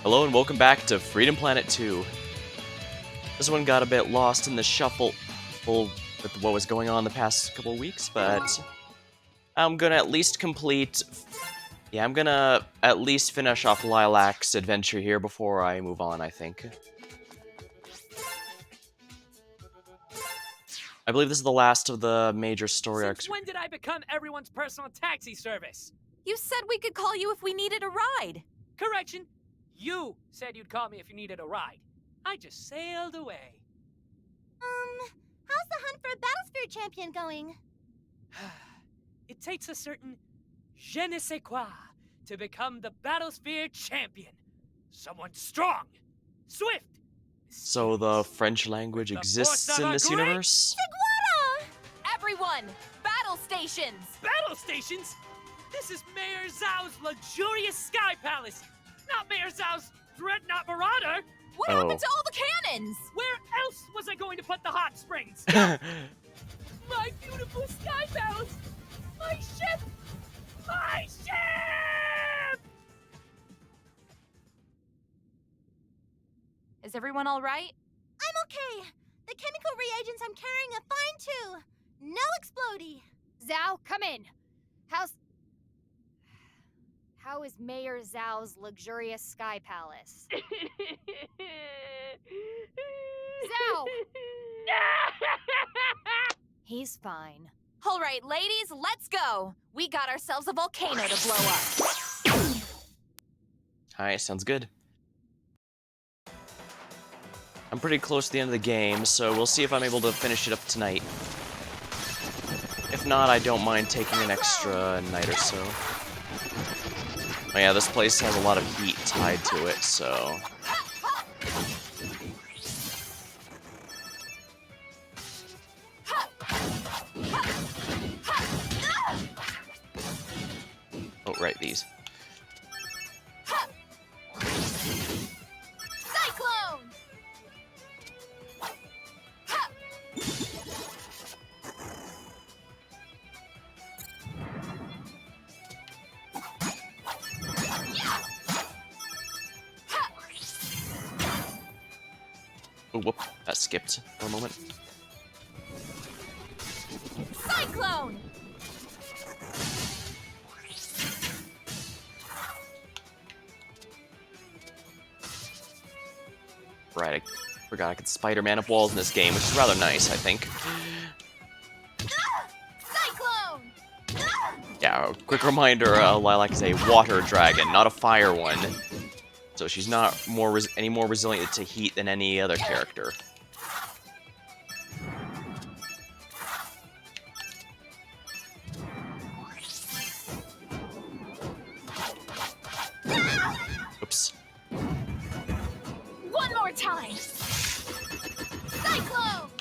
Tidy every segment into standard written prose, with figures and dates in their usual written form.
Hello and welcome back to Freedom Planet 2. This one got a bit lost in the shuffle with what was going on the past couple of weeks, but I'm gonna at least complete... Yeah, I'm gonna at least finish off Lilac's adventure here before I move on, I think. I believe this is the last of the major story arcs. Since when did I become everyone's personal taxi service? You said we could call you if we needed a ride. Correction. You said you'd call me if you needed a ride. I just sailed away. How's the hunt for a Battlesphere champion going? It takes a certain je ne sais quoi to become the Battlesphere champion. Someone strong, swift. So the French language exists in this universe? Everyone, battle stations! Battle stations? This is Mayor Zhao's luxurious sky palace, not Mayor Zhao's dreadnought marauder. What happened to all the cannons? Where else was I going to put the hot springs? My beautiful sky palace! My ship! My ship! Is everyone all right? I'm okay. The chemical reagents I'm carrying are fine too. No explodey. Zhao, come in. How is Mayor Zhao's luxurious sky palace? Zhao! He's fine. All right, ladies, let's go. We got ourselves a volcano to blow up. Hi, sounds good. I'm pretty close to the end of the game, so we'll see if I'm able to finish it up tonight. If not, I don't mind taking an extra night or so. Oh yeah, this place has a lot of heat tied to it, so... Oh, right, these. Cyclone! Oh, whoop, that skipped for a moment. Cyclone! Right, I forgot I could Spider-Man up walls in this game, which is rather nice, I think. Cyclone! Yeah, a quick reminder, Lilac is a water dragon, not a fire one. So she's not any more resilient to heat than any other character. Oops. One more time! Cyclone!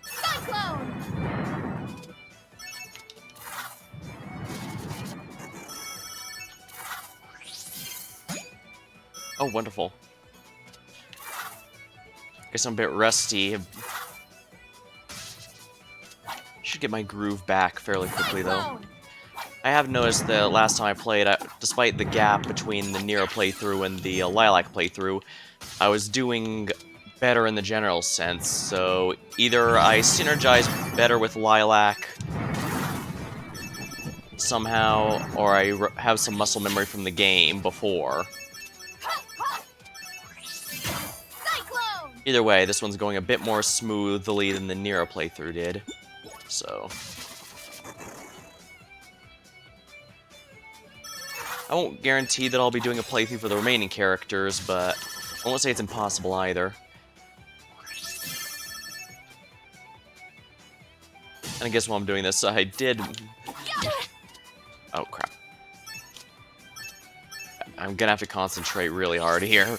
Cyclone! Oh, wonderful. Guess I'm a bit rusty. Should get my groove back fairly quickly, though. Cyclone! I have noticed that last time I played, despite the gap between the Neera playthrough and the Lilac playthrough, I was doing better in the general sense, so either I synergize better with Lilac somehow, or I have some muscle memory from the game before. Cyclone! Either way, this one's going a bit more smoothly than the Neera playthrough did, so... I won't guarantee that I'll be doing a playthrough for the remaining characters, but I won't say it's impossible either. And I guess while I'm doing this, I did... Oh, crap. I'm gonna have to concentrate really hard here.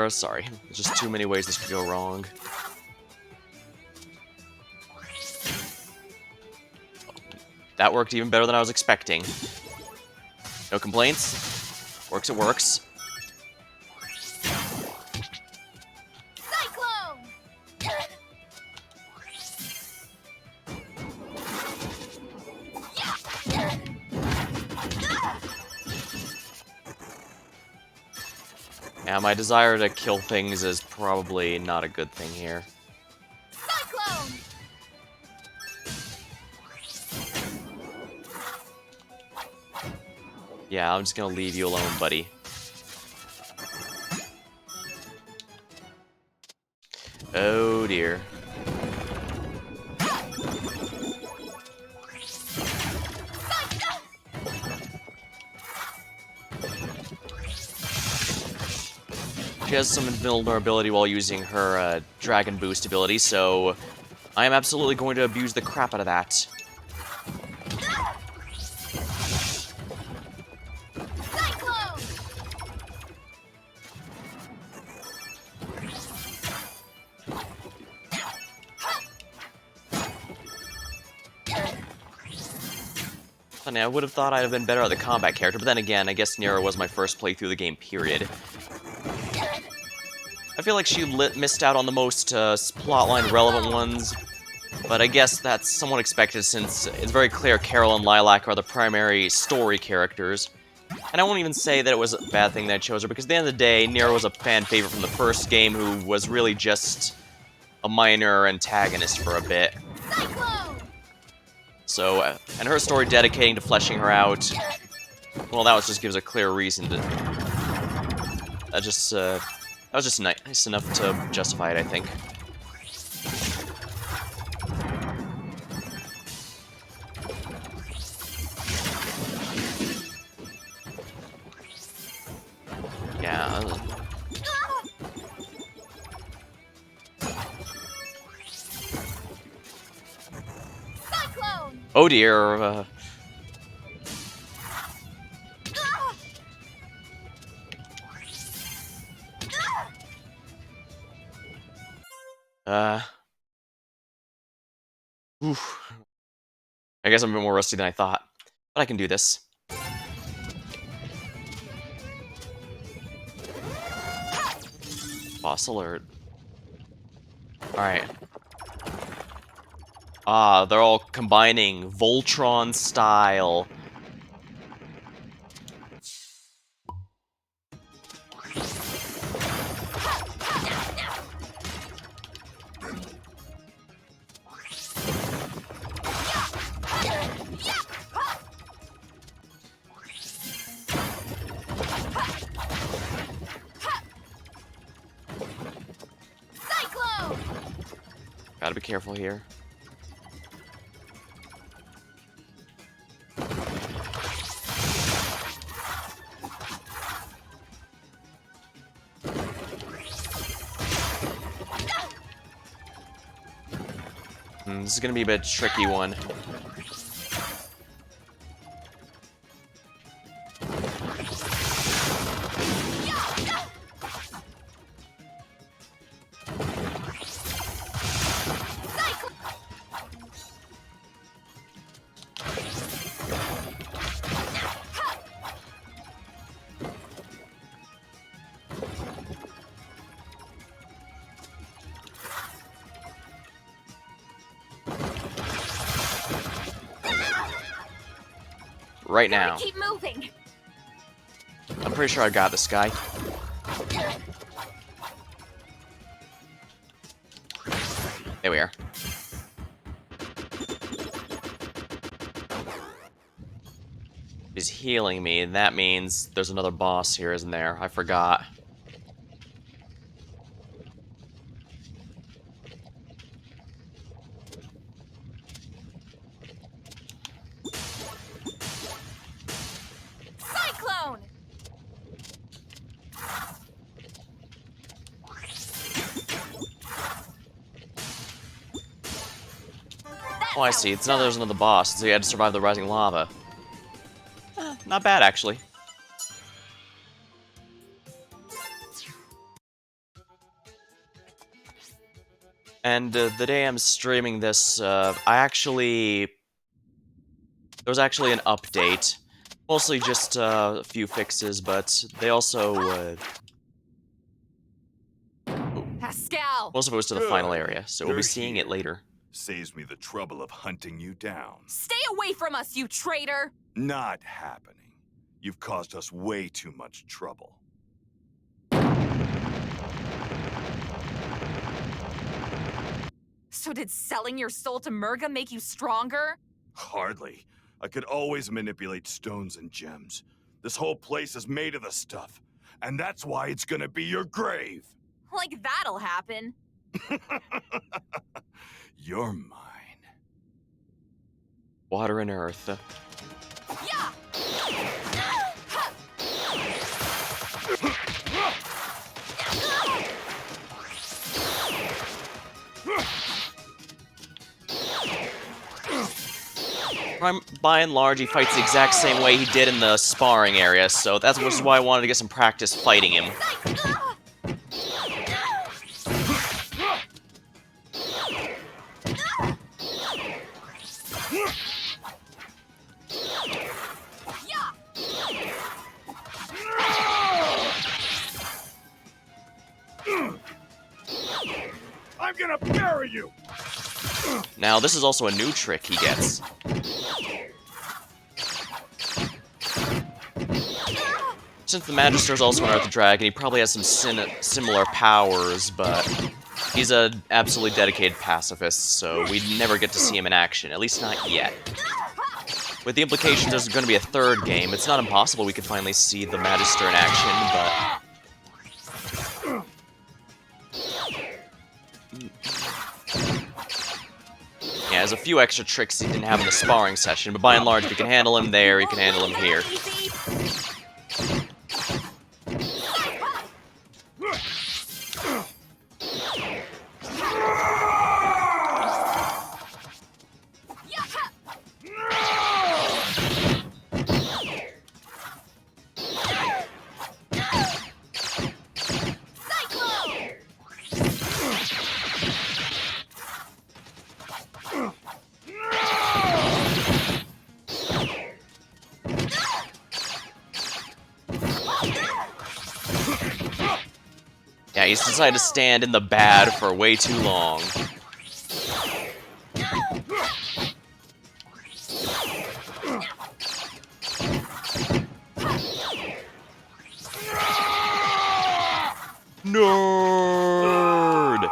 Sorry. There's just too many ways this could go wrong. That worked even better than I was expecting. No complaints? Works, it works. Cyclone! Yeah, my desire to kill things is probably not a good thing here. Cyclone! Yeah, I'm just gonna leave you alone, buddy. Oh dear. She has some invulnerability while using her Dragon Boost ability, so I am absolutely going to abuse the crap out of that. Cyclone! Funny, I would have thought I'd have been better at the combat character, but then again, I guess Neera was my first playthrough of the game, period. I feel like she missed out on the most plotline relevant ones, but I guess that's somewhat expected since it's very clear Carol and Lilac are the primary story characters. And I won't even say that it was a bad thing that I chose her, because at the end of the day, Neera was a fan favorite from the first game who was really just a minor antagonist for a bit. Cyclone! So, and her story dedicating to fleshing her out, well, that was just gives a clear reason to... That was just nice enough to justify it, I think. Yeah. Cyclone! Oh dear. Oof. I guess I'm a bit more rusty than I thought, but I can do this. Boss alert. Alright. Ah, they're all combining Voltron style. Cyclone! Gotta be careful here. This is gonna be a bit tricky one. Right now. Keep moving. I'm pretty sure I got this guy. There we are. He's healing me, and that means there's another boss here, isn't there? I forgot. Cyclone. Oh, I see. There's another boss, so you had to survive the rising lava. Not bad, actually. And the day I'm streaming this, there was actually an update Mostly just a few fixes, but they also Pascal! most of it was to the final Good. area, so we'll You're be seeing it here. later. Saves me the trouble of hunting you down. Stay away from us, you traitor! Not happening. You've caused us way too much trouble. So did selling your soul to Murga make you stronger? Hardly. I could always manipulate stones and gems. This whole place is made of the stuff. And that's why it's gonna be your grave. Like that'll happen. You're mine. Water and earth. Yeah! By and large, he fights the exact same way he did in the sparring area, so that's why I wanted to get some practice fighting him. I'm gonna bury you! Now, this is also a new trick he gets. Since the Magister's also an Earth Dragon, he probably has some similar powers, but he's an absolutely dedicated pacifist, so we never get to see him in action, at least not yet. With the implications there's going to be a third game, it's not impossible we could finally see the Magister in action, but... Yeah, there's a few extra tricks he didn't have in the sparring session, but by and large, if you can handle him there, you can handle him here. Yeah, he's decided to stand in the bad for way too long. Nerd!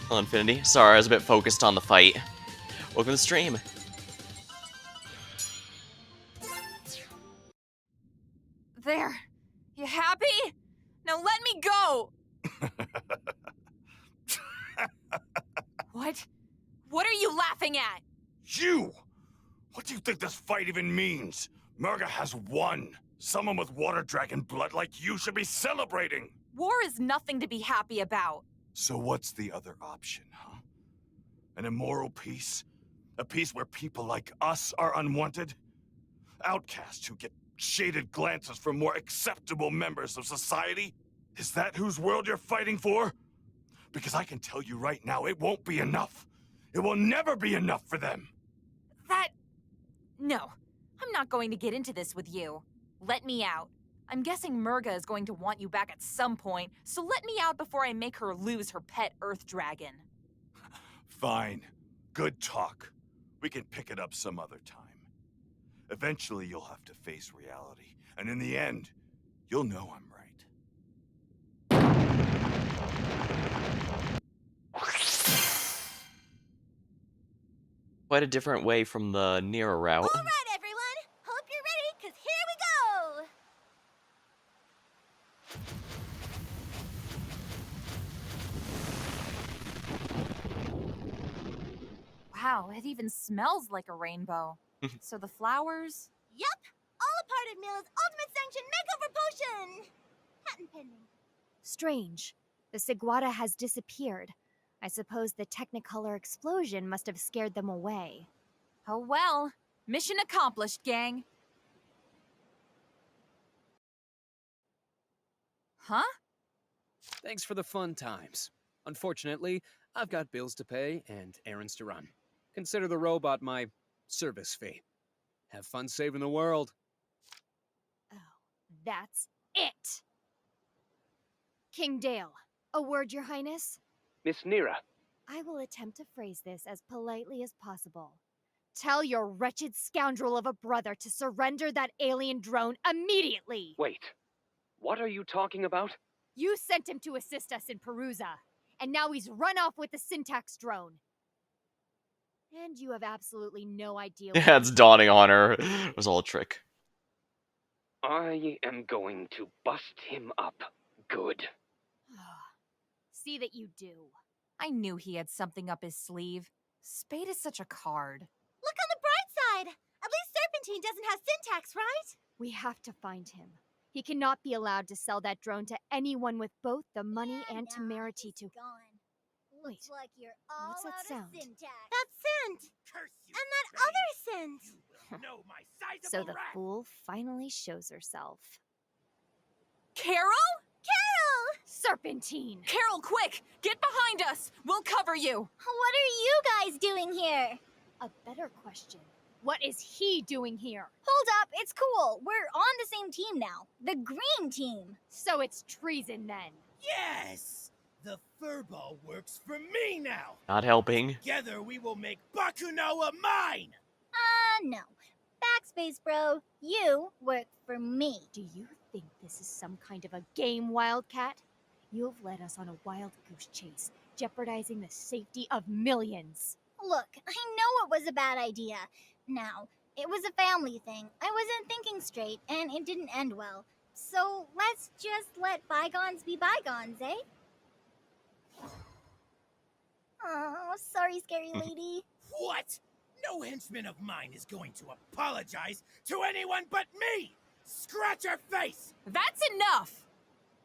Hello, Infinity. Sorry, I was a bit focused on the fight. Welcome to the stream. There. You happy? Now let me go! What? What are you laughing at? You! What do you think this fight even means? Murga has won. Someone with water dragon blood like you should be celebrating! War is nothing to be happy about. So what's the other option, huh? An immoral peace? A peace where people like us are unwanted? Outcasts who get shaded glances from more acceptable members of society? Is that whose world you're fighting for? Because I can tell you right now, it won't be enough. It will never be enough for them. No. I'm not going to get into this with you. Let me out. I'm guessing Murga is going to want you back at some point, so let me out before I make her lose her pet Earth Dragon. Fine. Good talk. We can pick it up some other time. Eventually, you'll have to face reality. And in the end, you'll know I'm right. Quite a different way from the Neera route. All right, everyone. Hope you're ready, because here we go. Wow, it even smells like a rainbow. So the flowers? Yup. All a part of Mill's ultimate sanctioned makeover potion. Patent pending. Strange. The Seguata has disappeared. I suppose the Technicolor explosion must have scared them away. Oh well. Mission accomplished, gang. Huh? Thanks for the fun times. Unfortunately, I've got bills to pay and errands to run. Consider the robot my Service fee. Have fun saving the world. Oh, that's it! King Dale, a word, Your Highness? Miss Neera, I will attempt to phrase this as politely as possible. Tell your wretched scoundrel of a brother to surrender that alien drone immediately! wait. What are you talking about? You sent him to assist us in Perusa, and now he's run off with the syntax drone. And you have absolutely no idea what Yeah, it's dawning on her. It was all a trick. I am going to bust him up. Good. See that you do. I knew he had something up his sleeve. Spade is such a card. Look on the bright side! At least Serpentine doesn't have syntax, right? We have to find him. He cannot be allowed to sell that drone to anyone with both the money and temerity to... Gone. Wait, Like you're all what's that out sound? Of syntax. That scent! Curse you, And that Spade. other scent! You will know my sizable So the rat. fool finally shows herself. Carol? Carol! Serpentine! Carol, quick! Get behind us! We'll cover you! What are you guys doing here? A better question. What is he doing here? Hold up, it's cool. We're on the same team now. The green team. So it's treason then. Yes! The furball works for me now! Not helping. Together we will make Bakunawa mine! No. Backspace, bro. You work for me. Do you think this is some kind of a game, Wildcat? You've led us on a wild goose chase, jeopardizing the safety of millions. Look, I know it was a bad idea. Now, it was a family thing. I wasn't thinking straight, and it didn't end well. So let's just let bygones be bygones, eh? Oh, sorry, scary lady. What? No henchman of mine is going to apologize to anyone but me! Scratch her face! That's enough!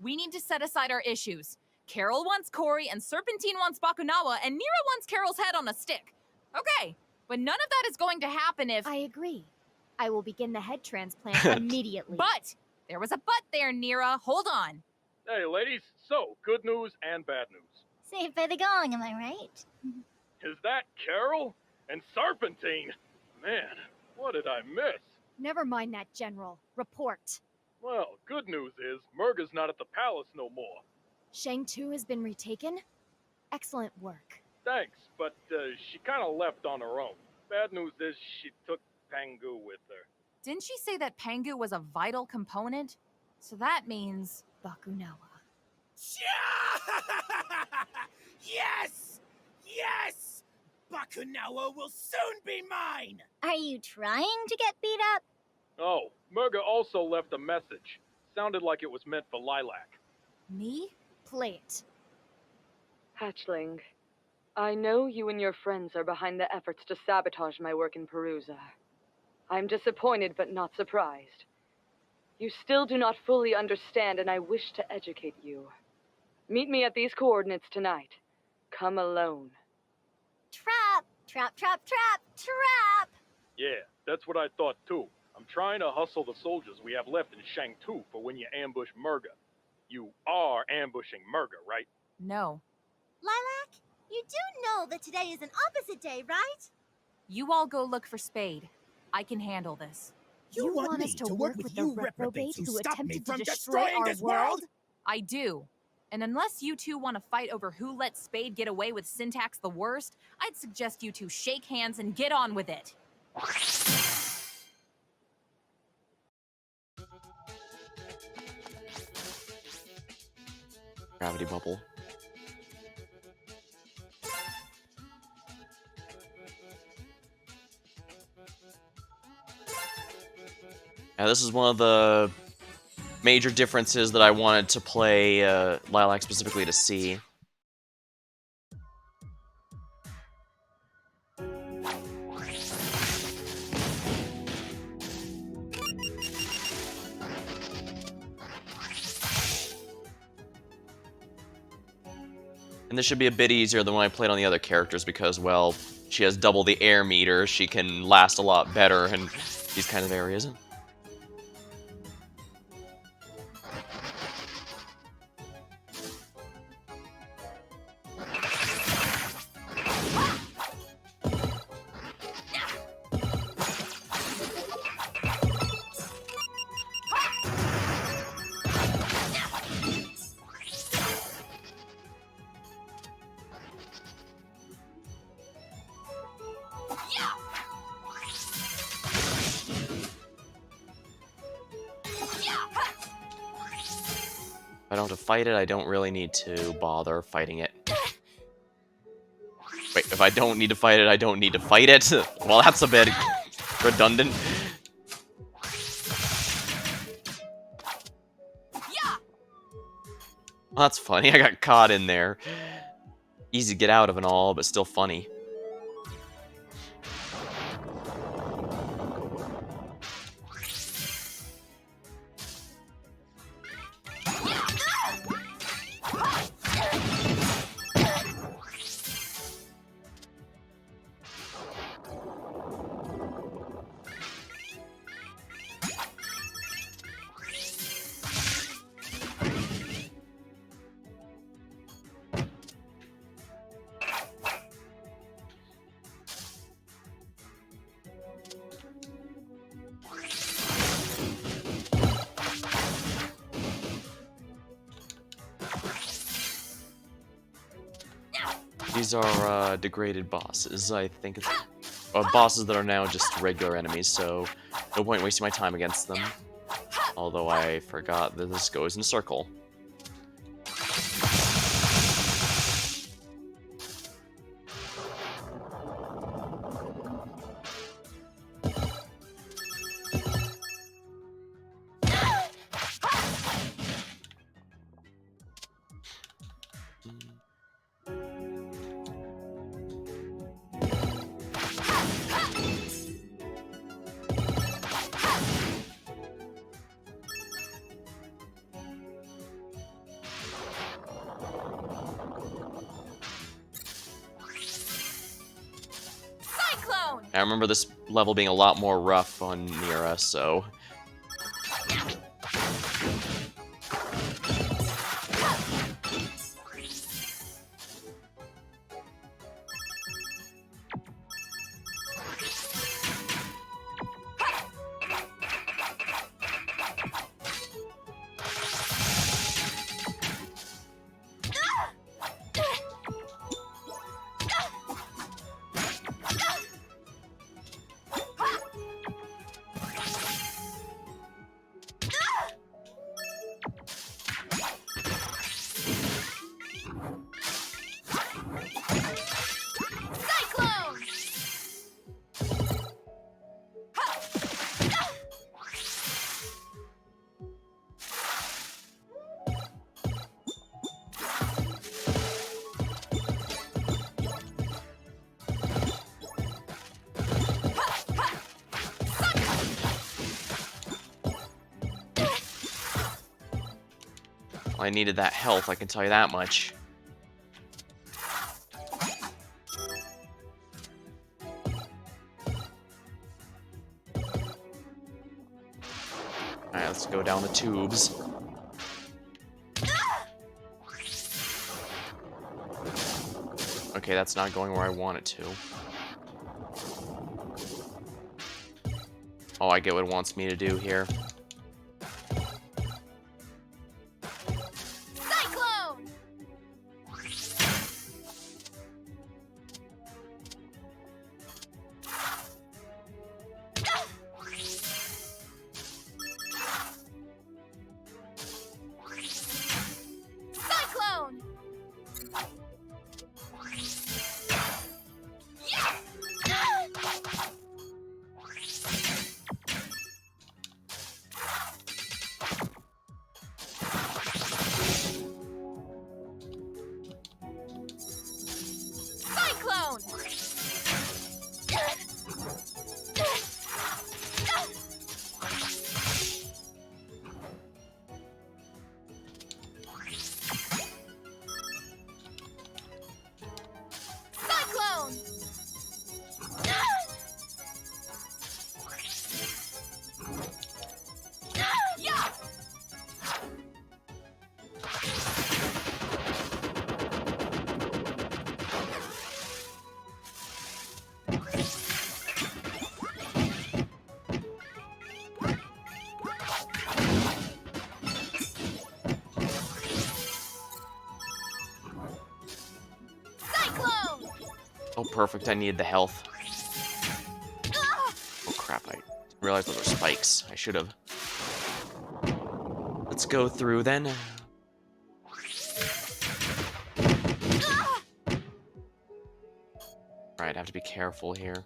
We need to set aside our issues. Carol wants Corey, and Serpentine wants Bakunawa, and Neera wants Carol's head on a stick. Okay, but none of that is going to happen if... I agree. I will begin the head transplant immediately. But! There was a but there, Neera. Hold on. Hey, ladies. So, good news and bad news. Saved by the gong, am I right? Is that Carol? And Serpentine? Man, what did I miss? Never mind that, General. Report. Well, good news is Murga's not at the palace no more. Shang 2 has been retaken? Excellent work. Thanks, but she kind of left on her own. Bad news is she took Pangu with her. Didn't she say that Pangu was a vital component? So that means... Bakunawa. Yes! Yes! Bakunawa will soon be mine! Are you trying to get beat up? Oh, Murga also left a message. Sounded like it was meant for Lilac. Me? Play it. Hatchling, I know you and your friends are behind the efforts to sabotage my work in Perusa. I'm disappointed but not surprised. You still do not fully understand, and I wish to educate you. Meet me at these coordinates tonight. Come alone. Trap! Trap, trap, trap, trap! Yeah, that's what I thought too. I'm trying to hustle the soldiers we have left in Shang-Tu for when you ambush Murga. You are ambushing Murga, right? No. Lilac, you do know that today is an opposite day, right? You all go look for Spade. I can handle this. You want me us to work with the you reprobates who stop me attempted from to destroying our this world? I do. And unless you two want to fight over who let Spade get away with Syntax the worst, I'd suggest you two shake hands and get on with it. Gravity bubble. Now, this is one of the major differences that I wanted to play Lilac specifically to see. And this should be a bit easier than when I played on the other characters because, well, she has double the air meter, she can last a lot better in these kind of areas. don't have to fight it, I don't really need to bother fighting it. Wait, if I don't need to fight it, I don't need to fight it? Well, that's a bit redundant. Well, that's funny, I got caught in there. Easy to get out of and all, but still funny. These are degraded bosses, I think. It's, bosses that are now just regular enemies, so no point wasting my time against them. Although I forgot that this goes in a circle. I remember this level being a lot more rough on Neera, so... I needed that health, I can tell you that much. Alright, let's go down the tubes. Okay, that's not going where I want it to. Oh, I get what it wants me to do here. Oh, perfect. I needed the health. Oh, crap. I didn't realize those were spikes. I should have. Let's go through then. have to be careful here.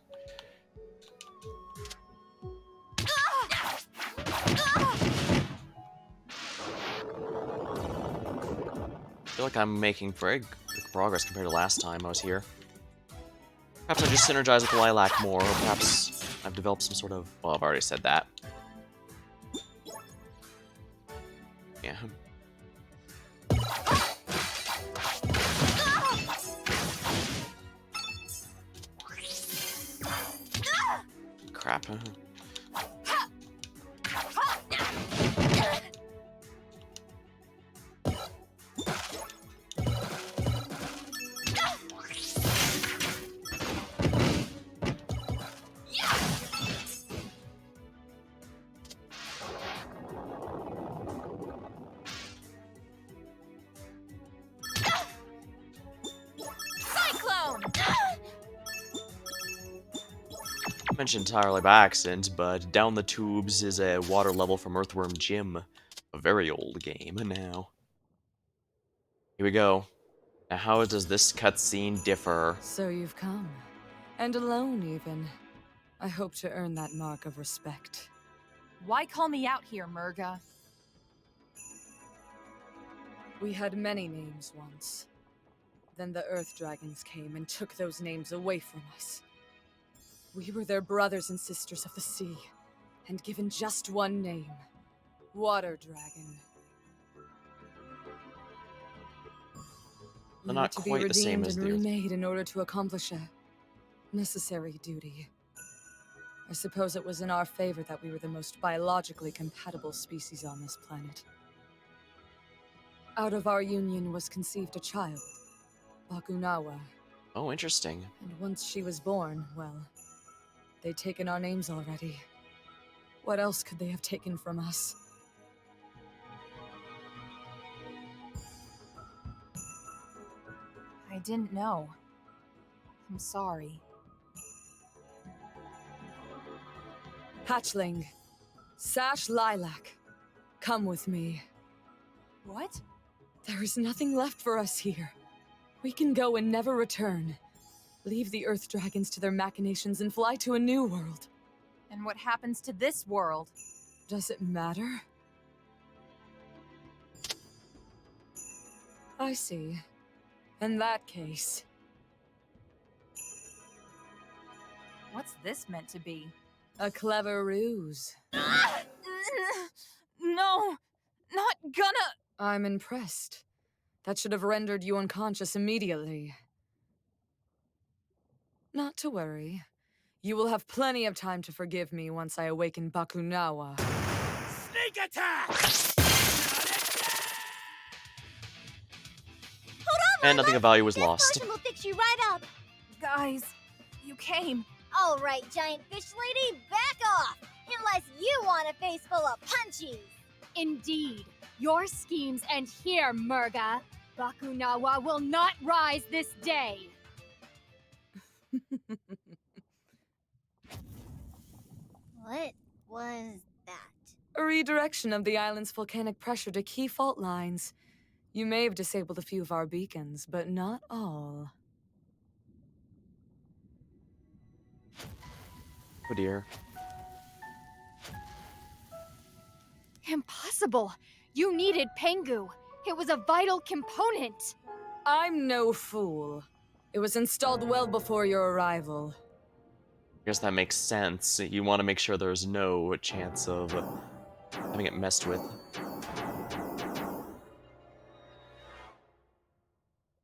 I feel like I'm making very good progress compared to last time I was here. Perhaps I just synergize with Lilac more, or perhaps I've developed some sort of... Well, I've already said that. Yeah. Crap. Cyclone! Mentioned entirely by accident, but Down the Tubes is a water level from Earthworm Jim. A very old game now. Here we go. Now how does this cutscene differ? So you've come. And alone, even. I hope to earn that mark of respect. Why call me out here, Murga? We had many names once. Then the Earth Dragons came and took those names away from us. We were their brothers and sisters of the sea, and given just one name. Water Dragon. They're We not were to be quite the same redeemed as and the Earth. remade in order to accomplish a necessary duty. I suppose it was in our favor that we were the most biologically compatible species on this planet. Out of our union was conceived a child, Bakunawa, Oh, interesting. and once she was born, well, they'd taken our names already. What else could they have taken from us? I didn't know. I'm sorry. Hatchling, Sash Lilac, come with me. What? There is nothing left for us here. We can go and never return. Leave the Earth Dragons to their machinations and fly to a new world. And what happens to this world? Does it matter? I see. In that case... What's this meant to be? a clever ruse. No! Not gonna! I'm impressed. That should have rendered you unconscious immediately. Not to worry. You will have plenty of time to forgive me once I awaken Bakunawa. Sneak attack! And nothing of value was lost. Potion will fix you right up. Guys, you came. All right, giant fish lady, back off. Unless you want a face full of punchies. Indeed. Your schemes end here, Murga. Bakunawa will not rise this day. What was that? A redirection of the island's volcanic pressure to key fault lines. You may have disabled a few of our beacons, but not all. Oh dear. Impossible. You needed Pengu. It was a vital component. I'm no fool. It was installed well before your arrival. I guess that makes sense. You want to make sure there's no chance of having it messed with.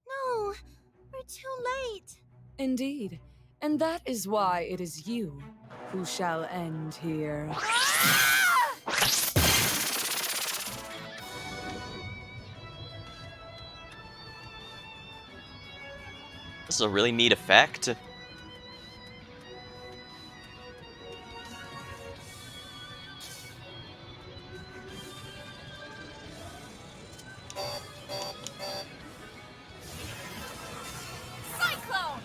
No, we're too late. Indeed. And that is why it is you who shall end here. This is a really neat effect. Cyclone!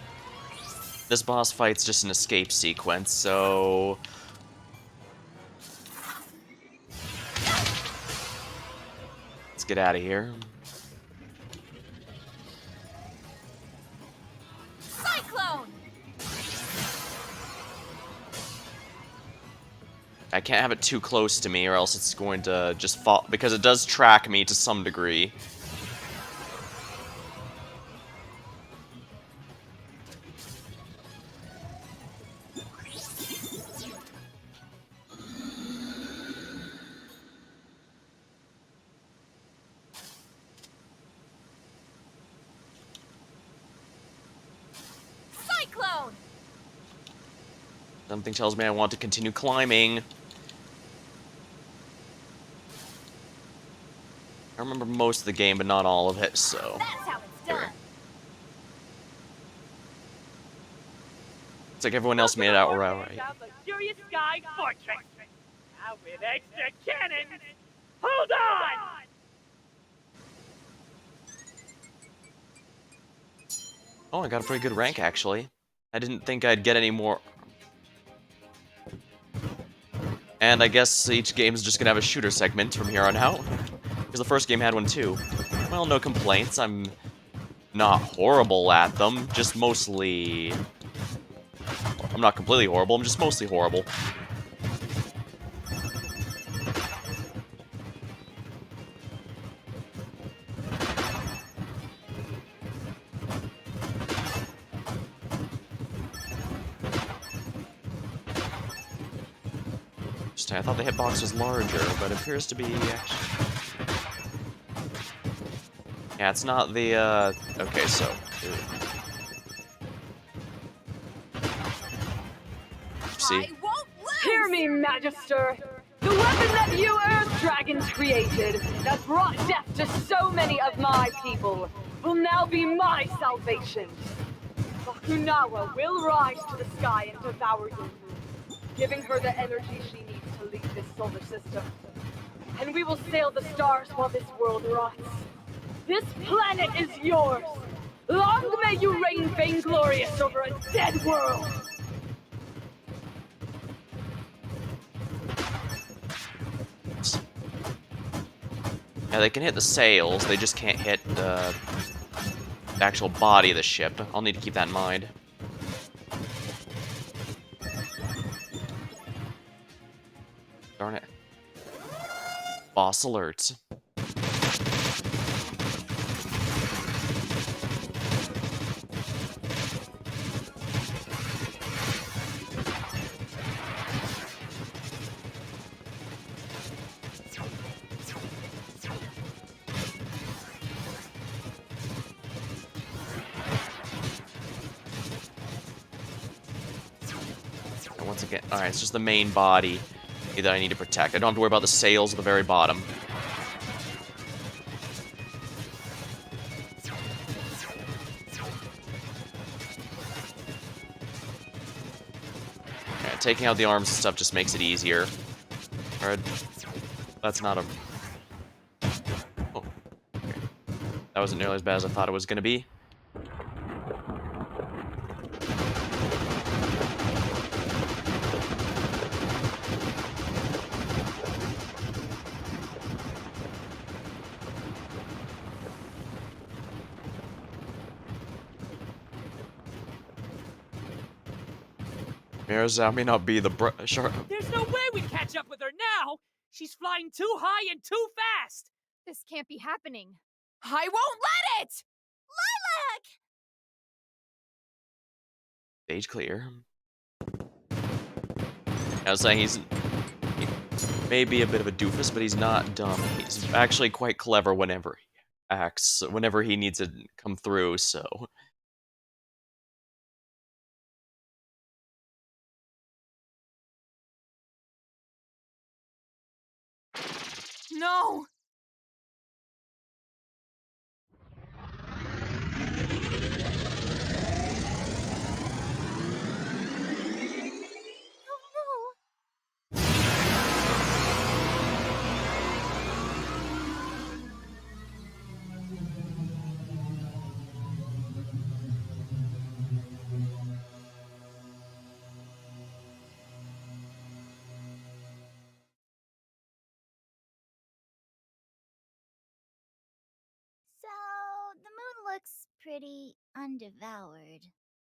This boss fight's just an escape sequence, so... Let's get out of here. Cyclone! I can't have it too close to me or else it's going to just fall, because it does track me to some degree. Cyclone! Something tells me I want to continue climbing. I remember most of the game, but not all of it, so... That's how it's Here we done. are. It's like everyone else Welcome made it out aboard right. our luxurious sky fortress. Now with extra cannons. Hold on! Oh, I got a pretty good rank, actually. I didn't think I'd get any more... And I guess each game's just gonna have a shooter segment from here on out. Because the first game had one too. Well, no complaints. I'm not horrible at them, just mostly... I'm not completely horrible, I'm just mostly horrible. I thought the hitbox was larger, but it appears to be... Yeah, it's not the, Okay, so... See? I won't lose! Hear me, Magister! The weapon that you Earth Dragons created, that brought death to so many of my people, will now be my salvation. Bakunawa will rise to the sky and devour you, giving her the energy she needs to lead this solar system. And we will sail the stars while this world rots. This planet is yours! Long may you reign vainglorious over a dead world! Yeah, they can hit the sails, they just can't hit the actual body of the ship. I'll need to keep that in mind. Darn it. Boss alert. And once again, alright, it's just the main body that I need to protect. I don't have to worry about the sails at the very bottom. Yeah, taking out the arms and stuff just makes it easier. Or, that's not a... Oh, okay. That wasn't nearly as bad as I thought it was going to be. Mirza may not be the sharp. There's no way we catch up with her now! She's flying too high and too fast! This can't be happening. I won't let it! Stage clear. I was saying he may be a bit of a doofus, but he's not dumb. He's actually quite clever whenever he acts, whenever he needs to come through, so... No! So, the moon looks pretty undevoured.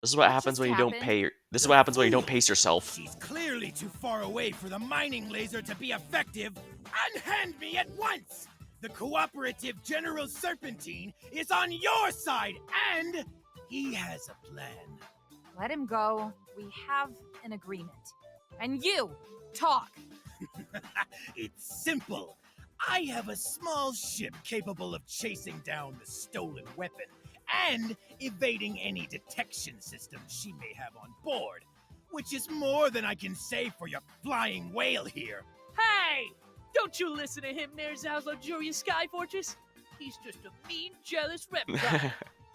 This is what What happens just when you don't happened? pay. This is what happens when you don't pace yourself. She's clearly too far away for the mining laser to be effective. Unhand me at once! The cooperative General Serpentine is on your side, and he has a plan. Let him go. We have an agreement. And you, talk. It's simple. I have a small ship capable of chasing down the stolen weapon and evading any detection system she may have on board, which is more than I can say for your flying whale here. Hey! Don't you listen to him near Zhao's luxurious sky fortress. He's just a mean, jealous reptile.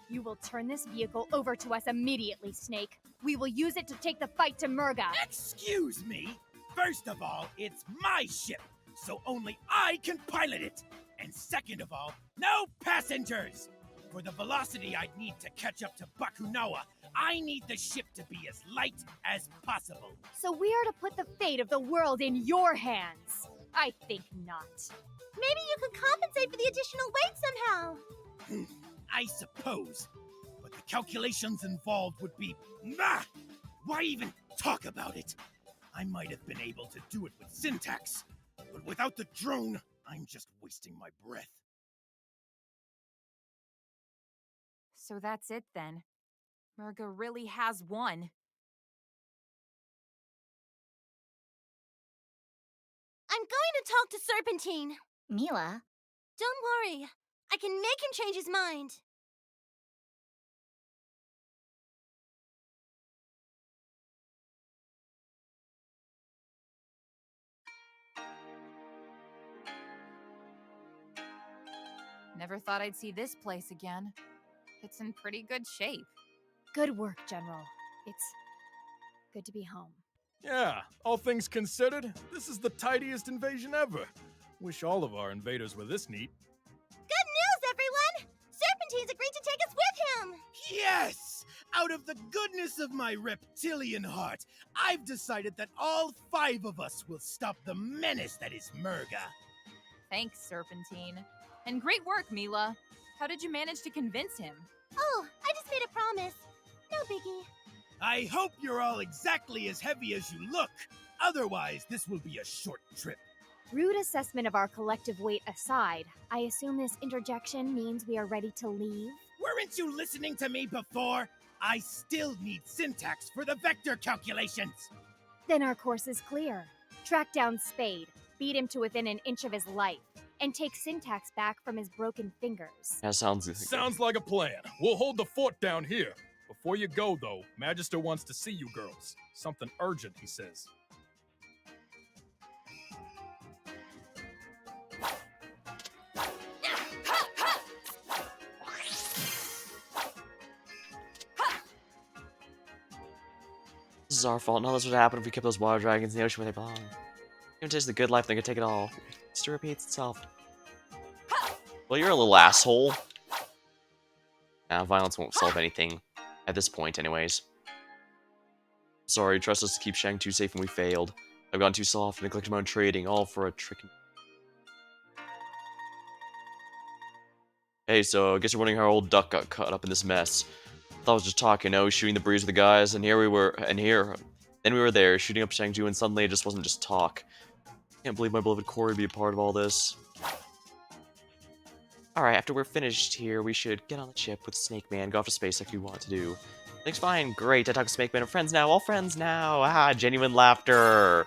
You will turn this vehicle over to us immediately, Snake. We will use it to take the fight to Murga. Excuse me? First of all, it's my ship, so only I can pilot it. And second of all, no passengers! For the velocity I'd need to catch up to Bakunawa, I need the ship to be as light as possible. So we are to put the fate of the world in your hands. I think not. Maybe you could compensate for the additional weight somehow. I suppose. But the calculations involved would be... Ah! Why even talk about it? I might have been able to do it with syntax, but without the drone, I'm just wasting my breath. So that's it then. Murga really has won. I'm going to talk to Serpentine. Mila? Don't worry. I can make him change his mind. Never thought I'd see this place again. It's in pretty good shape. Good work, General. It's good to be home. Yeah, all things considered, this is the tidiest invasion ever. Wish all of our invaders were this neat. Good news, everyone! Serpentine's agreed to take us with him! Yes! Out of the goodness of my reptilian heart, I've decided that all 5 of us will stop the menace that is Murga. Thanks, Serpentine. And great work, Mila. How did you manage to convince him? Oh, I just made a promise. No biggie. I hope you're all exactly as heavy as you look. Otherwise, this will be a short trip. Rude assessment of our collective weight aside, I assume this interjection means we are ready to leave? Weren't you listening to me before? I still need syntax for the vector calculations. Then our course is clear. Track down Spade, beat him to within an inch of his life, and take syntax back from his broken fingers. That sounds Sounds like a plan. We'll hold the fort down here. Before you go, though, Magister wants to see you girls. Something urgent, he says. This is our fault. Now this would happen if we kept those water dragons in the ocean where they belong. Even taste the good life, they could take it all. History repeats itself. Well, you're a little asshole. Violence won't solve anything. At this point, anyways. Sorry, trust us to keep Shang too safe and we failed. I've gone too soft and neglected my own trading, all for a trick. Hey, so I guess you're wondering how old Duck got caught up in this mess. I thought I was just talking, shooting the breeze with the guys, and then we were there, shooting up Shang-Chi, and suddenly it just wasn't just talk. Can't believe my beloved Corey would be a part of all this. Alright, after we're finished here, we should get on the ship with Snake Man, go off to space like we want to do. Thanks, fine, great, I talked to Snake Man, we're friends now, all friends now! Ah, genuine laughter!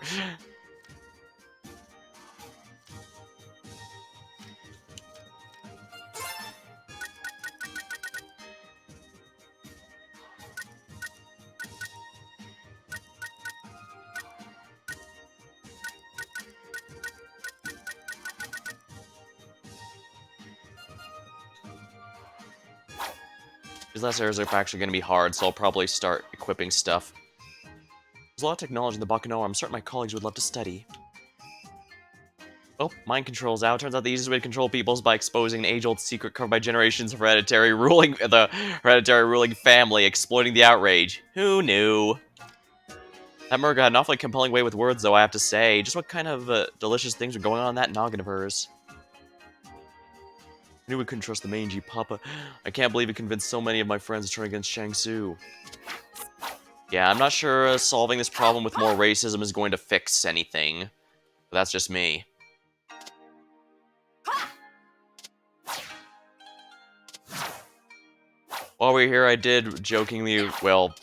These last areas are actually going to be hard, so I'll probably start equipping stuff. There's a lot of technology in the Bacchanal I'm certain my colleagues would love to study. Oh, mind control's out. Turns out the easiest way to control people is by exposing an age-old secret covered by generations of hereditary ruling family, exploiting the outrage. Who knew? That Murga had an awfully compelling way with words, though, I have to say. Just what kind of delicious things are going on in that noggin of hers? I knew we couldn't trust the mangy papa. I can't believe he convinced so many of my friends to turn against Shang Tzu. Yeah, I'm not sure solving this problem with more racism is going to fix anything. But that's just me. While we're here, I did jokingly, well,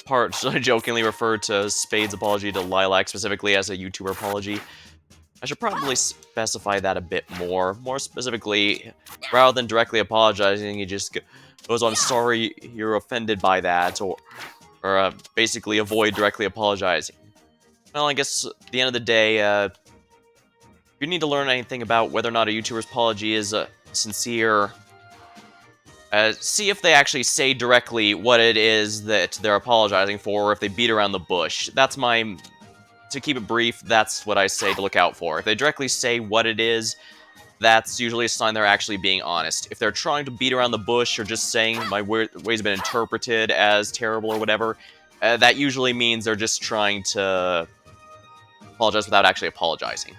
jokingly refer to Spade's apology to Lilac specifically as a YouTuber apology. I should probably specify that a bit more. More specifically, rather than directly apologizing, he just goes, I'm sorry you're offended by that, or basically avoid directly apologizing. Well, I guess at the end of the day, if you need to learn anything about whether or not a YouTuber's apology is sincere, see if they actually say directly what it is that they're apologizing for, or if they beat around the bush. That's my... To keep it brief, that's what I say to look out for. If they directly say what it is, that's usually a sign they're actually being honest. If they're trying to beat around the bush or just saying my ways have been interpreted as terrible or whatever, that usually means they're just trying to apologize without actually apologizing.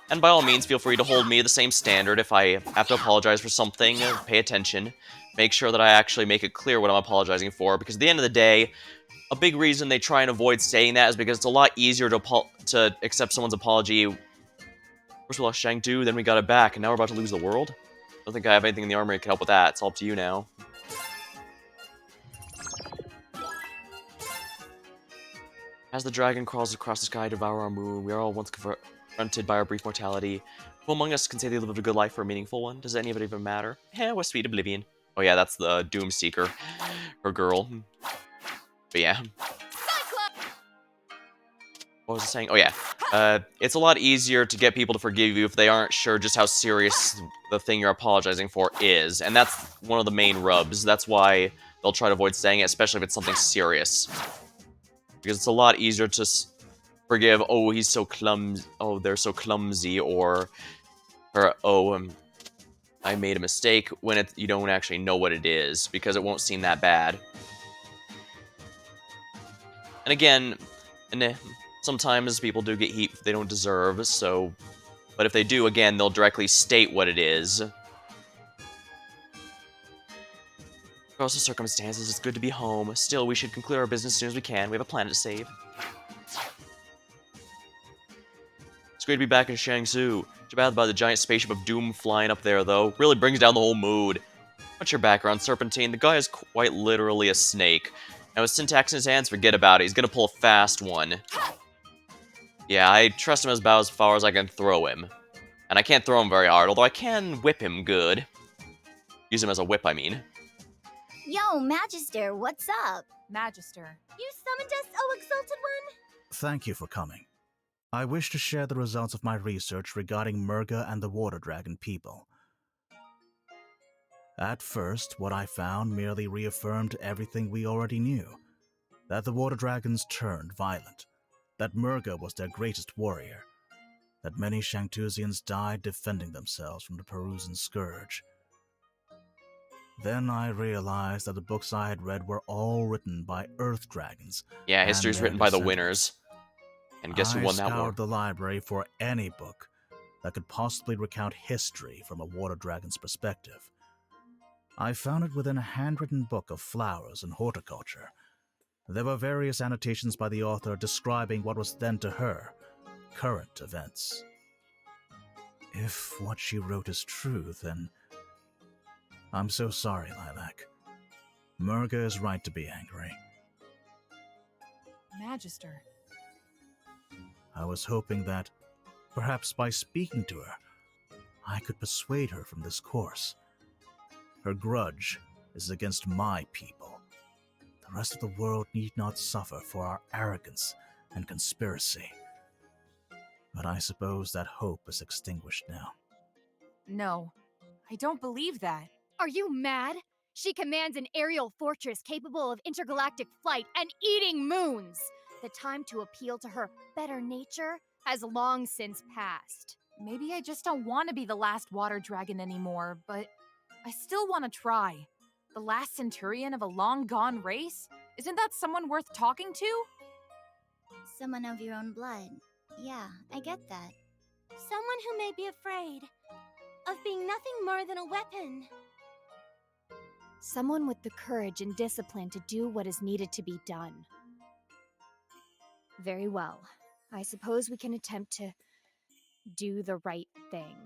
And by all means, feel free to hold me to the same standard. If I have to apologize for something, pay attention. Make sure that I actually make it clear what I'm apologizing for, because at the end of the day, a big reason they try and avoid saying that is because it's a lot easier to accept someone's apology. First we lost Shang-Tu, then we got it back, and now we're about to lose the world? I don't think I have anything in the armory that can help with that. It's all up to you now. As the dragon crawls across the sky to devour our moon, we are all once confronted by our brief mortality. Who among us can say they lived a good life for a meaningful one? Does any of it even matter? What sweet oblivion. Oh yeah, that's the Doom Seeker. Her girl. But yeah. What was I saying? Oh yeah. It's a lot easier to get people to forgive you if they aren't sure just how serious the thing you're apologizing for is. And that's one of the main rubs. That's why they'll try to avoid saying it, especially if it's something serious. Because it's a lot easier to forgive, oh, he's so clumsy, oh, they're so clumsy, or oh, I made a mistake, when you don't actually know what it is, because it won't seem that bad. And again, sometimes people do get heat they don't deserve, so... But if they do, again, they'll directly state what it is. Across the circumstances, it's good to be home. Still, we should conclude our business as soon as we can. We have a planet to save. It's great to be back in Shang-Tzu. Too bad about the giant spaceship of doom flying up there, though. Really brings down the whole mood. What's your background, Serpentine? The guy is quite literally a snake. Now, with syntax in his hands, forget about it. He's gonna pull a fast one. Yeah, I trust him about as far as I can throw him. And I can't throw him very hard, although I can whip him good. Use him as a whip, I mean. Yo, Magister, what's up? Magister. You summoned us, oh exalted one? Thank you for coming. I wish to share the results of my research regarding Murga and the Water Dragon people. At first, what I found merely reaffirmed everything we already knew. That the Water Dragons turned violent. That Murga was their greatest warrior. That many Shangtusians died defending themselves from the Perusian scourge. Then I realized that the books I had read were all written by Earth Dragons. Yeah, history's written by the winners. And guess who won that war? I scoured the library for any book that could possibly recount history from a Water Dragon's perspective. I found it within a handwritten book of flowers and horticulture. There were various annotations by the author describing what was then to her current events. If what she wrote is true, then I'm so sorry, Lilac. Murga is right to be angry. Magister. I was hoping that, perhaps by speaking to her, I could persuade her from this course. Her grudge is against my people. The rest of the world need not suffer for our arrogance and conspiracy. But I suppose that hope is extinguished now. No, I don't believe that. Are you mad? She commands an aerial fortress capable of intergalactic flight and eating moons. The time to appeal to her better nature has long since passed. Maybe I just don't want to be the last water dragon anymore, but I still want to try. The last centurion of a long-gone race? Isn't that someone worth talking to? Someone of your own blood. Yeah, I get that. Someone who may be afraid, of being nothing more than a weapon. Someone with the courage and discipline to do what is needed to be done. Very well. I suppose we can attempt to do the right thing.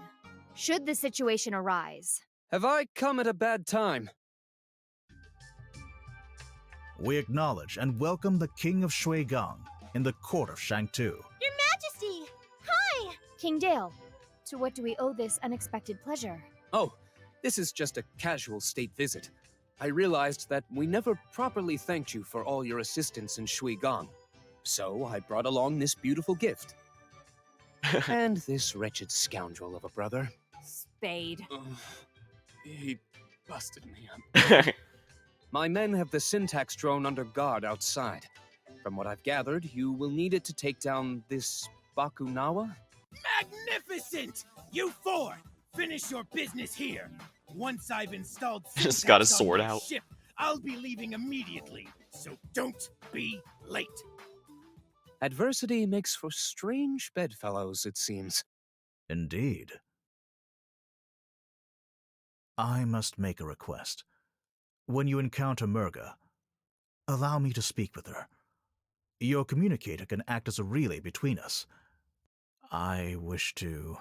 Should the situation arise. Have I come at a bad time? We acknowledge and welcome the King of Shuigang in the court of Shangtu. Your Majesty! Hi! King Dale, to what do we owe this unexpected pleasure? Oh, this is just a casual state visit. I realized that we never properly thanked you for all your assistance in Shuigang. So I brought along this beautiful gift. And this wretched scoundrel of a brother. Spade. He busted me up. My men have the syntax drone under guard outside. From what I've gathered, you will need it to take down this Bakunawa? Magnificent! You four, finish your business here. Once I've installed Just got his syntax on sword my out. ship, I'll be leaving immediately, so don't be late. Adversity makes for strange bedfellows, it seems. Indeed. I must make a request. When you encounter Murga, allow me to speak with her. Your communicator can act as a relay between us. I wish to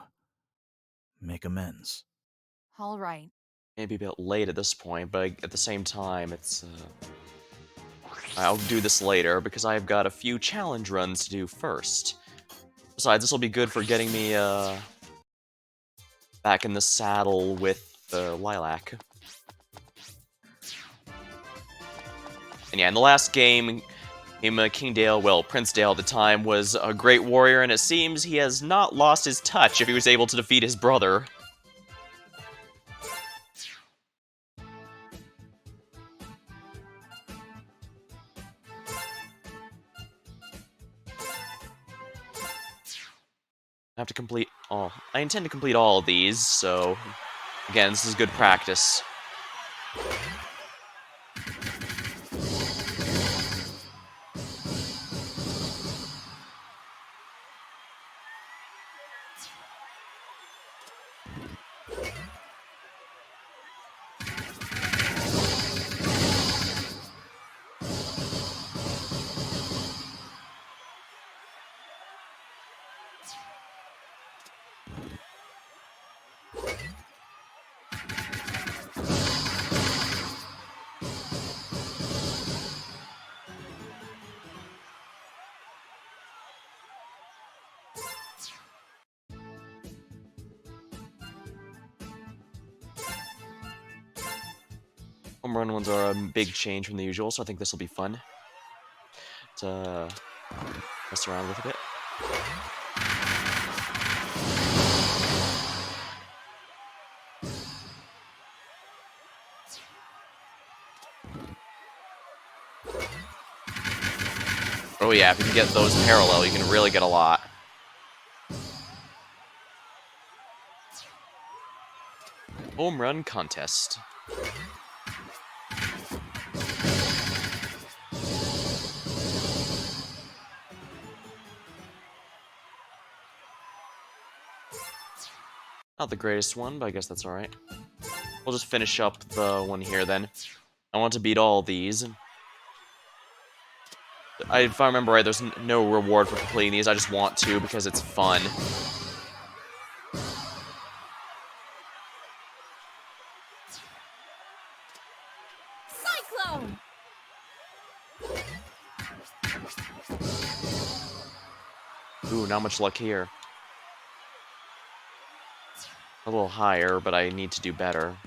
make amends. All right. Maybe a bit late at this point, but at the same time, it's, I'll do this later, because I've got a few challenge runs to do first. Besides, this will be good for getting me, back in the saddle with Lilac. And yeah, in the last game, King Dale, well, Prince Dale at the time, was a great warrior, and it seems he has not lost his touch if he was able to defeat his brother. I have to complete all. I intend to complete all of these, so again, this is good practice. Home run ones are a big change from the usual, so I think this will be fun to mess around with a bit. Oh yeah, if you can get those parallel, you can really get a lot. Home run contest. Not the greatest one, but I guess that's alright. We'll just finish up the one here then. I want to beat all these. If I remember right, there's no reward for completing these. I just want to because it's fun. Cyclone! Ooh, not much luck here. A little higher, but I need to do better.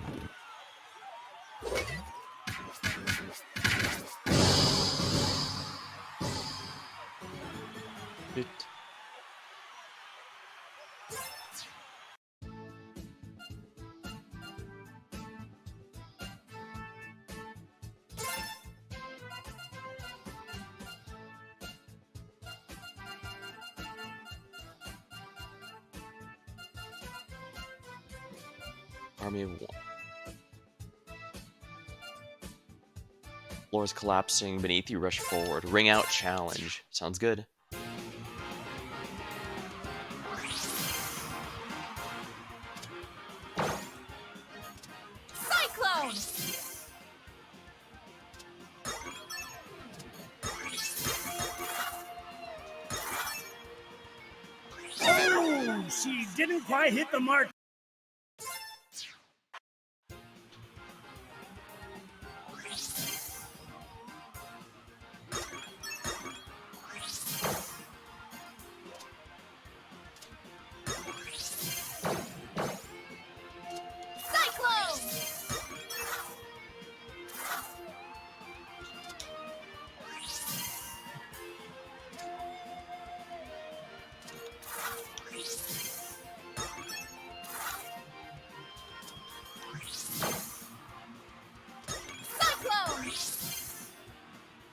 It. Army of one. Floor is collapsing beneath you. Rush forward. Ring out challenge. Sounds good. She didn't quite hit the mark.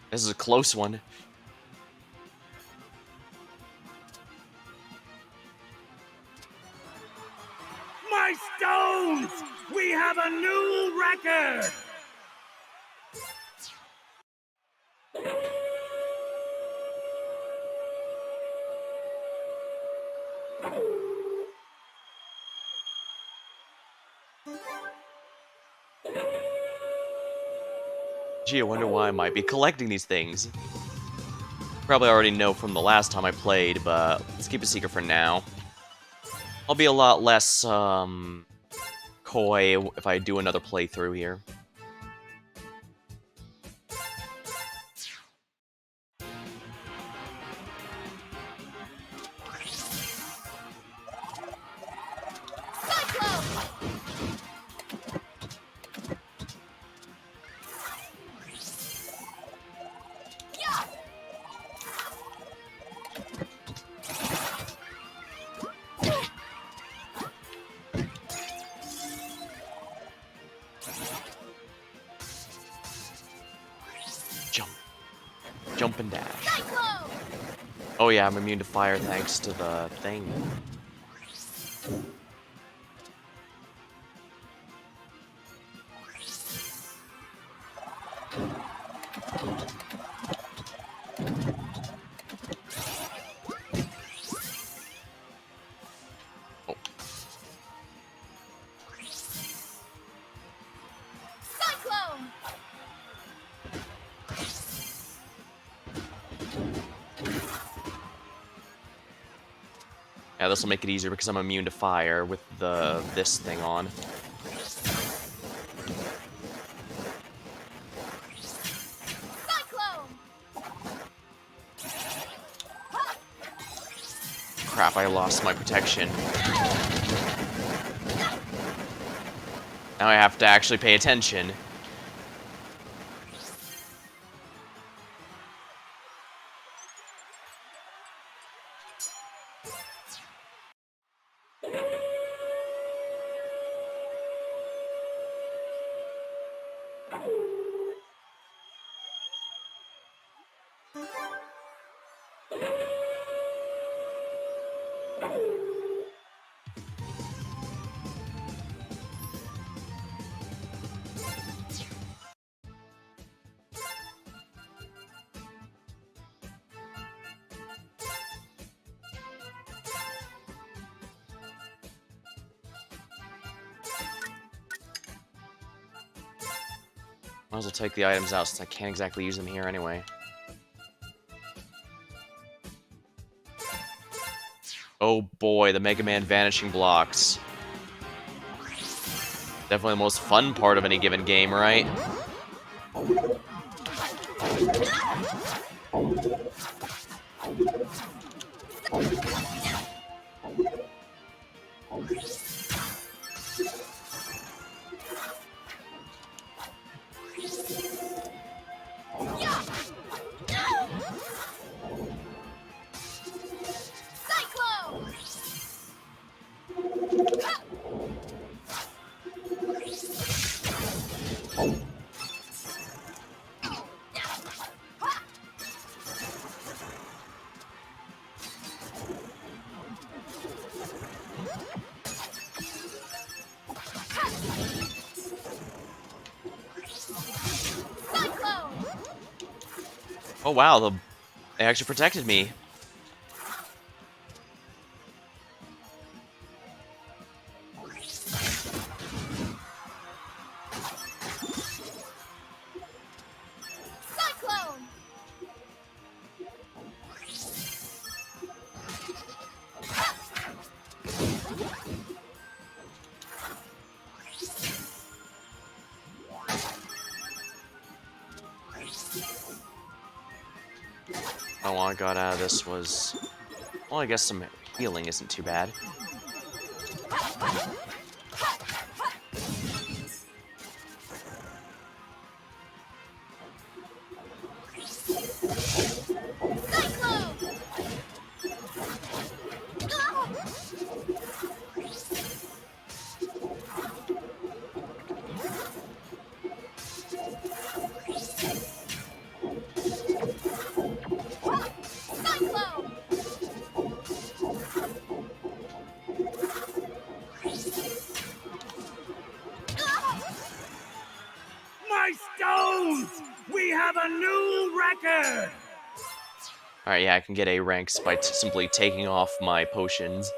This is a close one. My stones! We have a new record! Gee, I wonder why I might be collecting these things. Probably already know from the last time I played, but let's keep it secret for now. I'll be a lot less, coy if I do another playthrough here. Jump. Jump and dash. Oh yeah, I'm immune to fire thanks to the thing. Yeah, this will make it easier because I'm immune to fire with this thing on. Crap, I lost my protection. Now I have to actually pay attention. Might as well take the items out since I can't exactly use them here anyway. Oh boy, the Mega Man vanishing blocks. Definitely the most fun part of any given game, right? Oh wow, they actually protected me. all I got out of this was... Well, I guess some healing isn't too bad. My stones! We have a new record! Alright, yeah, I can get A ranks by simply taking off my potions.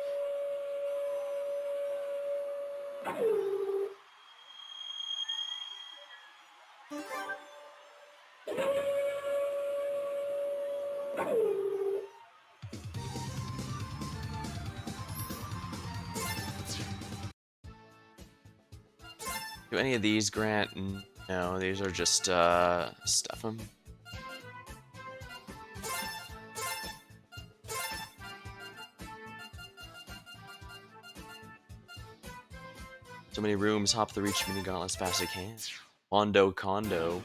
Do any of these grant? No, these are just, stuff 'em. So many rooms, hop the reach mini gauntlet as fast as I can. Mondo Condo.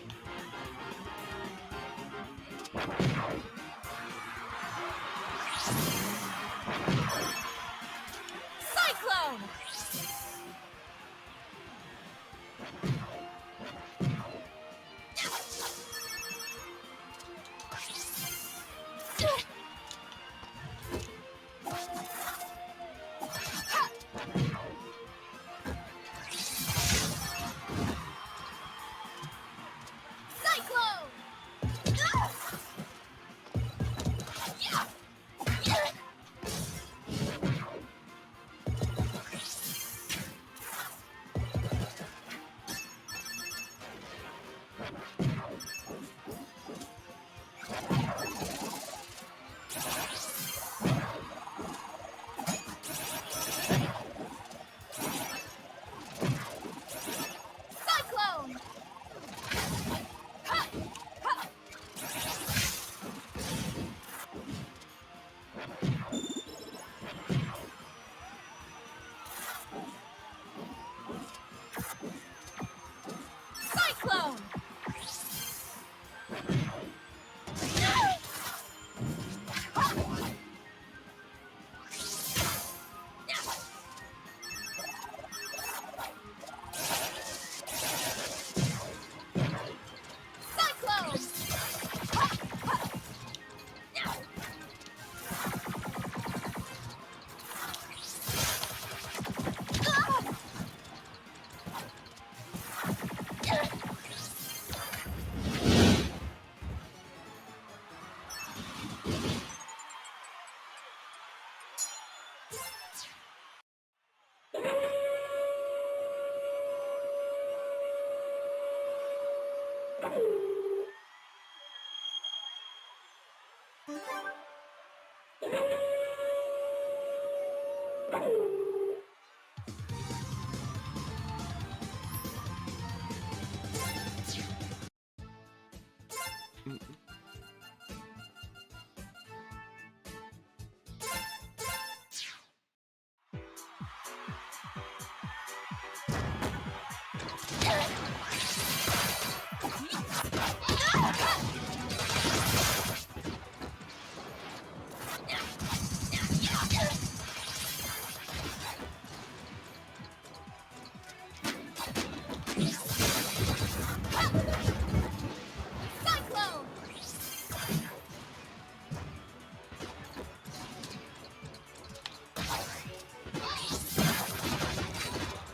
Cyclone! Cyclone!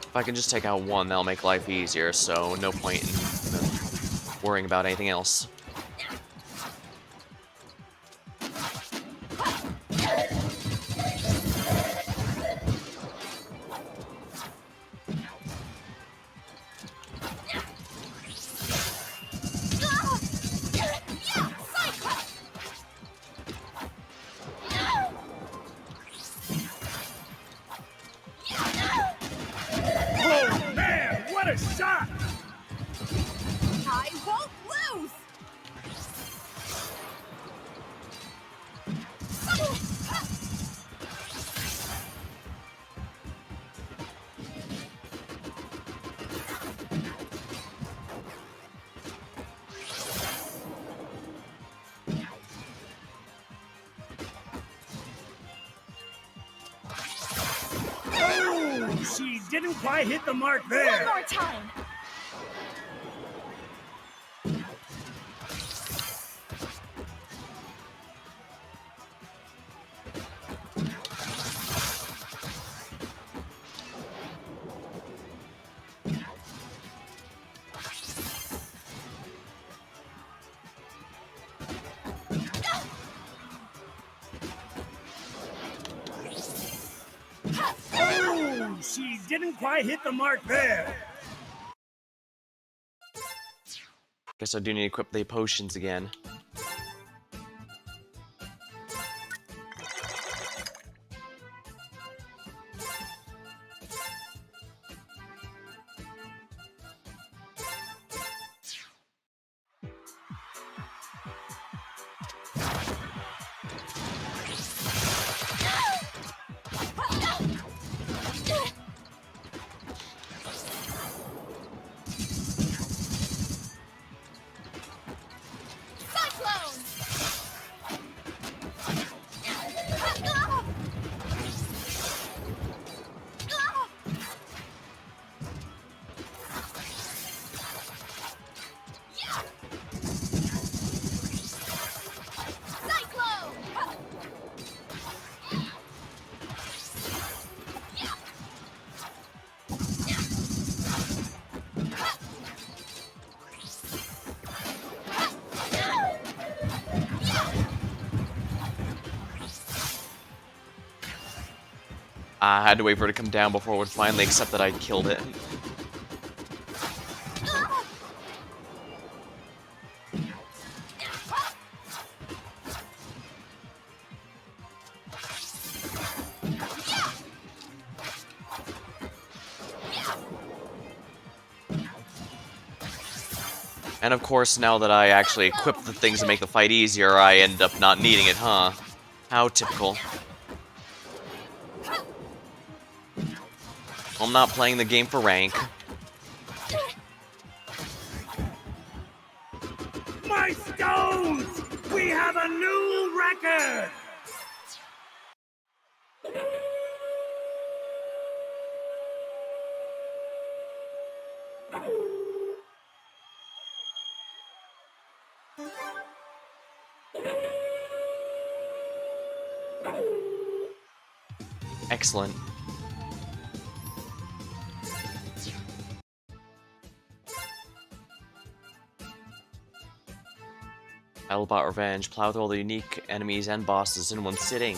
If I can just take out one, that'll make life easier, so no point in worrying about anything else. Oh man, what a shot! I won't lose! she didn't quite hit the mark there. One more time. Oh, she didn't quite hit the mark there. Guess I do need to equip the potions again. I had to wait for it to come down before it would finally accept that I killed it. And of course, now that I actually equip the things to make the fight easier, I end up not needing it, huh? How typical. I'm not playing the game for rank. My stones! We have a new record! Excellent. Battlebot Revenge. Plow through all the unique enemies and bosses in one sitting.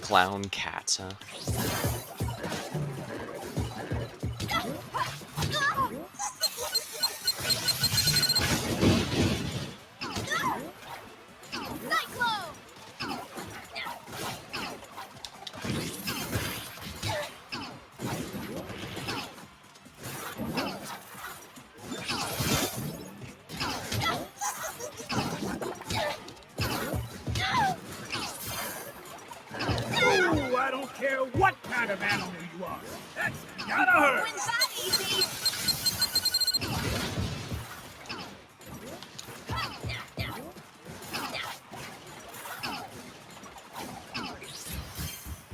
Clown cats, huh? Ooh, I don't care what kind of animal you are. That's gotta hurt. When's that easy?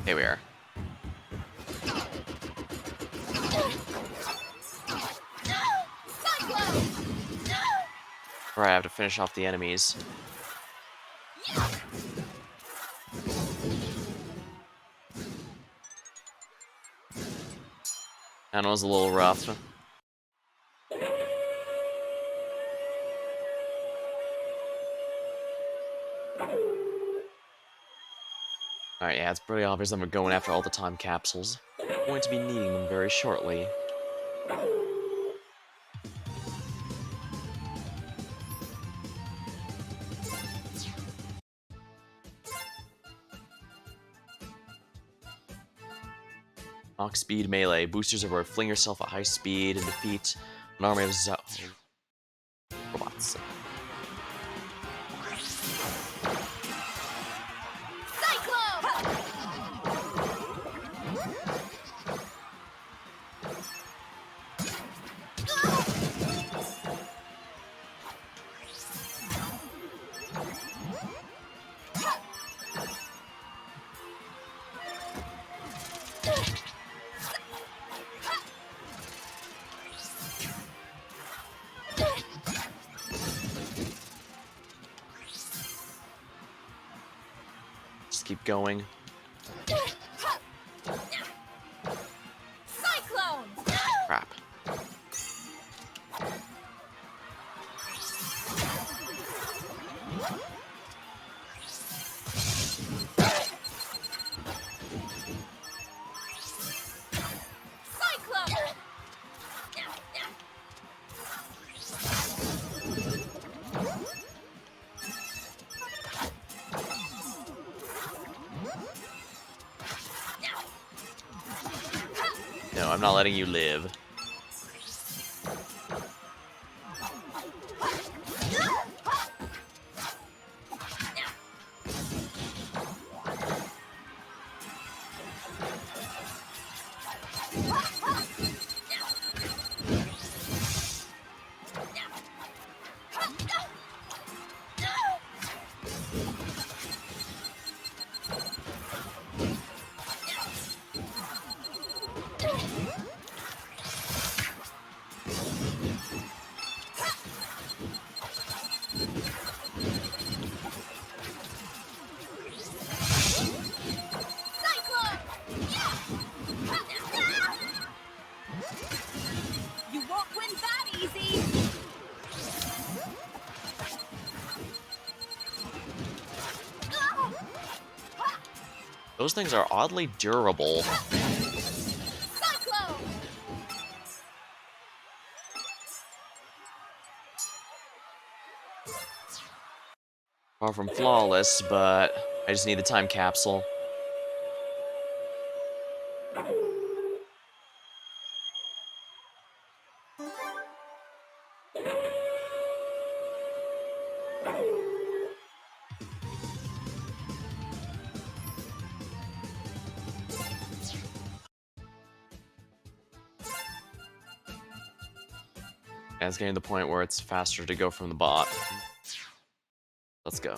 Here we are. before I have to finish off the enemies. That was a little rough. Alright, yeah, it's pretty obvious that we're going after all the time capsules. Going to be needing them very shortly. Mach speed melee. Boosters are where fling yourself at high speed and defeat an army of robots. Just keep going. Cyclone! Crap. Cyclone! No, I'm not letting you live. You won't win that easy! Those things are oddly durable. Cyclone! Far from flawless, but I just need the time capsule. And it's getting to the point where it's faster to go from the bot. Let's go.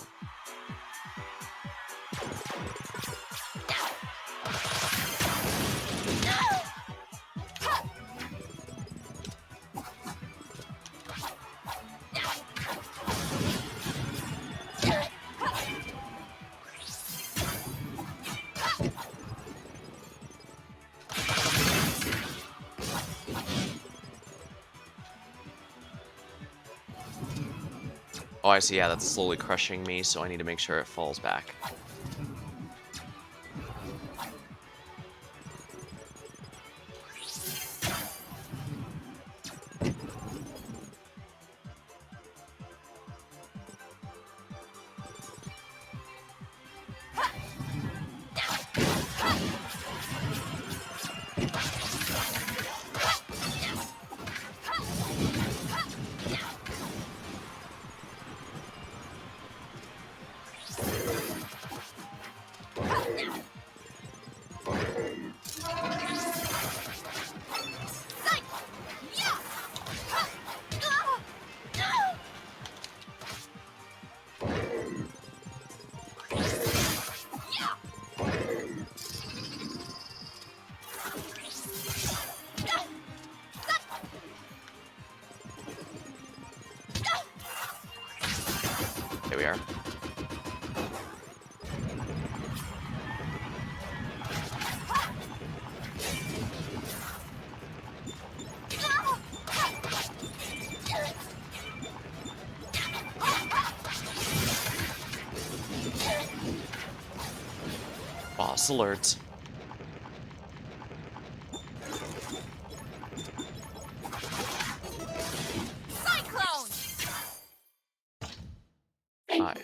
Oh, I see. Yeah, that's slowly crushing me, so I need to make sure it falls back. we are. Boss alert. Cyclone! Hi.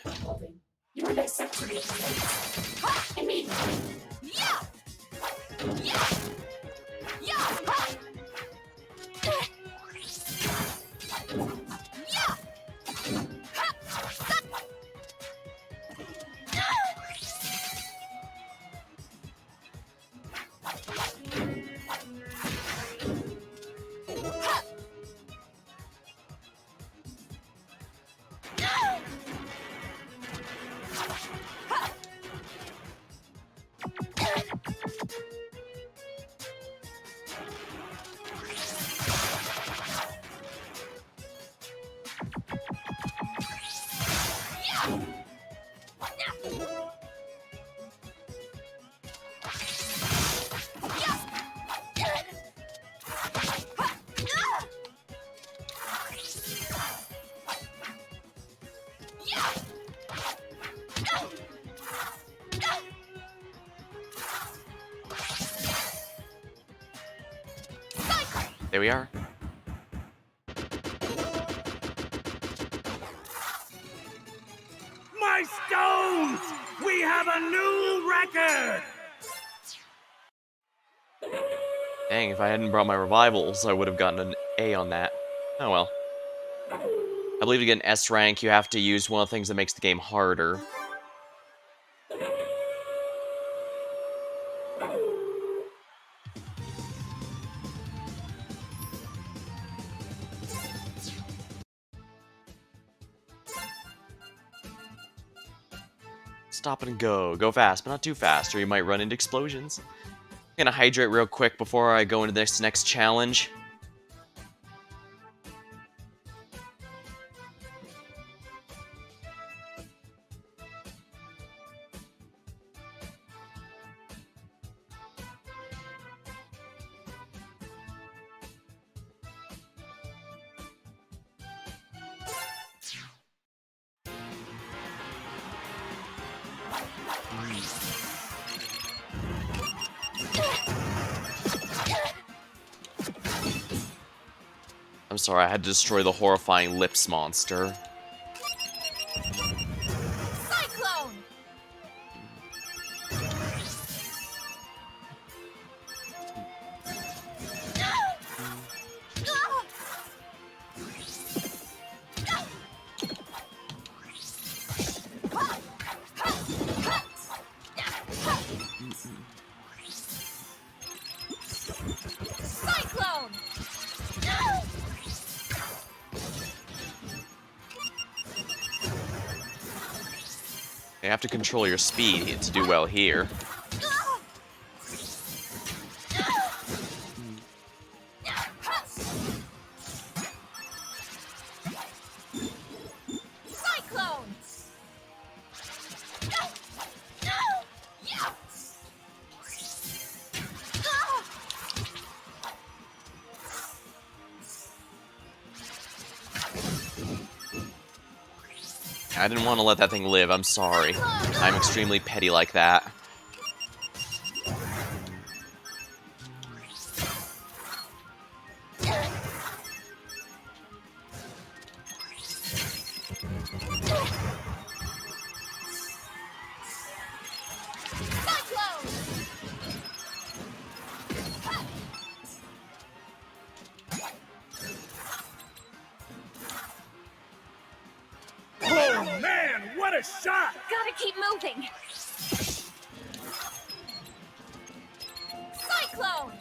Yeah! Yeah! Yeah! Yeah! There we are. My stones! We have a new record! Dang, if I hadn't brought my revivals, I would have gotten an A on that. Oh well. I believe to get an S rank, you have to use one of the things that makes the game harder. Stop and go. Go fast, but not too fast, or you might run into explosions. I'm gonna hydrate real quick before I go into this next challenge. I'm sorry, I had to destroy the horrifying lips monster. Cyclone! Cyclone! You have to control your speed to do well here. Cyclone! I didn't want to let that thing live, I'm sorry. I'm extremely petty like that. Oh man, what a shot! Gotta keep moving! Cyclone!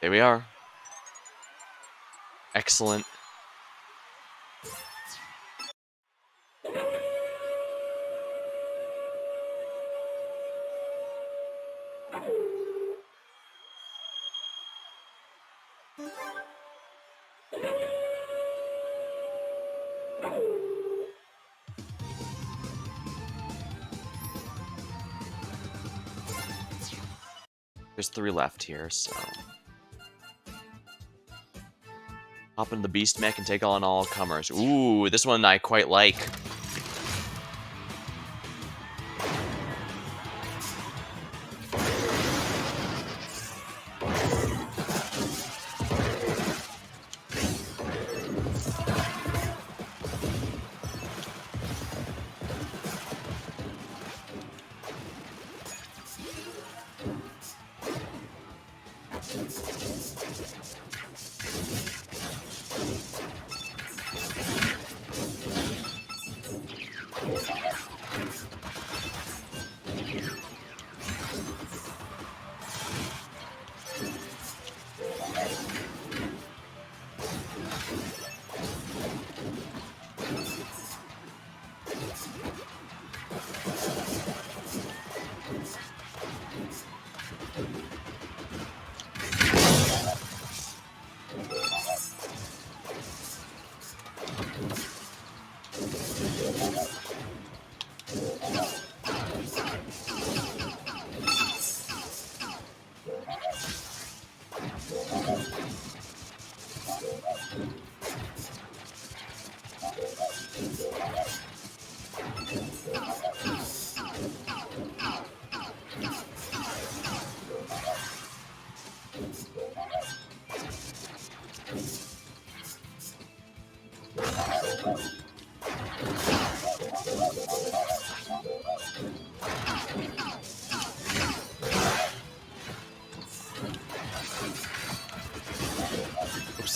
There we are. Excellent. There's 3 left here, so... Hop into the beast mech and take on all comers. Ooh, this one I quite like.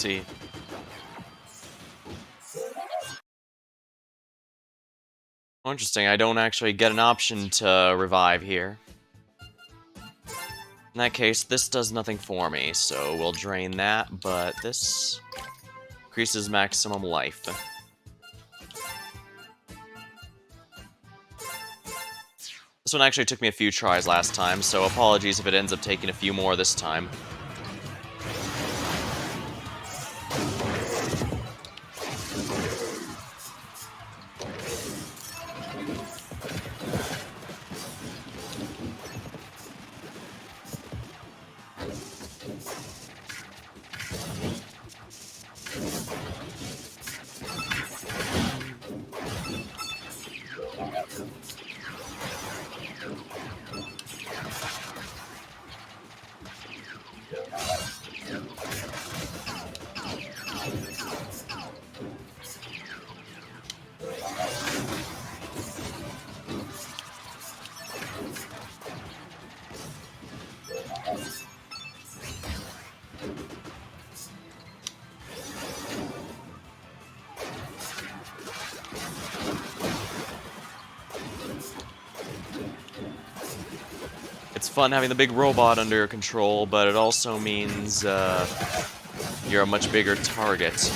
Oopsie. Oh, interesting, I don't actually get an option to revive here. In that case, this does nothing for me, so we'll drain that, but this increases maximum life. This one actually took me a few tries last time, so apologies if it ends up taking a few more this time. It's fun having the big robot under your control, but it also means you're a much bigger target.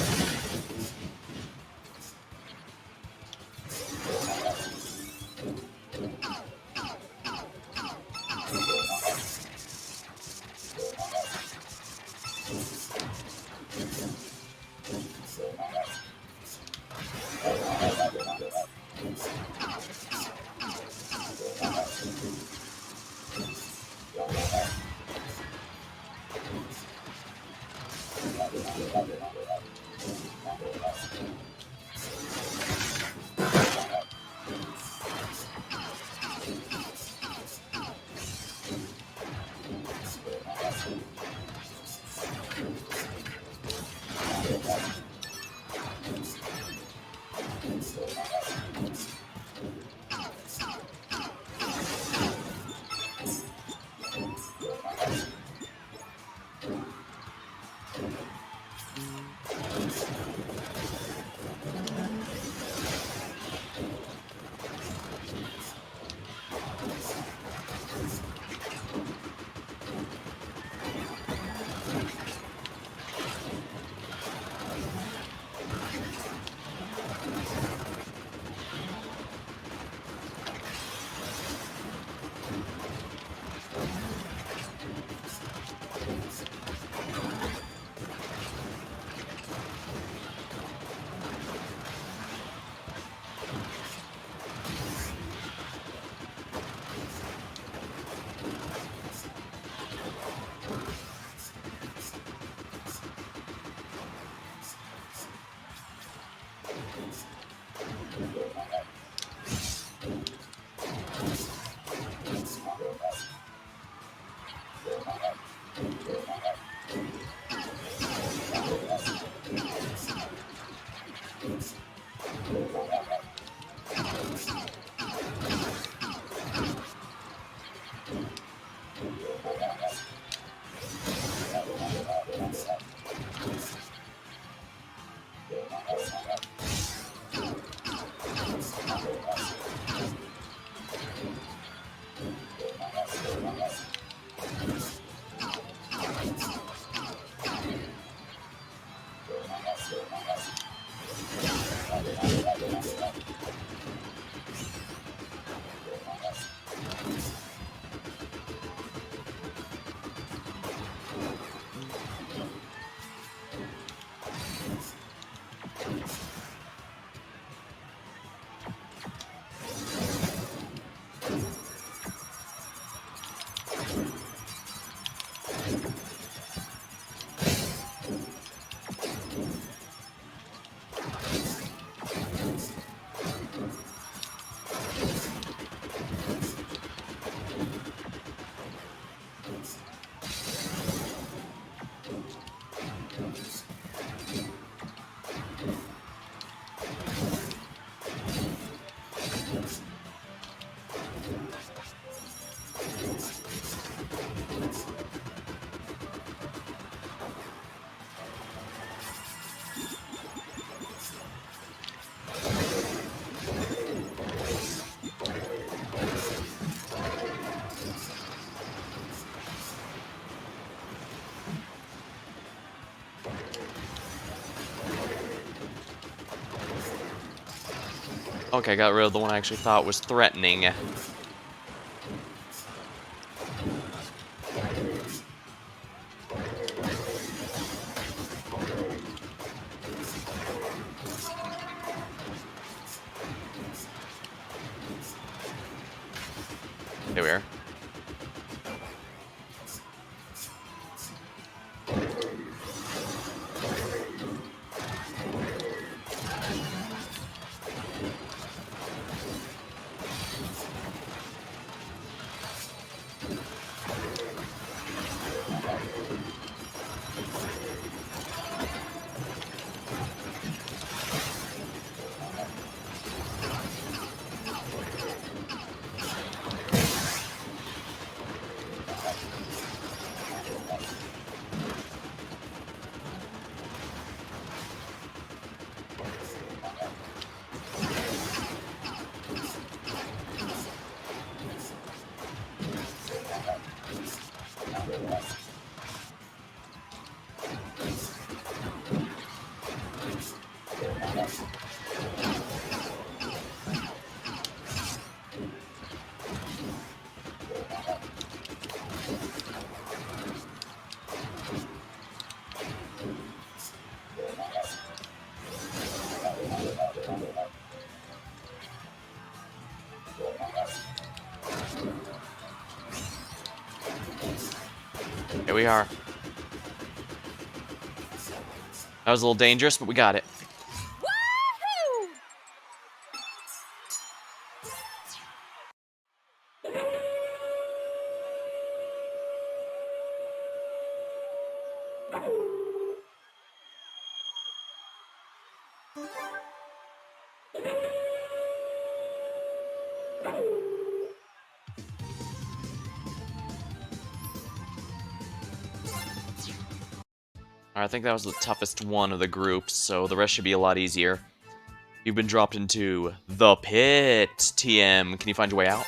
Okay, got rid of the one I actually thought was threatening. There we are. Here we are. That was a little dangerous, but we got it. Woohoo! I think that was the toughest one of the group, so the rest should be a lot easier. You've been dropped into the pit, TM. Can you find your way out?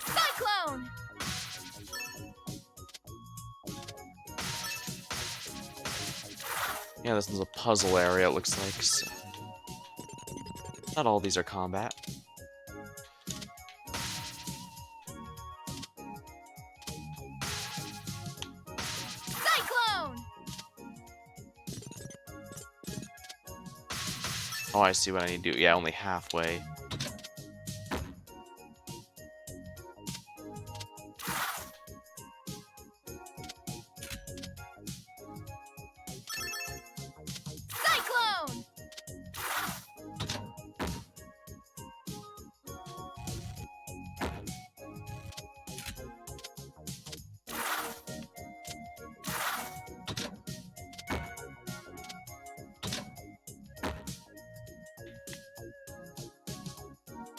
Cyclone! Yeah, this is a puzzle area, it looks like. So. Not all these are combat. Cyclone! Oh, I see what I need to do. Yeah, only halfway. Cyclone!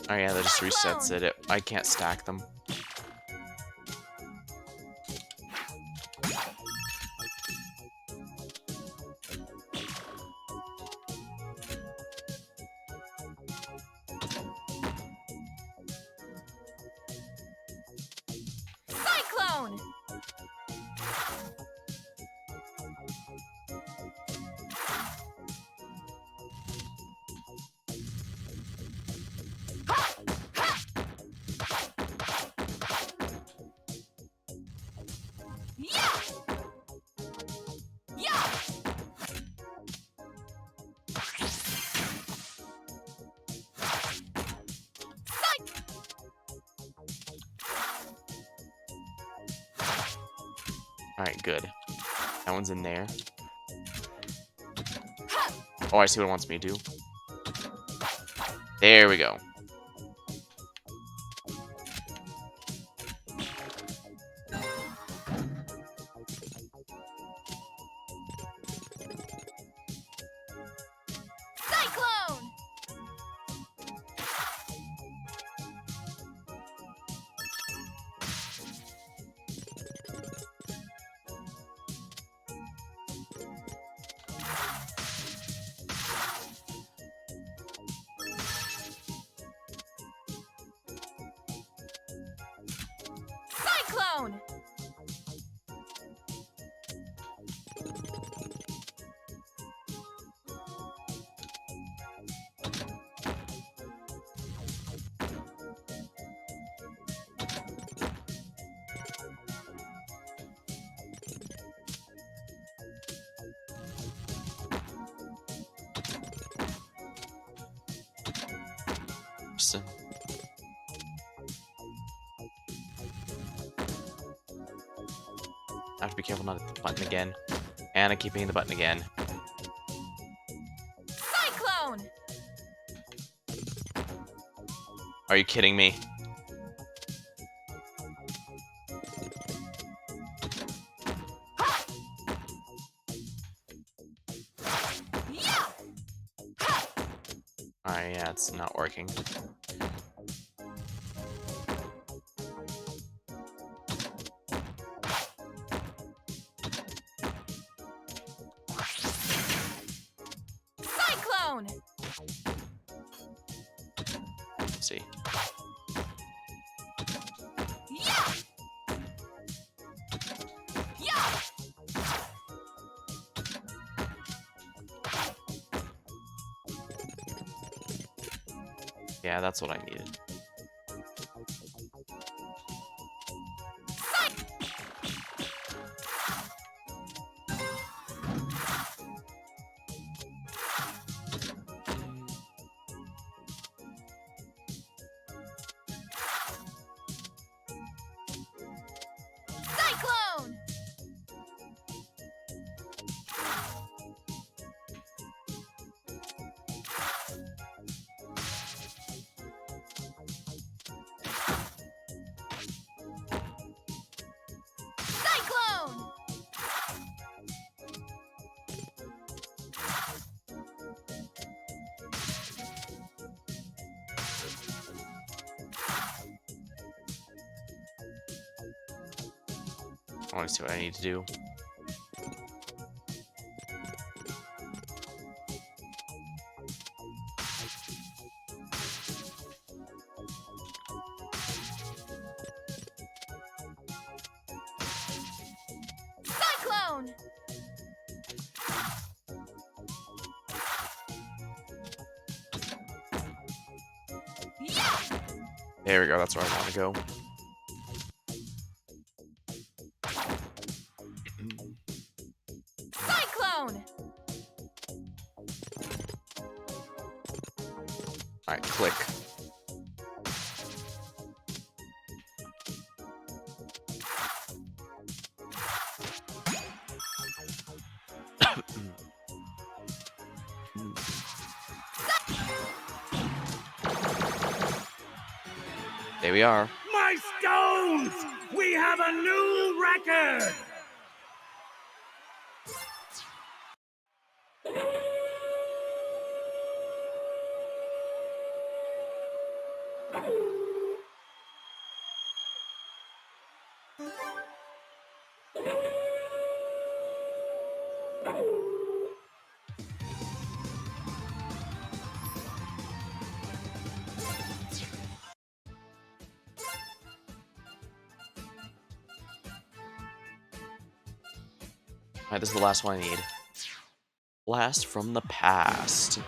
Oh yeah, that just resets it. I can't stack them. Cyclone! Yeah! Yeah! Psych! Alright, good. That one's in there. Oh, I see what it wants me to do. There we go. Cyclone! Cyclone! So- I have to be careful not to hit the button again. And I keep hitting the button again. Cyclone! Are you kidding me? Yeah! Alright, yeah, it's not working. Cyclone! Let's see. Yeah! Yeah! Yeah, that's what I needed. Cyclone! Cyclone! I want to see what I need to do. Cyclone! Yeah! There we go, that's where I want to go. Cyclone! Alright, click. There we are. My stones! We have a new record! Alright, this is the last one I need. Blast from the past.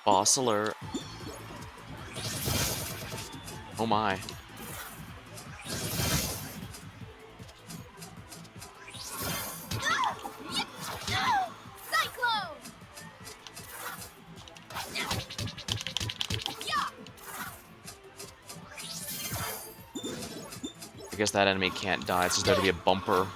Boss alert. Oh my. Cyclone! I guess that enemy can't die. It's just there to be a bumper.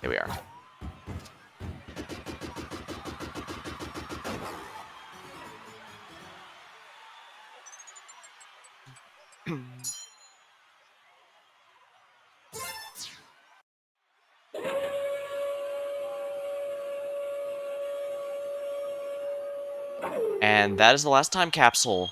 Here we are. And that is the last time capsule.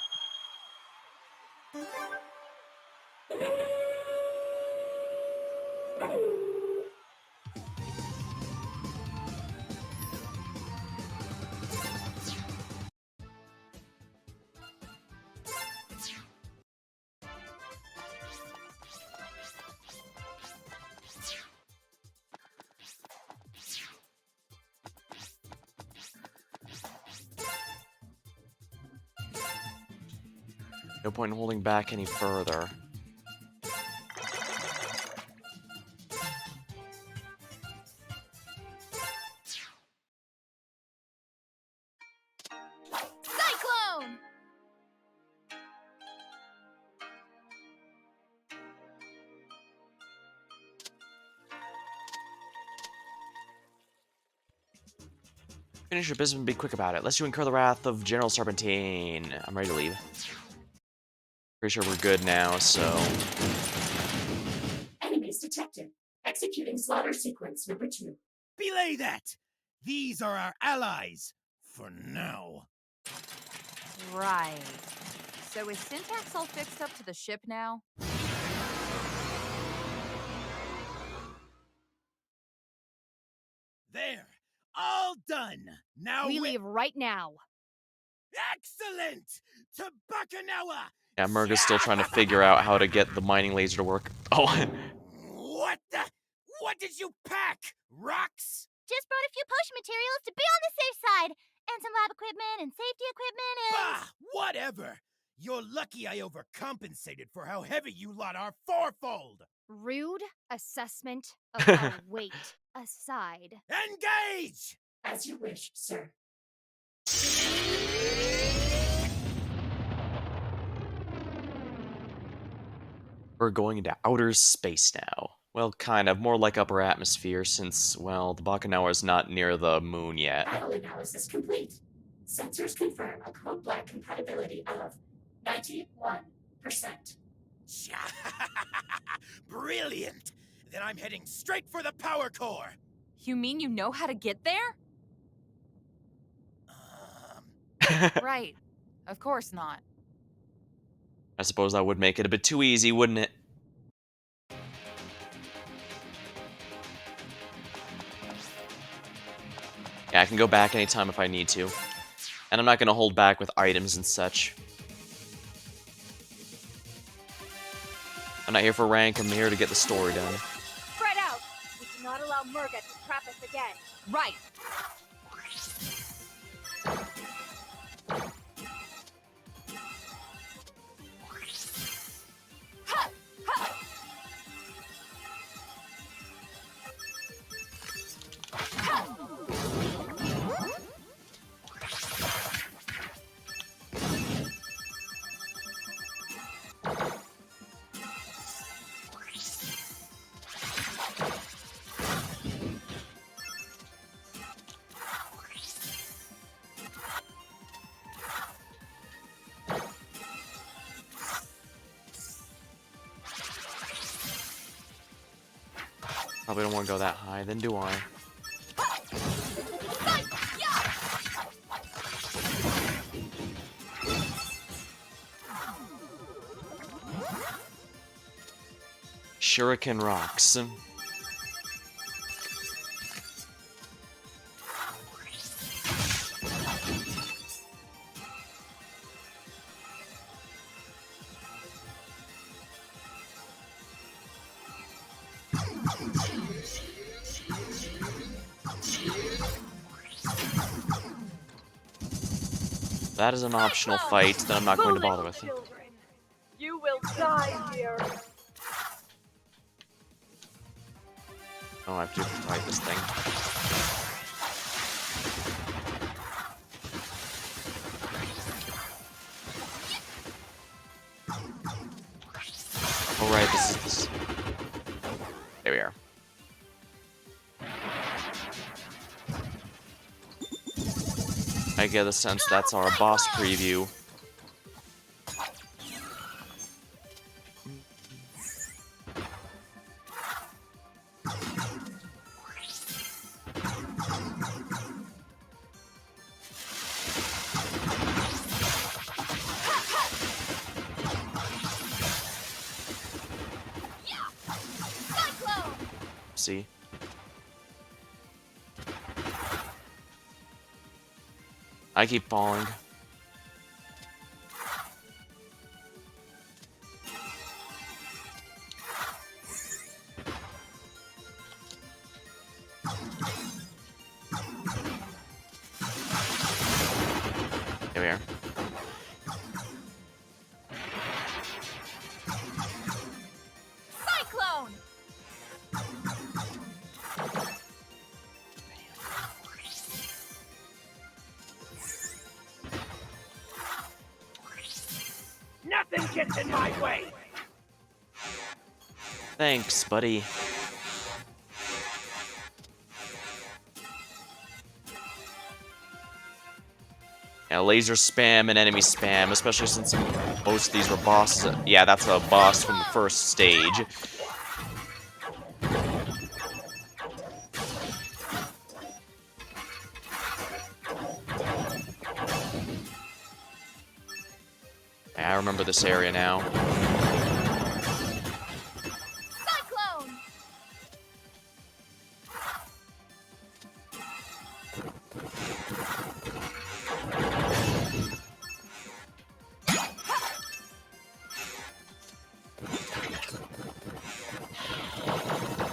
No point in holding back any further. Cyclone! Finish your business and be quick about it, lest you incur the wrath of General Serpentine. I'm ready to leave. Pretty sure we're good now, so... Enemies detected. Executing slaughter sequence number 2. Belay that! These are our allies. For now. Right. So is Syntax all fixed up to the ship now? There. All done. Now We leave right now. Excellent! To Bakanawa! Yeah, Murga's still trying to figure out how to get the mining laser to work. Oh, What the? What did you pack? Rocks? Just brought a few potion materials to be on the safe side. And some lab equipment and safety equipment and... Bah! Whatever! You're lucky I overcompensated for how heavy you lot are fourfold! Rude assessment of our weight aside. Engage! As you wish, sir. we're going into outer space now. Well, kind of. More like upper atmosphere, since, well, the Bacchanal is not near the moon yet. Battle analysis complete. Sensors confirm a code black compatibility of 91%. Brilliant! Then I'm heading straight for the power core! You mean you know how to get there? Right. Of course not. I suppose that would make it a bit too easy, wouldn't it? Yeah, I can go back anytime if I need to. And I'm not going to hold back with items and such. I'm not here for rank, I'm here to get the story done. Spread out! We cannot allow Murga to trap us again. Right. Probably don't want to go that high, then do I? Shuriken rocks. That is an optional fight that I'm not going to bother with. Children, you will die here. Oh, I have to fight this thing. Alright, this. There we are. I get the sense that's our boss preview. See? I keep falling. Here we are. Cyclone! Nothing gets in my way. Thanks, buddy. Yeah, laser spam and enemy spam, especially since most of these were bosses. Yeah, that's a boss from the first stage. Yeah, I remember this area now. Cyclone!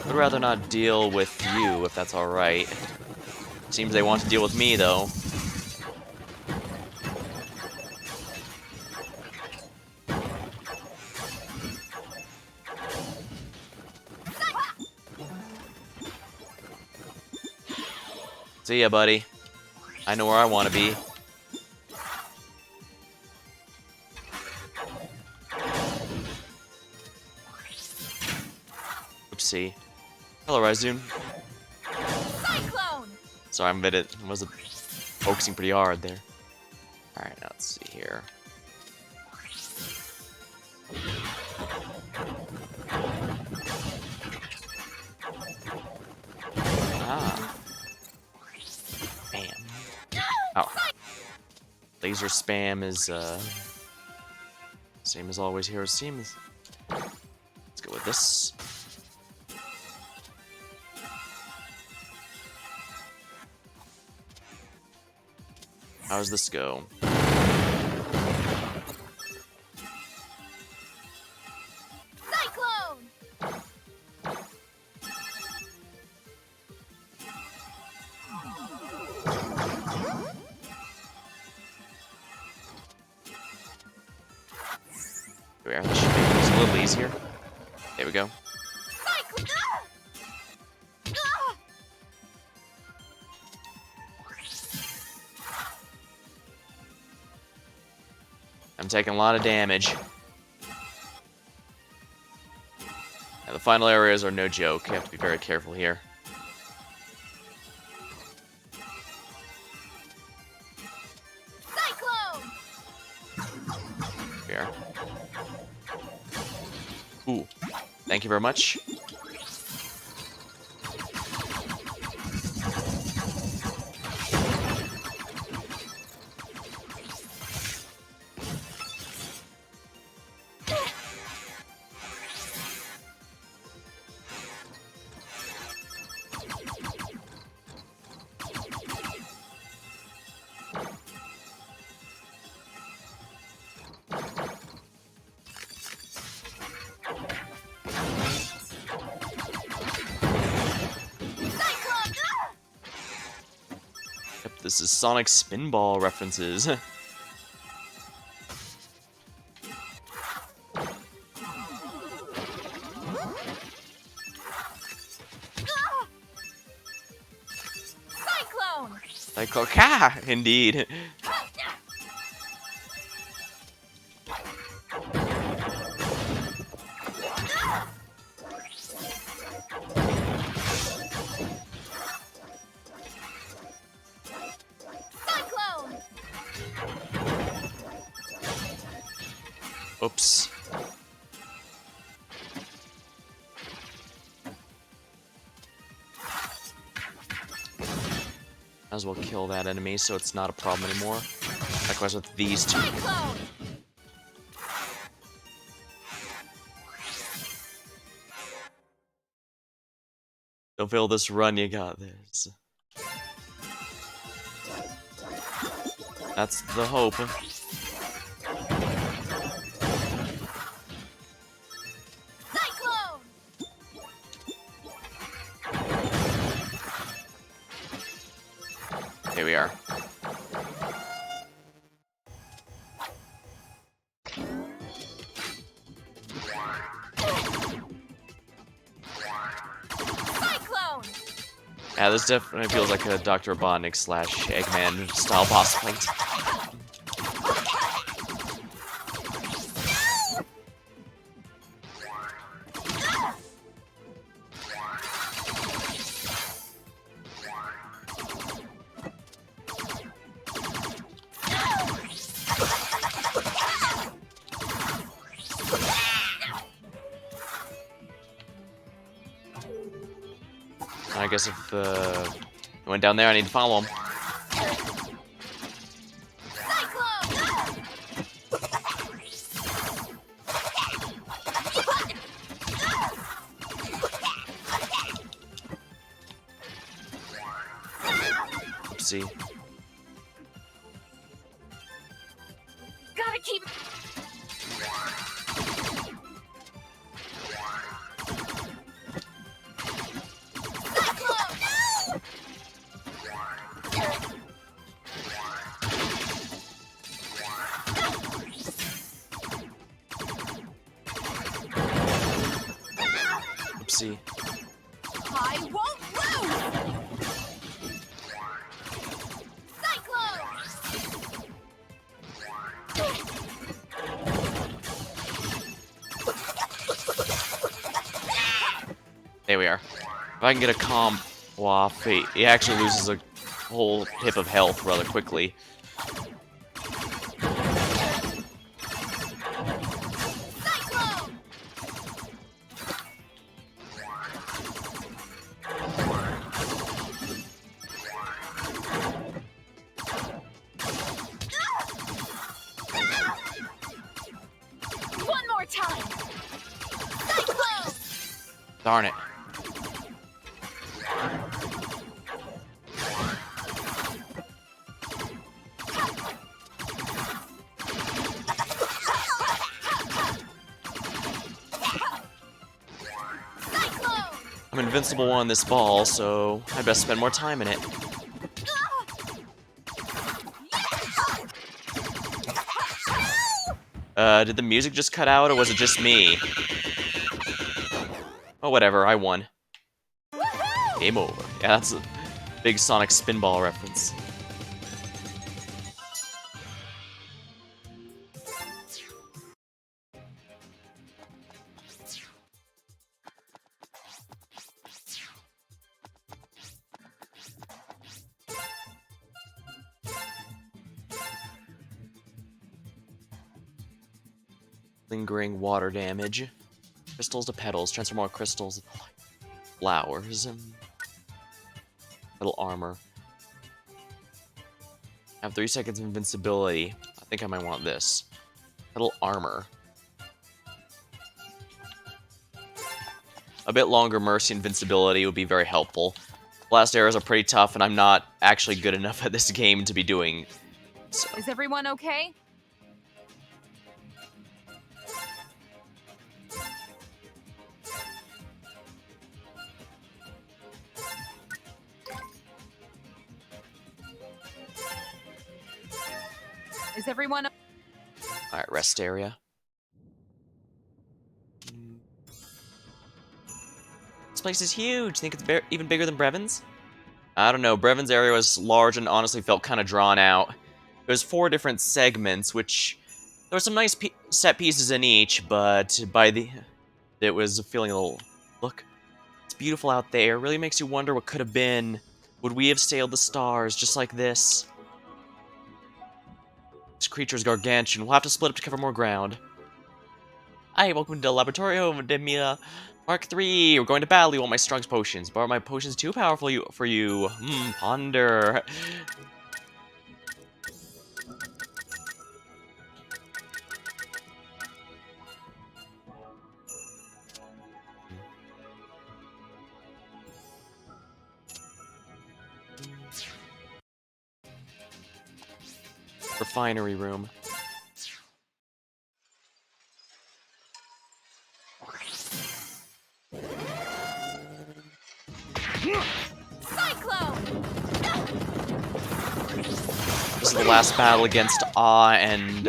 I'd rather not deal with you, if that's alright. Seems they want to deal with me, though. See ya, buddy. I know where I want to be. Oopsie. Hello, Ryzune. Cyclone! Sorry, I admit it was focusing pretty hard there. Alright, now let's see here. Ah. Bam. Oh. Laser spam is, same as always here, it seems. Let's go with this. How does this go? Cyclone! Here we are. This should make this a little easier. There we go. Cyclone! I'm taking a lot of damage. Now, the final areas are no joke. You have to be very careful here. Cyclone! Here. Ooh. Thank you very much. Yep, this is Sonic Spinball references. Indeed. Cyclone! Oops. Might as well kill that enemy so it's not a problem anymore. Likewise with these two. Cyclone! Fulfill this run, you got this. That's the hope. Cyclone! Here we are. Cyclone! Yeah, this definitely feels like a Dr. Robotnik / Eggman style boss fight. I guess if I went down there, I need to follow him. Oopsie. Gotta keep. Oopsie. I won't lose! There we are. If I can get a combo off, he actually loses a whole hip of health rather quickly. One more time! Cyclone! Darn it. I'm invincible on this ball, so I best spend more time in it. Did the music just cut out, or was it just me? Oh, whatever, I won. Game over. Yeah, that's a big Sonic Spinball reference. Lingering water damage. Crystals to petals. Transfer more crystals to flowers. Little armor. I have 3 seconds of invincibility. I think I might want this. Little armor. A bit longer mercy invincibility would be very helpful. Blast arrows are pretty tough, and I'm not actually good enough at this game to be doing so. Is everyone okay? Is everyone? Alright, rest area. This place is huge. Think it's even bigger than Brevins? I don't know, Brevon's area was large and honestly felt kind of drawn out. There's 4 different segments, which there were some nice set pieces in each, but it was feeling a little... Look, it's beautiful out there. It really makes you wonder what could have been. Would we have sailed the stars just like this? This creature is gargantuan. We'll have to split up to cover more ground. Hi, welcome to Laboratorio de Mila Mark 3. We're going to battle. You want my strongest potions. But are my potions too powerful for you? Ponder. Refinery room. Cyclone! This is the last battle against Ah and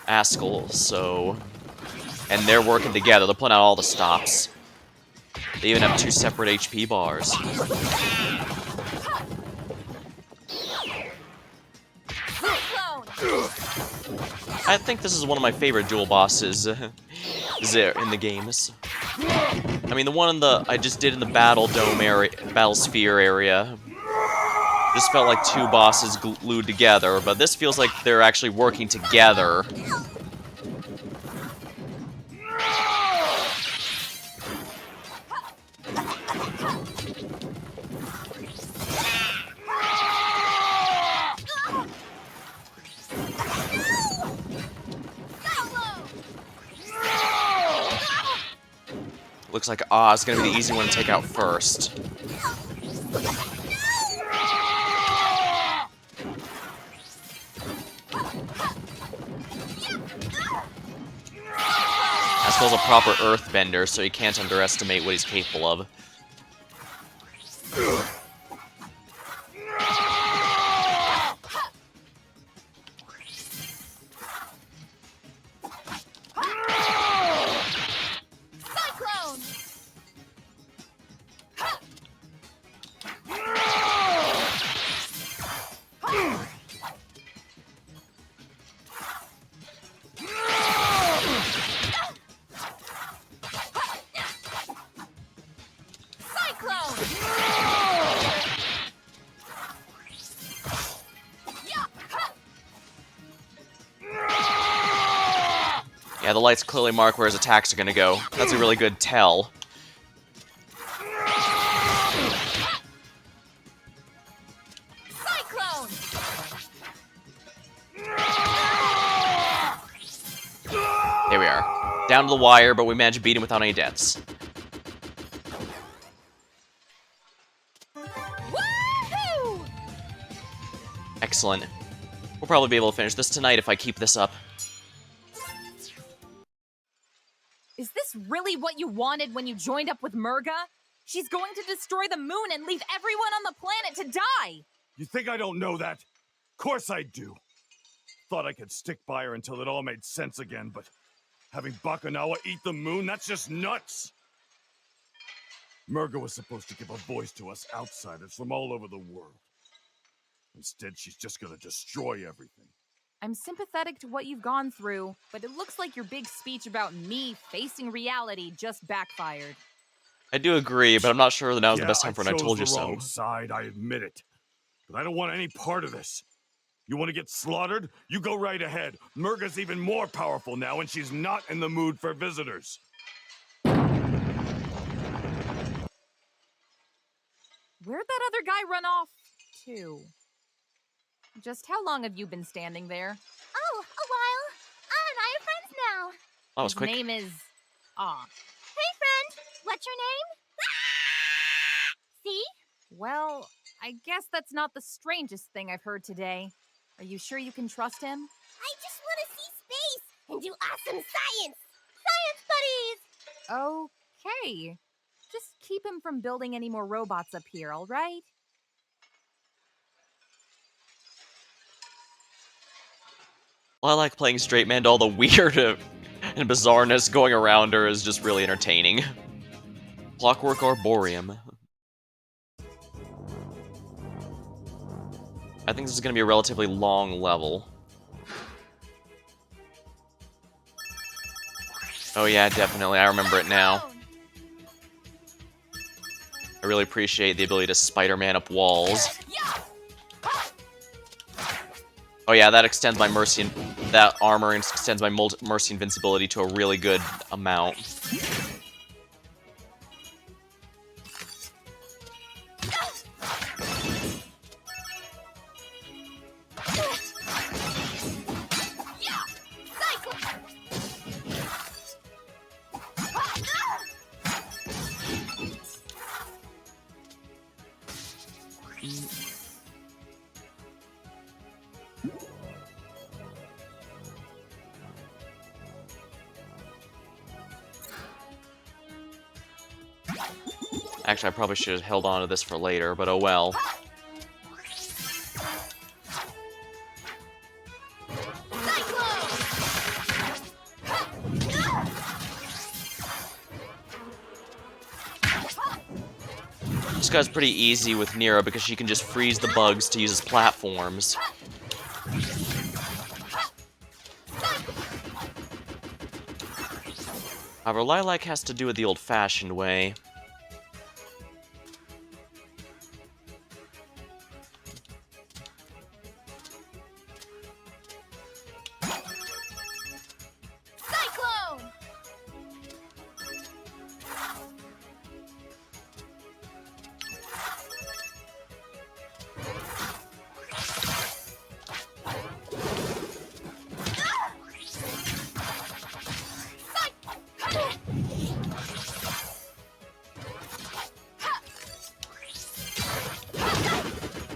Askel, so... And they're working together. They're pulling out all the stops. They even have 2 separate HP bars. I think this is one of my favorite dual bosses there in the games. I mean, the one I just did in the Battle Dome area, Battle Sphere area. This felt like 2 bosses glued together, but this feels like they're actually working together. Looks like Ah is gonna be the easy one to take out first. Askel's a proper earthbender, so you can't underestimate what he's capable of. Yeah, the lights clearly mark where his attacks are gonna go. That's a really good tell. Cyclone! There we are. Down to the wire, but we managed to beat him without any deaths. Woohoo! Excellent. We'll probably be able to finish this tonight if I keep this up. Is this really what you wanted when you joined up with Murga? She's going to destroy the moon and leave everyone on the planet to die! You think I don't know that? Of course I do. Thought I could stick by her until it all made sense again, but having Bakunawa eat the moon, that's just nuts! Murga was supposed to give a voice to us outsiders from all over the world. Instead, she's just gonna destroy everything. I'm sympathetic to what you've gone through, but it looks like your big speech about me facing reality just backfired. I do agree, but I'm not sure that now's the best time for it. I chose told you the so. wrong side, I admit it. But I don't want any part of this. You want to get slaughtered? You go right ahead. Murga's even more powerful now, and she's not in the mood for visitors. Where'd that other guy run off to? Just how long have you been standing there? Oh, a while. Anna and I are friends now. That was His quick. name is... Ah. Hey, friend. What's your name? See? Well, I guess that's not the strangest thing I've heard today. Are you sure you can trust him? I just want to see space and do awesome science. Science buddies! Okay. Just keep him from building any more robots up here, all right? Well, I like playing straight man. All the weird and bizarreness going around her is just really entertaining. Clockwork Arboreum. I think this is going to be a relatively long level. Oh yeah, definitely. I remember it now. I really appreciate the ability to Spider-Man up walls. Oh yeah, that extends my mercy and that armor extends my mercy invincibility to a really good amount. Actually, I probably should have held on to this for later, but oh well. This guy's pretty easy with Neera because she can just freeze the bugs to use as platforms. However, Lilac has to do it the old-fashioned way.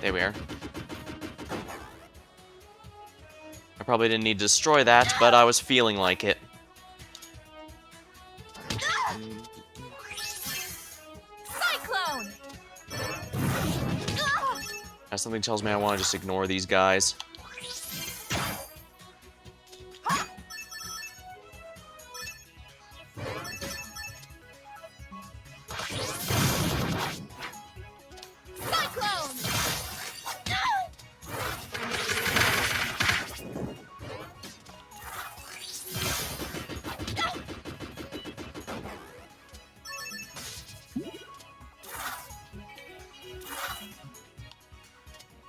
There we are. I probably didn't need to destroy that, but I was feeling like it. Cyclone! Something tells me I want to just ignore these guys.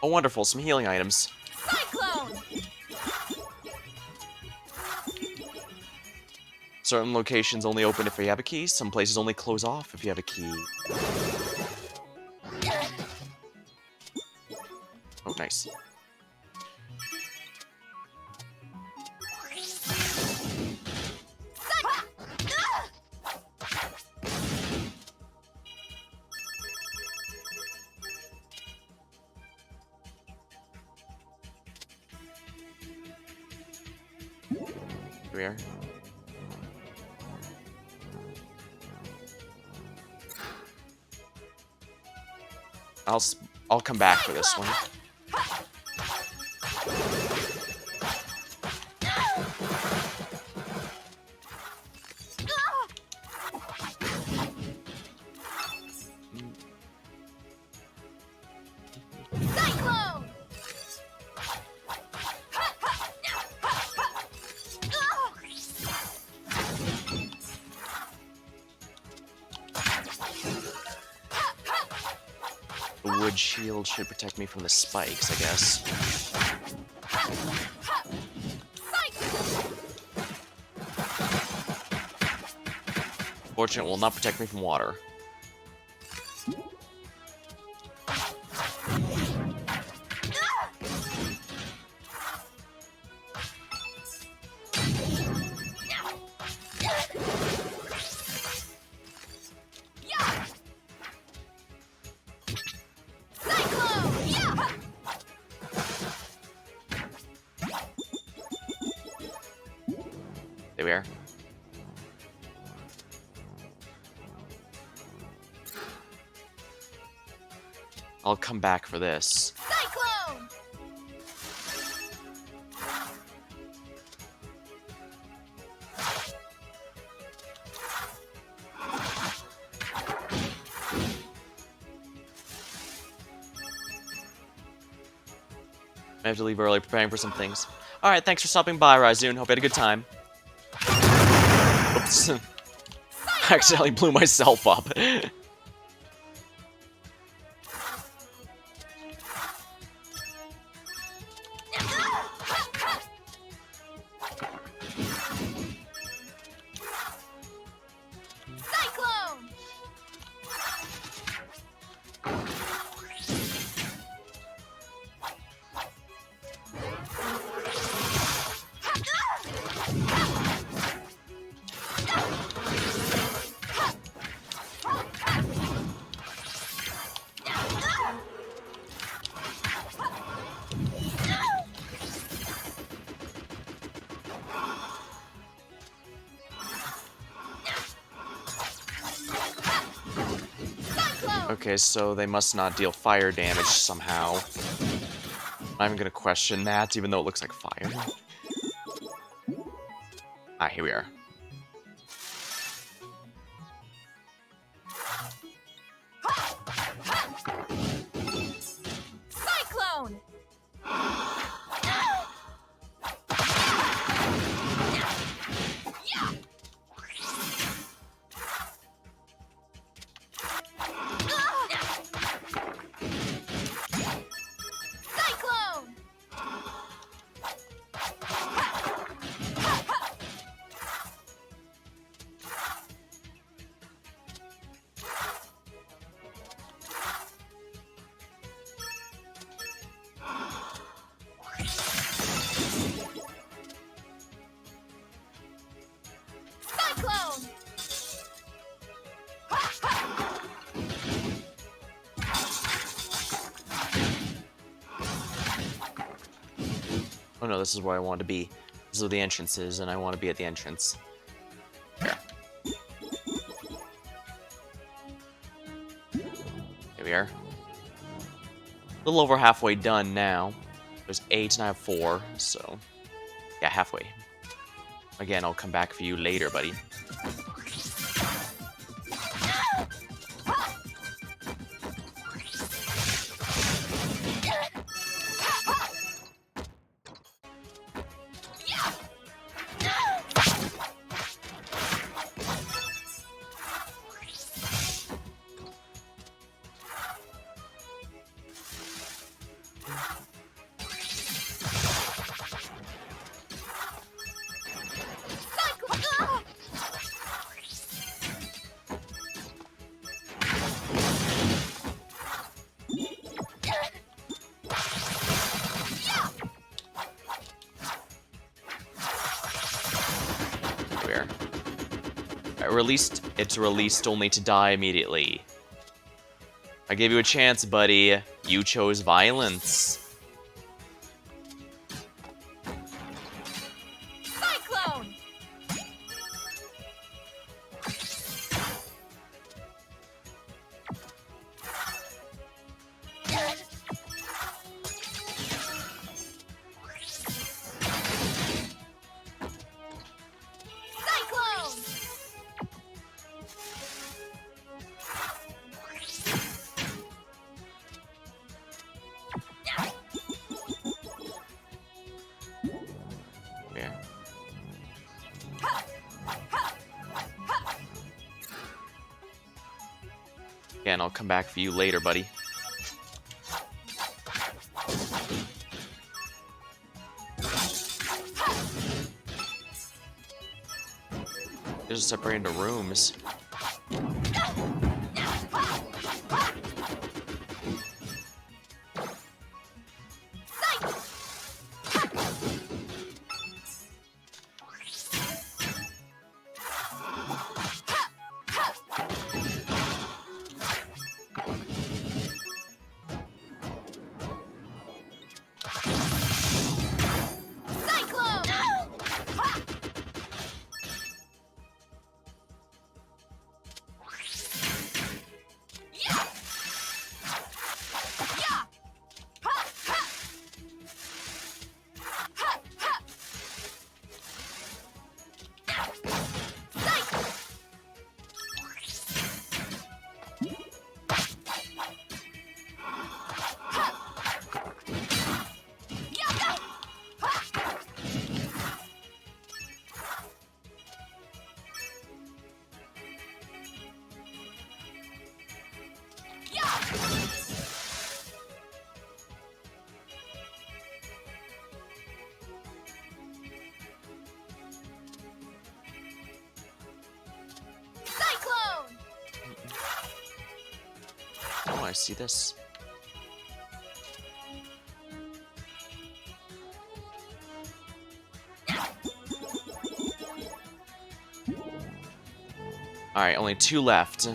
Oh, wonderful, some healing items. Cyclone! Certain locations only open if you have a key, some places only close off if you have a key. Oh, nice. Here we are. I'll come back for this one. The wood shield should protect me from the spikes, I guess. Fortunate will not protect me from water. There we are. I'll come back for this. Cyclone! I have to leave early, preparing for some things. Alright, thanks for stopping by, Raizun. Hope you had a good time. Oops. I accidentally blew myself up. Cyclone! Okay, so they must not deal fire damage somehow. I'm gonna question that, even though it looks like fire. Ah, here we are. Cyclone! Cyclone! Cyclone! Oh no, this is where I want to be. This is where the entrance is, and I want to be at the entrance. Here. Here we are. A little over halfway done now. There's 8 and I have 4, so... Yeah, halfway. Again, I'll come back for you later, buddy. It's released only to die immediately. I gave you a chance, buddy. You chose violence. Cyclone! Cyclone! Here. Again, I'll come back for you later, buddy. They're just separated into rooms. I see this. Alright, only 2 left.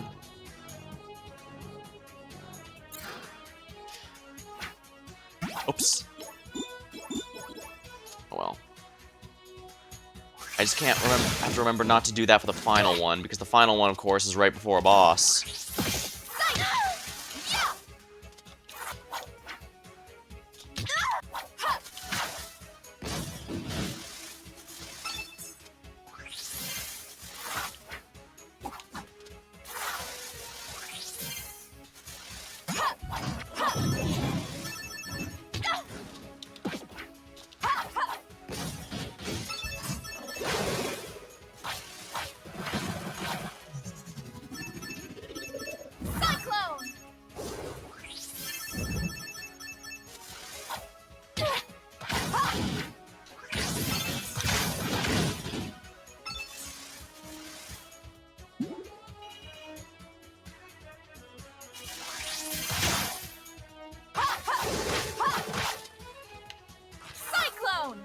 Oops. Oh well. I just can't remember. I have to remember not to do that for the final one, because the final one, of course, is right before a boss. Cyclone!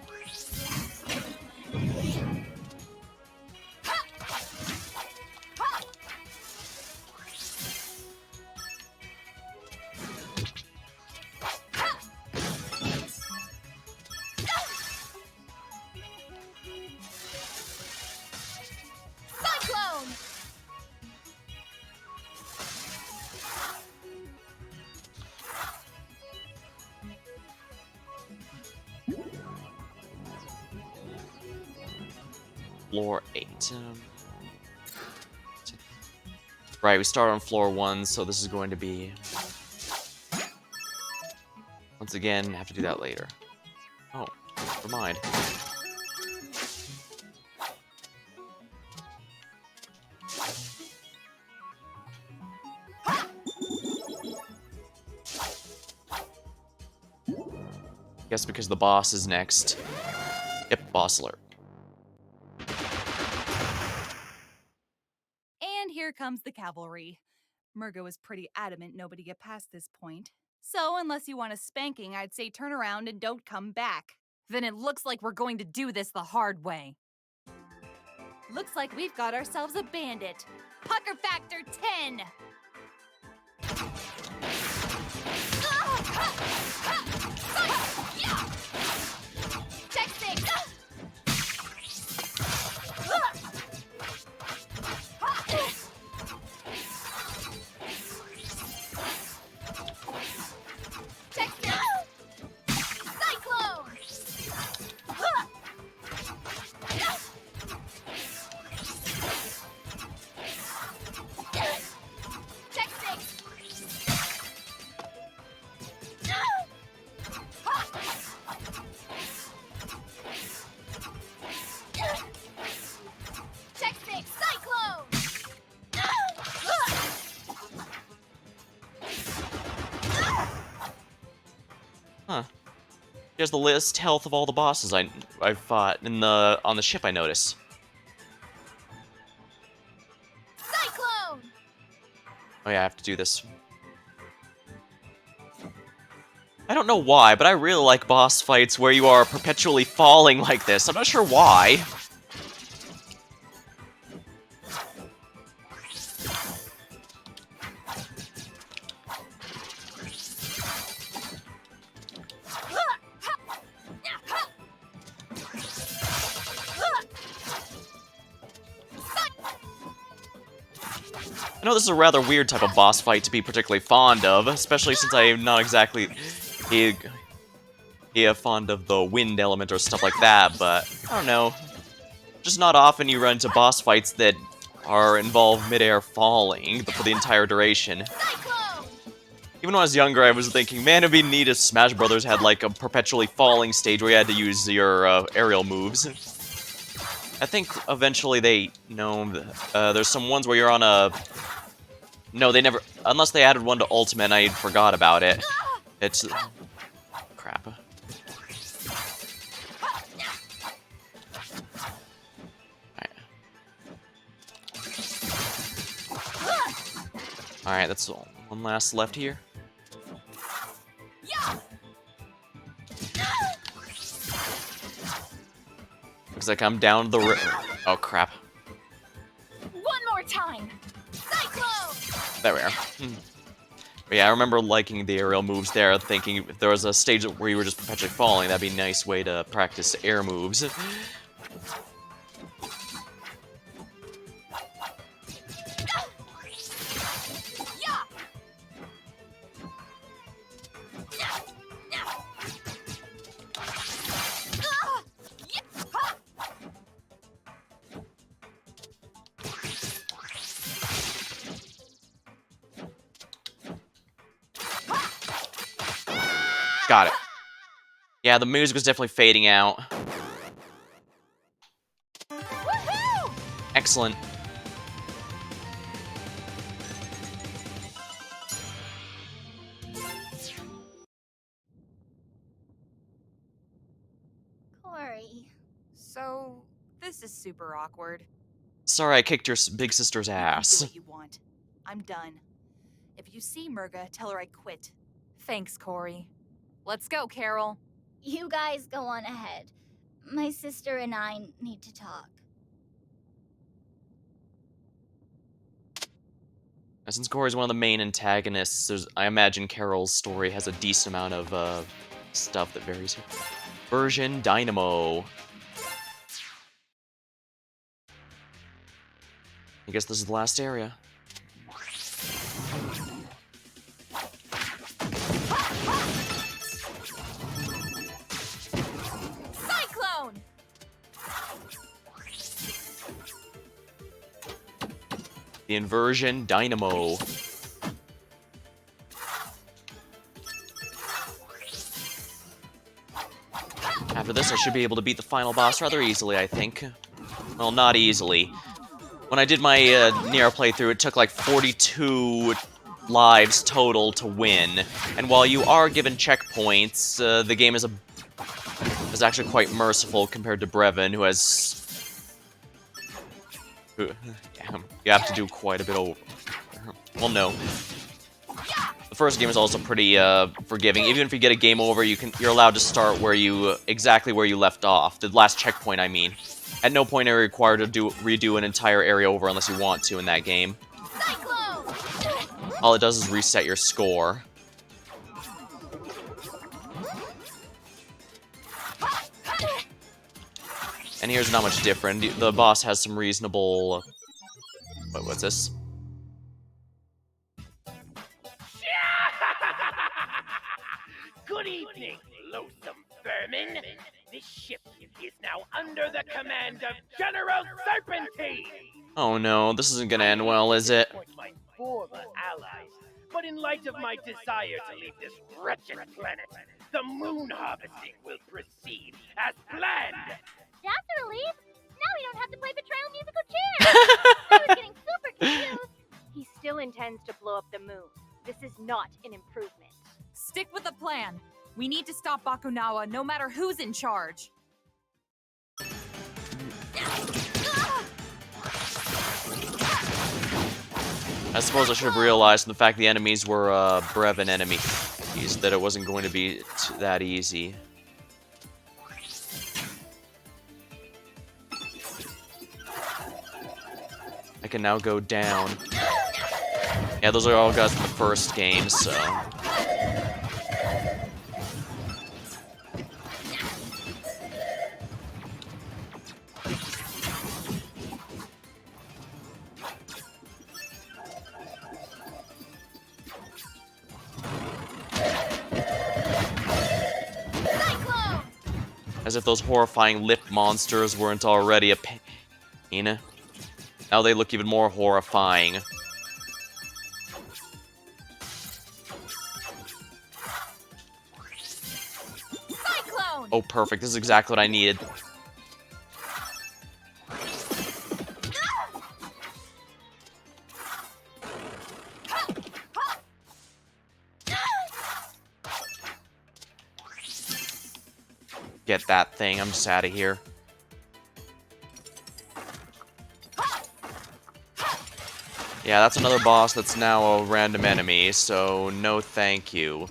Cyclone! Floor 8. Right, we start on floor 1, so this is going to be... Once again, have to do that later. Oh, never mind. Guess because the boss is next. Yep, boss alert. And here comes the cavalry. Murga was pretty adamant nobody get past this point. So, unless you want a spanking, I'd say turn around and don't come back. Then it looks like we're going to do this the hard way. Looks like we've got ourselves a bandit. Pucker Factor 10! Check 6! Cyclone! Check 6! Check 6! Cyclone! Huh. Here's the list health of all the bosses I fought on the ship, I notice. Cyclone! Oh yeah, I have to do this. I don't know why, but I really like boss fights where you are perpetually falling like this. I'm not sure why. I know this is a rather weird type of boss fight to be particularly fond of, especially since I am not exactly fond of the wind element or stuff like that, but I don't know. Just not often you run into boss fights that involve midair falling for the entire duration. Even when I was younger, I was thinking, man, it'd be neat if Smash Brothers had like a perpetually falling stage where you had to use your aerial moves. I think eventually there's some ones where you're on a... No, they never... Unless they added one to Ultimate and I forgot about it. It's... Crap. Alright, that's all. One last left here. Looks like I'm down the river. Oh, crap. One more time! Cyclone! There we are. But yeah, I remember liking the aerial moves there, thinking if there was a stage where you were just perpetually falling, that'd be a nice way to practice air moves. Got it. Yeah, the music was definitely fading out. Excellent. Corey. So, this is super awkward. Sorry I kicked your big sister's You can ass. do what you want. I'm done. If you see Murga, tell her I quit. Thanks, Corey. Let's go, Carol. You guys go on ahead. My sister and I need to talk. Since Corey's one of the main antagonists, I imagine Carol's story has a decent amount of stuff that varies here. Version Dynamo. I guess this is the last area. Cyclone! The Inversion Dynamo. After this, I should be able to beat the final boss rather easily, I think. Well, not easily. When I did my Neera playthrough, it took like 42 lives total to win. And while you are given checkpoints, the game is actually quite merciful compared to Brevin, who has... you have to do quite a bit over. Well, no. The first game is also pretty forgiving. Even if you get a game over, you're allowed to start exactly where you left off. The last checkpoint, I mean. At no point are you required to redo an entire area over unless you want to in that game. All it does is reset your score. And here's not much different. The boss has some reasonable... what's this? Good evening, loathsome vermin. This ship is now under the command of General Serpentine. Oh no, this isn't gonna end well, is it? My former allies, but in light of my desire to leave this wretched planet, the moon harvesting will proceed as planned. That's a relief. Now we don't have to play betrayal musical chairs. I was getting super confused. He still intends to blow up the moon. This is not an improvement. Stick with the plan. We need to stop Bakunawa no matter who's in charge. I suppose I should have realized from the fact the enemies were Brevin enemies that it wasn't going to be that easy. I can now go down. Yeah, those are all guys from the first game, so... As if those horrifying lip monsters weren't already a pain. Now they look even more horrifying. Cyclone! Oh, perfect. This is exactly what I needed. Get that thing. I'm just out of here. Yeah, that's another boss that's now a random enemy, so no thank you.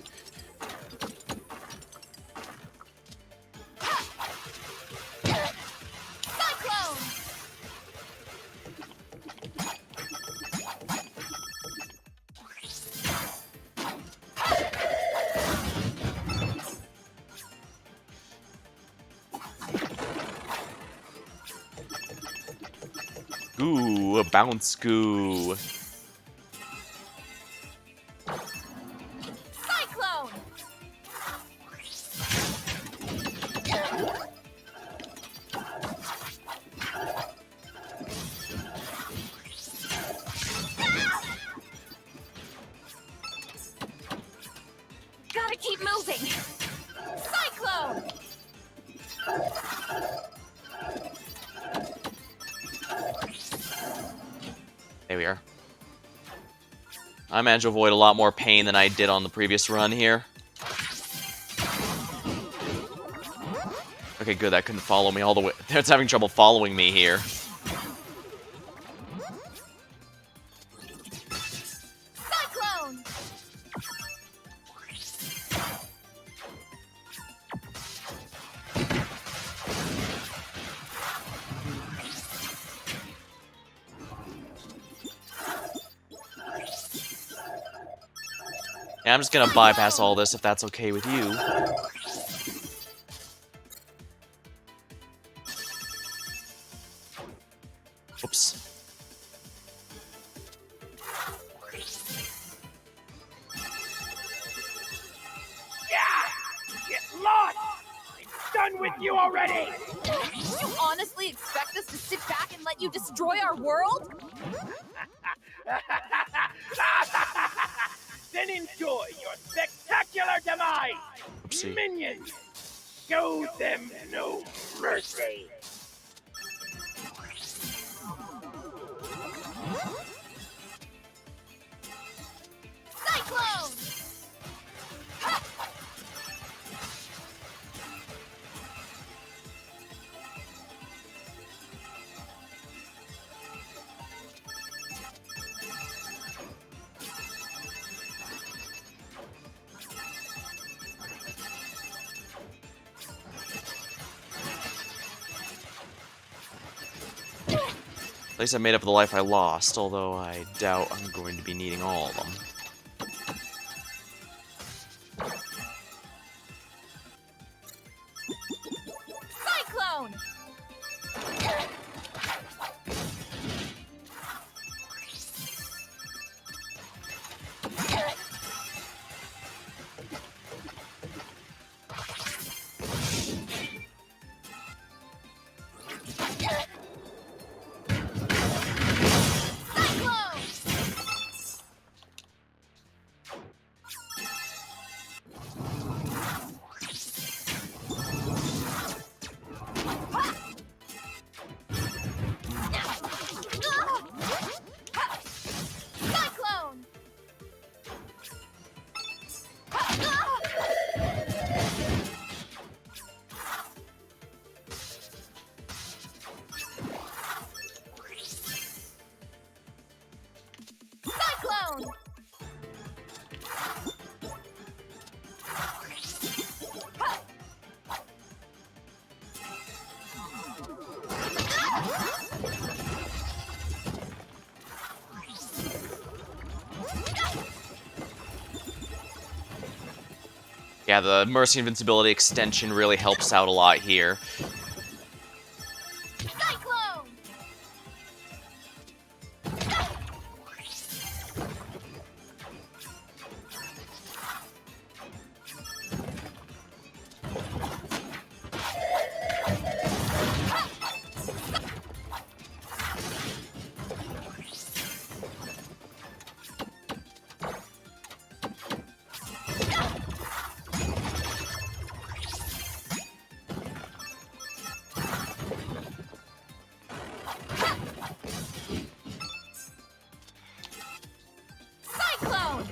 Cyclone! Ooh, a bounce goo. Cyclone! Gotta keep moving! Cyclone! There we are. I managed to avoid a lot more pain than I did on the previous run here. Okay, good, that couldn't follow me all the way. It's having trouble following me here. Cyclone! Yeah, I'm just gonna bypass all this if that's okay with you. Oops. Get lost! I'm done with you already! You honestly expect us to sit back and let you destroy our world? Then enjoy your spectacular demise! Oopsie. Minions! Show them no mercy! Cyclone! At least I made up for the life I lost, although I doubt I'm going to be needing all of them. Cyclone! Cyclone! Cyclone! Yeah, the Mercy Invincibility extension really helps out a lot here. Cyclone! Cyclone!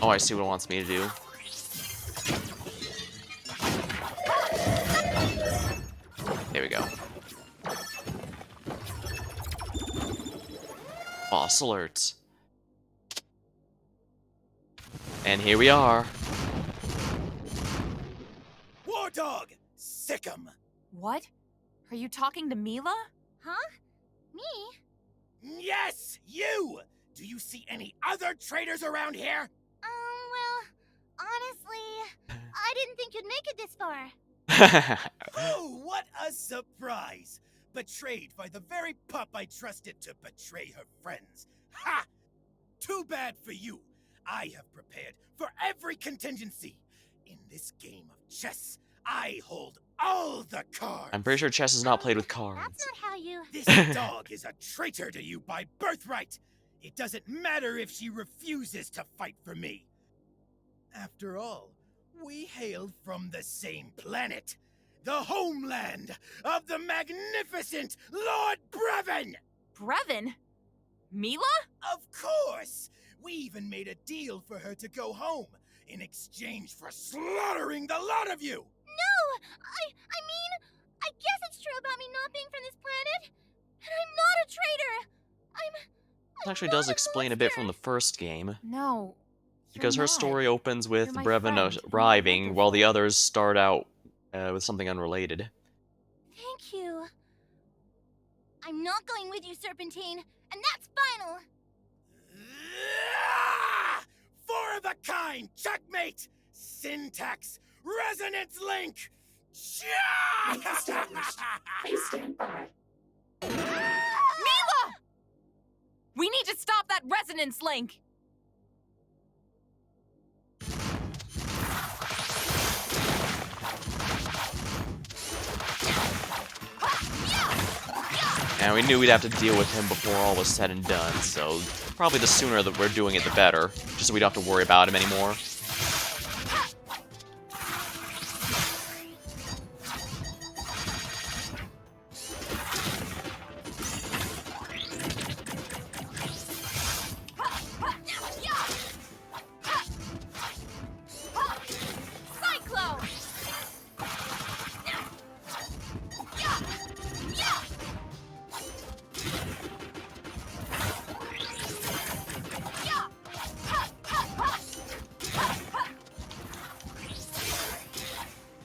Oh, I see what it wants me to do. boss alert. And here we are. War Dog! Sick 'em! What? Are you talking to Mila? Huh? Me? Yes, you! Do you see any other traitors around here? Well, honestly, I didn't think you'd make it this far. Oh, what a surprise! Betrayed by the very pup I trusted to betray her friends. Ha! Too bad for you. I have prepared for every contingency. In this game of chess, I hold all the cards. I'm pretty sure chess is not played with That's cards. not how you. This dog is a traitor to you by birthright. It doesn't matter if she refuses to fight for me. After all, we hail from the same planet, the homeland of the magnificent Lord Brevin! Brevin? Mila? Of course! We even made a deal for her to go home in exchange for slaughtering the lot of you! No! I mean, I guess it's true about me not being from this planet. And I'm not a traitor! It actually does explain a bit from the first game. No. Because her story opens with You're my Brevin friend, and you're arriving, while the wonderful. others start out with something unrelated. Thank you. I'm not going with you, Serpentine, and that's final! Ah! Four of a kind! Checkmate! Syntax! Resonance link! Link established. Please stand by. Mila! We need to stop that resonance link! And we knew we'd have to deal with him before all was said and done, so probably the sooner that we're doing it, the better. Just so we don't have to worry about him anymore.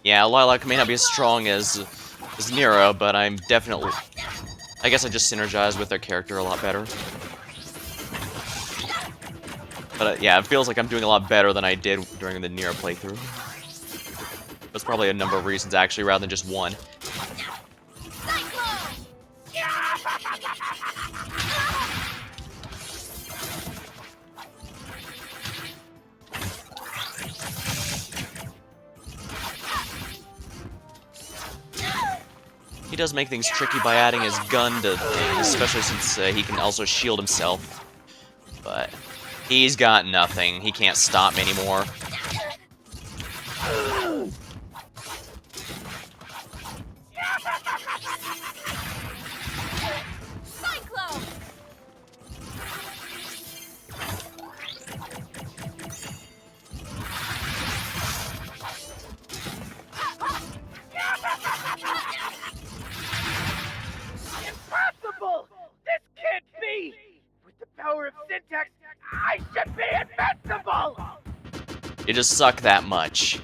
Yeah, Lilac may not be as strong as Neera, but I'm definitely... I guess I just synergize with their character a lot better. But yeah, it feels like I'm doing a lot better than I did during the Neera playthrough. That's probably a number of reasons, actually, rather than just one. He does make things tricky by adding his gun to things, especially since he can also shield himself. But he's got nothing. He can't stop me anymore. Impossible! This can't be! With the power of syntax, I should be invincible! You just suck that much.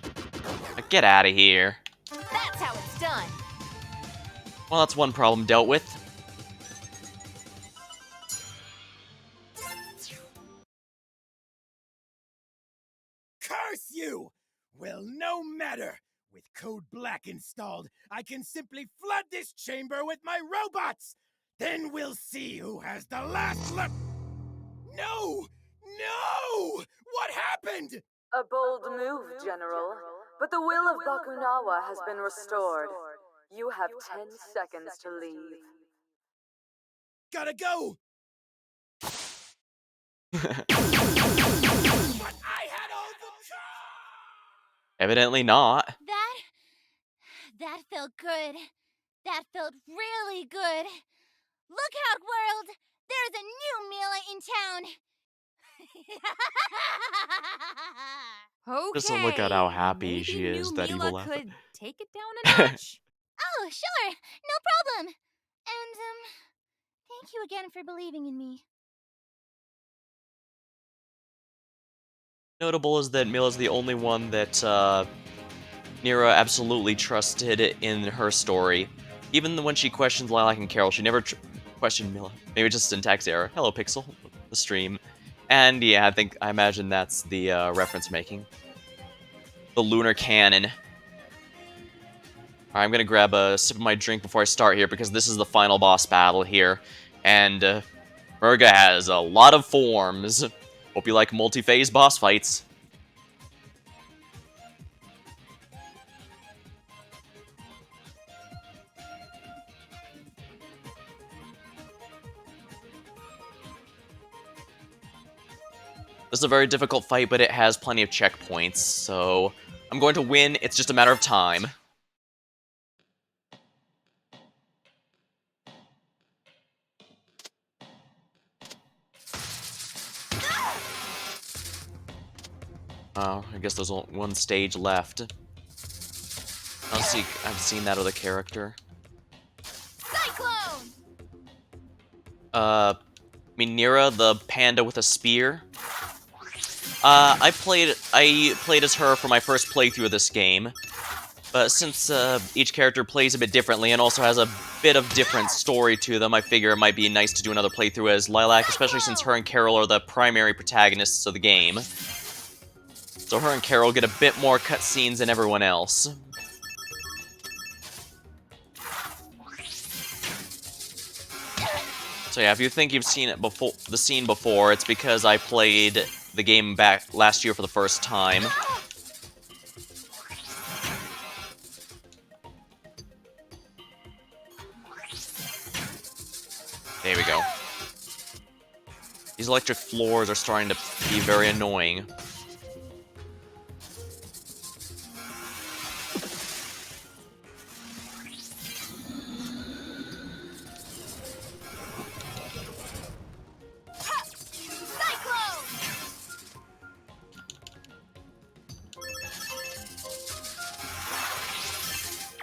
Get out of here. That's how it's done. Well, that's one problem dealt with. Curse you! Well, no matter. With Code Black installed, I can simply flood this chamber with my robots! Then we'll see who has the last look. No! No! What happened? A bold move, General. But the will of Bakunawa has been restored. You have 10 seconds to leave. Gotta go! But I had all the Evidently not. That felt good. That felt really good. Look out, world! There's a new Mila in town! Okay. Just to look at how happy maybe she is new that Mila evil left. could take it down a notch. Oh, sure! No problem! And, thank you again for believing in me. Notable is that Mila's the only one that Neera absolutely trusted in her story. Even when she questioned Lilac and Carol, she never questioned Mila. Maybe just syntax error. Hello, Pixel, the stream. And yeah, I imagine that's the reference making. The lunar cannon. Alright, I'm gonna grab a sip of my drink before I start here because this is the final boss battle here. And Murga has a lot of forms. Hope you like multi-phase boss fights. This is a very difficult fight, but it has plenty of checkpoints, so I'm going to win. It's just a matter of time. Oh, I guess there's only one stage left. I'll see. I've seen that other character. Cyclone! I mean Neera, the panda with a spear. I played as her for my first playthrough of this game, but since each character plays a bit differently and also has a bit of different story to them, I figure it might be nice to do another playthrough as Lilac, especially since her and Carol are the primary protagonists of the game. So her and Carol get a bit more cutscenes than everyone else. So yeah, if you think you've seen it before, the scene before, it's because I played the game back last year for the first time. There we go. These electric floors are starting to be very annoying.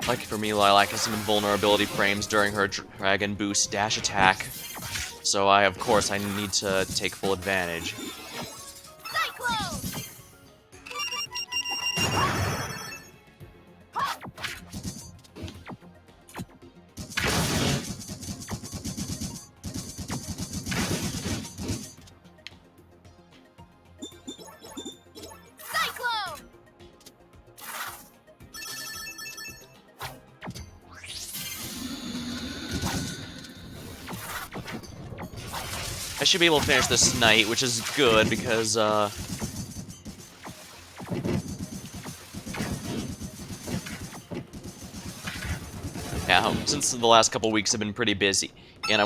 Like for me, Lilac has some invulnerability frames during her Dragon Boost dash attack. So of course, I need to take full advantage. I should be able to finish this tonight, which is good because, yeah, since the last couple weeks have been pretty busy, and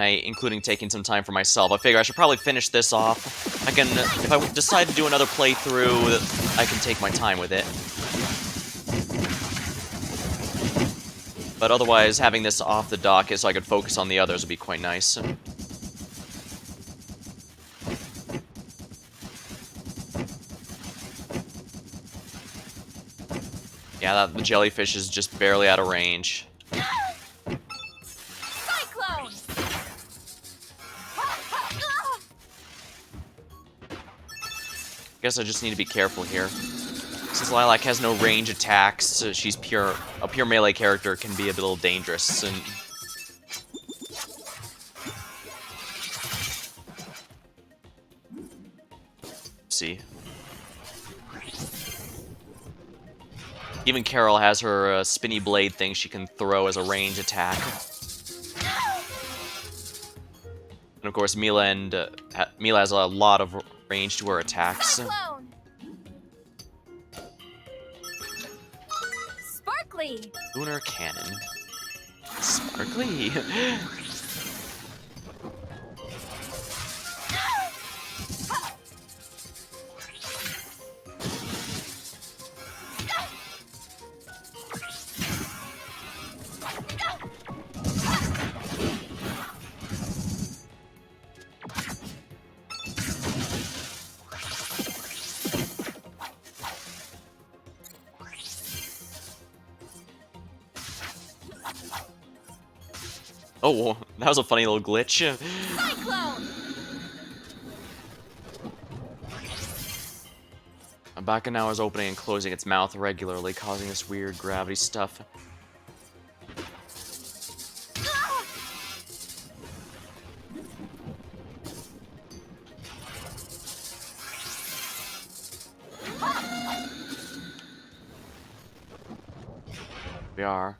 including taking some time for myself, I figure I should probably finish this off. If I decide to do another playthrough, I can take my time with it. But otherwise, having this off the docket so I could focus on the others would be quite nice. Yeah, the jellyfish is just barely out of range. Cyclone! Guess I just need to be careful here. Since Lilac has no range attacks, she's a pure melee character can be a little dangerous. And see. Even Carol has her spinny blade thing she can throw as a range attack. And of course, Mila has a lot of range to her attacks. Cyclone! Sparkly! Lunar cannon. Sparkly. Oh, that was a funny little glitch. Cyclone! Bacchanal is opening and closing its mouth regularly, causing this weird gravity stuff. We are.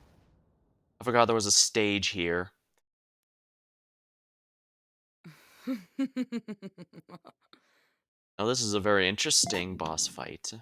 I forgot there was a stage here. Now this is a very interesting boss fight.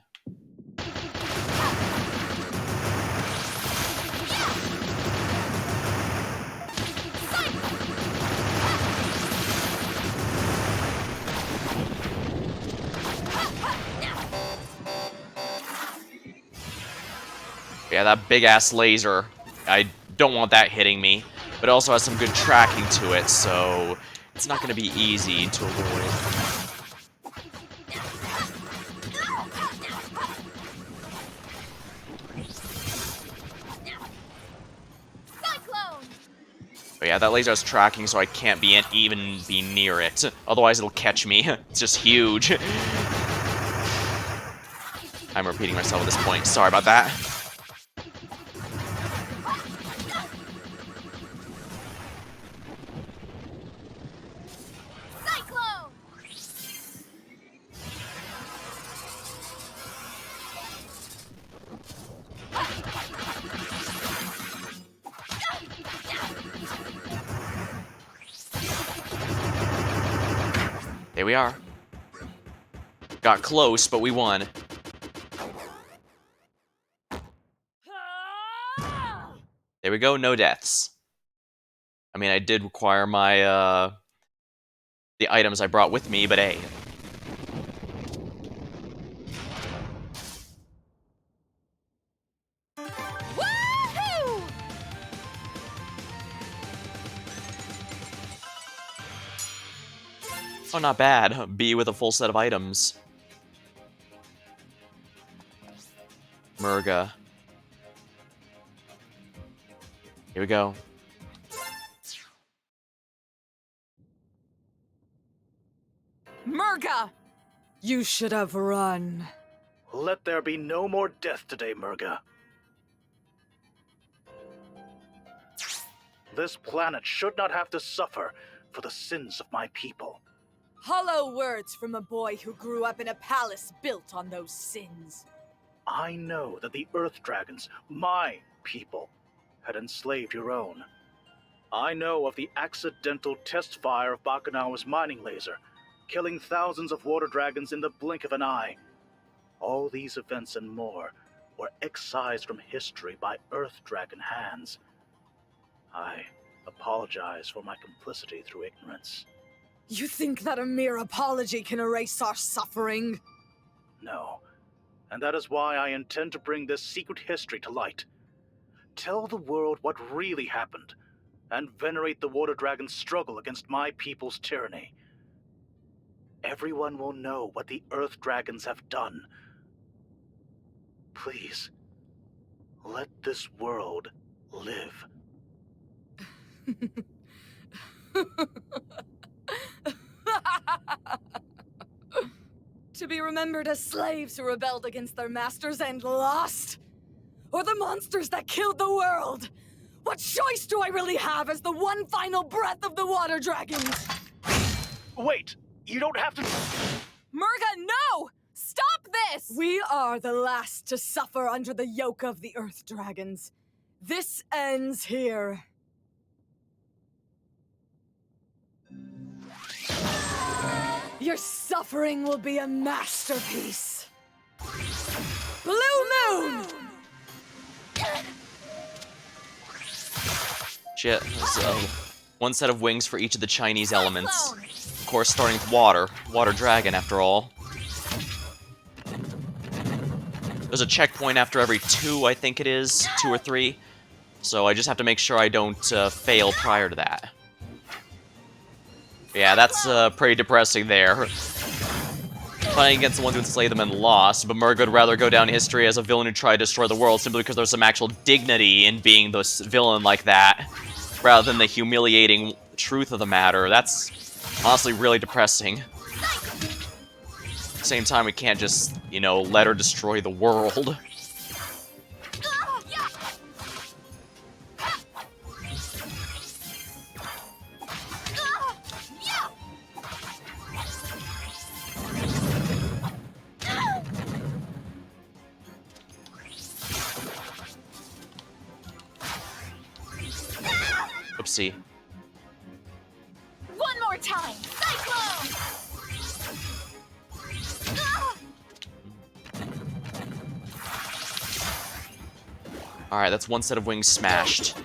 Yeah, that big-ass laser. I don't want that hitting me, but it also has some good tracking to it, so it's not going to be easy to avoid. But yeah, that laser is tracking, so I can't even be near it. Otherwise, it'll catch me. It's just huge. I'm repeating myself at this point. Sorry about that. There we are. Got close, but we won. There we go, no deaths. I mean, I did require my, the items I brought with me, but hey. Oh, not bad. B with a full set of items. Murga. Here we go. Murga! You should have run. Let there be no more death today, Murga. This planet should not have to suffer for the sins of my people. Hollow words from a boy who grew up in a palace built on those sins. I know that the Earth Dragons, my people, had enslaved your own. I know of the accidental test fire of Bacchanal's mining laser, killing thousands of water dragons in the blink of an eye. All these events and more were excised from history by Earth Dragon hands. I apologize for my complicity through ignorance. You think that a mere apology can erase our suffering? No, and that is why I intend to bring this secret history to light. Tell the world what really happened, and venerate the Water Dragon's struggle against my people's tyranny. Everyone will know what the Earth Dragons have done. Please, let this world live. To be remembered as slaves who rebelled against their masters and lost? Or the monsters that killed the world? What choice do I really have as the one final breath of the Water Dragons? Wait! You don't have to... Murga, no! Stop this! We are the last to suffer under the yoke of the Earth Dragons. This ends here. Your suffering will be a masterpiece. Blue Moon! Shit, so one set of wings for each of the Chinese elements. Of course, starting with water. Water dragon, after all. There's a checkpoint after every 2, I think it is. 2 or 3. So I just have to make sure I don't fail prior to that. Yeah, that's pretty depressing there. Fighting against the ones who enslaved them and lost, but Murga would rather go down in history as a villain who tried to destroy the world simply because there's some actual dignity in being this villain like that, rather than the humiliating truth of the matter. That's honestly really depressing. same time, we can't just, you know, let her destroy the world. Oopsie. One more time! Cyclone! Alright, that's one set of wings smashed.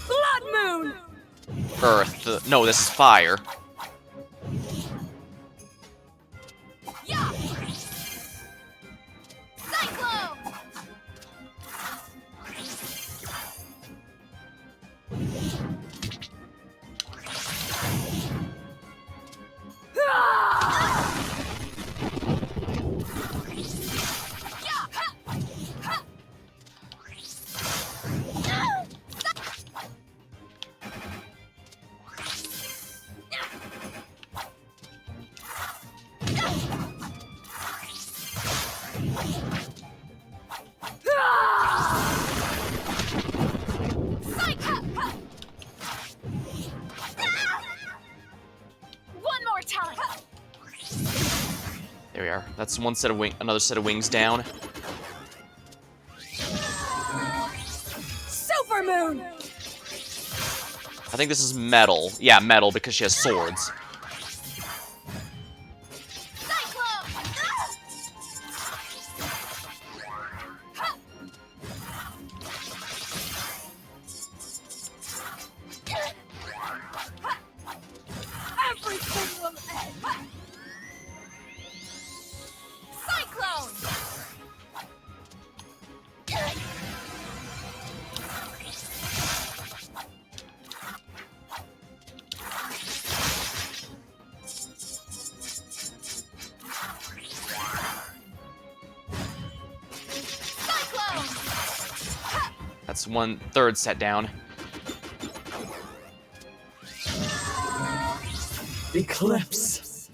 Blood Moon! Earth. No, this is fire. Cyclone! One more time! There we are. That's one set of another set of wings down. Super Moon! I think this is metal. Yeah, metal, because she has swords. Everything will end! Cyclone! That's one third set down. Eclipse.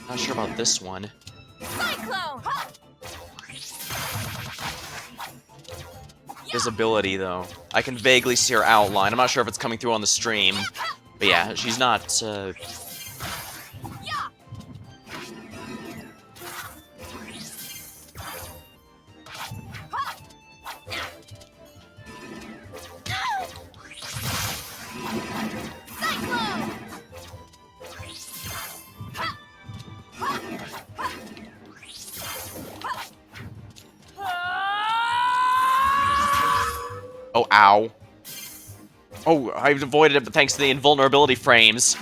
Not sure about this one. Cyclone! Visibility, though. I can vaguely see her outline. I'm not sure if it's coming through on the stream. But yeah, she's not, Oh, ow. Oh, I've avoided it, but thanks to the invulnerability frames.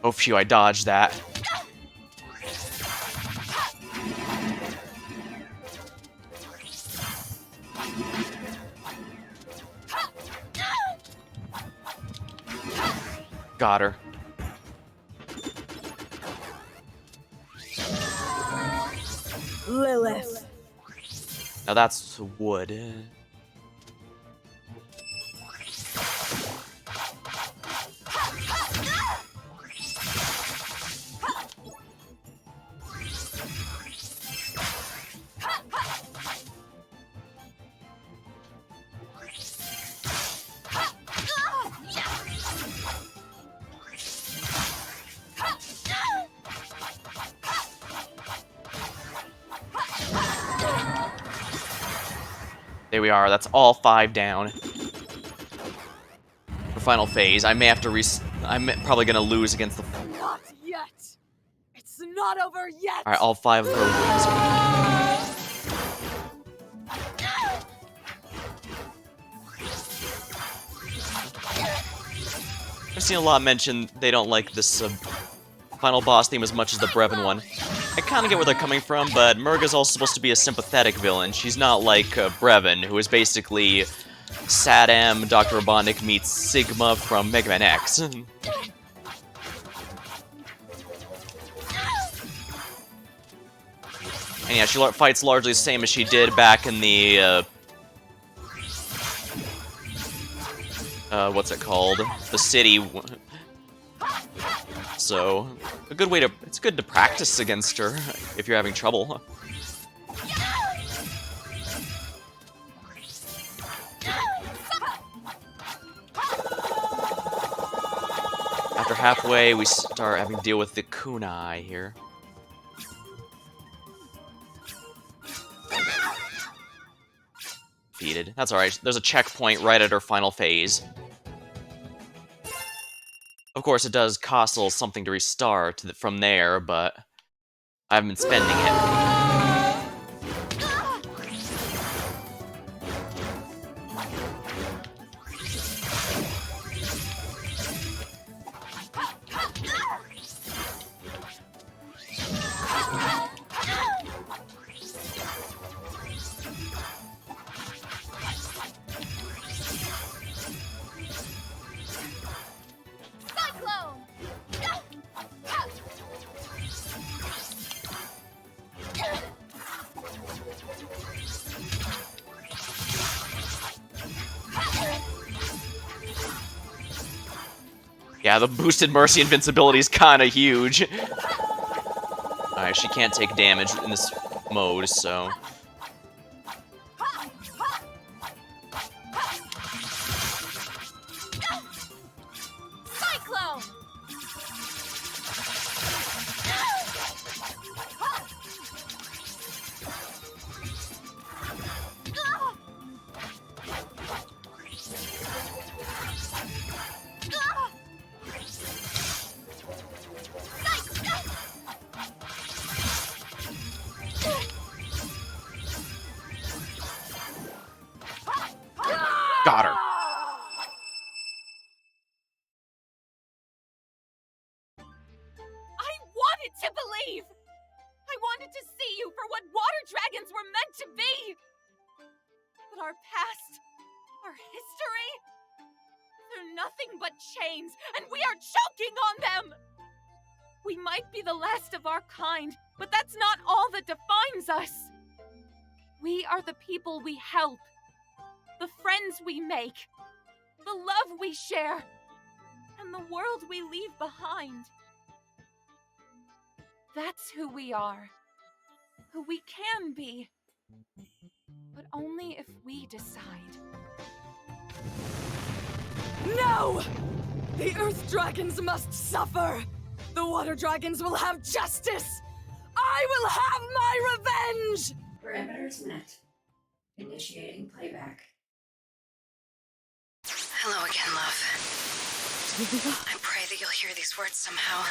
Oh, phew, I dodged that. Got her. Lilith. Now that's wood. There we are. That's all 5 down. For final phase, I may have to I'm probably gonna lose against the. Not yet. It's not over yet. All right, all 5 of her wings. I've seen a lot mention they don't like this final boss theme as much as the Brevin one. I kind of get where they're coming from, but Murga's also supposed to be a sympathetic villain. She's not like Brevin, who is basically Sadam, Dr. Robotnik meets Sigma from Mega Man X. And yeah, she fights largely the same as she did back in the, what's it called? The city. So, it's good to practice against her if you're having trouble. After halfway, we start having to deal with the kunai here. Defeated. That's alright. There's a checkpoint right at her final phase. Of course, it does cost a little something to restart from there, but I haven't been spending it. Yeah, the boosted Mercy invincibility is kinda huge. Alright, she can't take damage in this mode, so... Cyclone! Got her. I wanted to believe! I wanted to see you for what water dragons were meant to be! But our past, our history, they're nothing but chains, and we are choking on them! We might be the last of our kind, but that's not all that defines us! We are the people we help, the friends we make, the love we share, and the world we leave behind. That's who we are, who we can be, but only if we decide. No! The Earth Dragons must suffer! The Water Dragons will have justice! I will have my revenge! Parameters met. Initiating playback. Hello again, love. I pray that you'll hear these words somehow,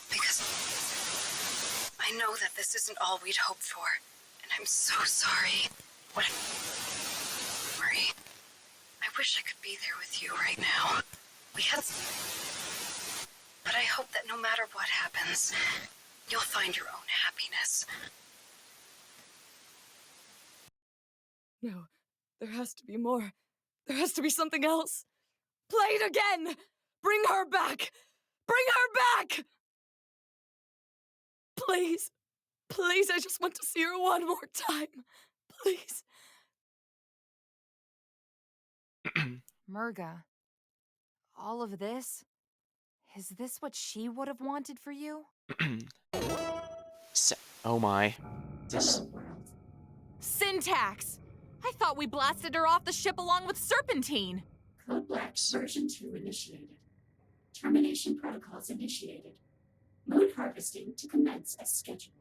because I know that this isn't all we'd hoped for, and I'm so sorry. Marie, I wish I could be there with you right now. We had... But I hope that no matter what happens, you'll find your own happiness. No, there has to be more. There has to be something else. Play it again! Bring her back! Bring her back! Please. Please, I just want to see her one more time. Please. Murga, all of this? Is this what she would have wanted for you? Oh my. This... Syntax! I thought we blasted her off the ship along with Serpentine! Code Black version 2 initiated. Termination protocols initiated. Mood harvesting to commence as scheduled.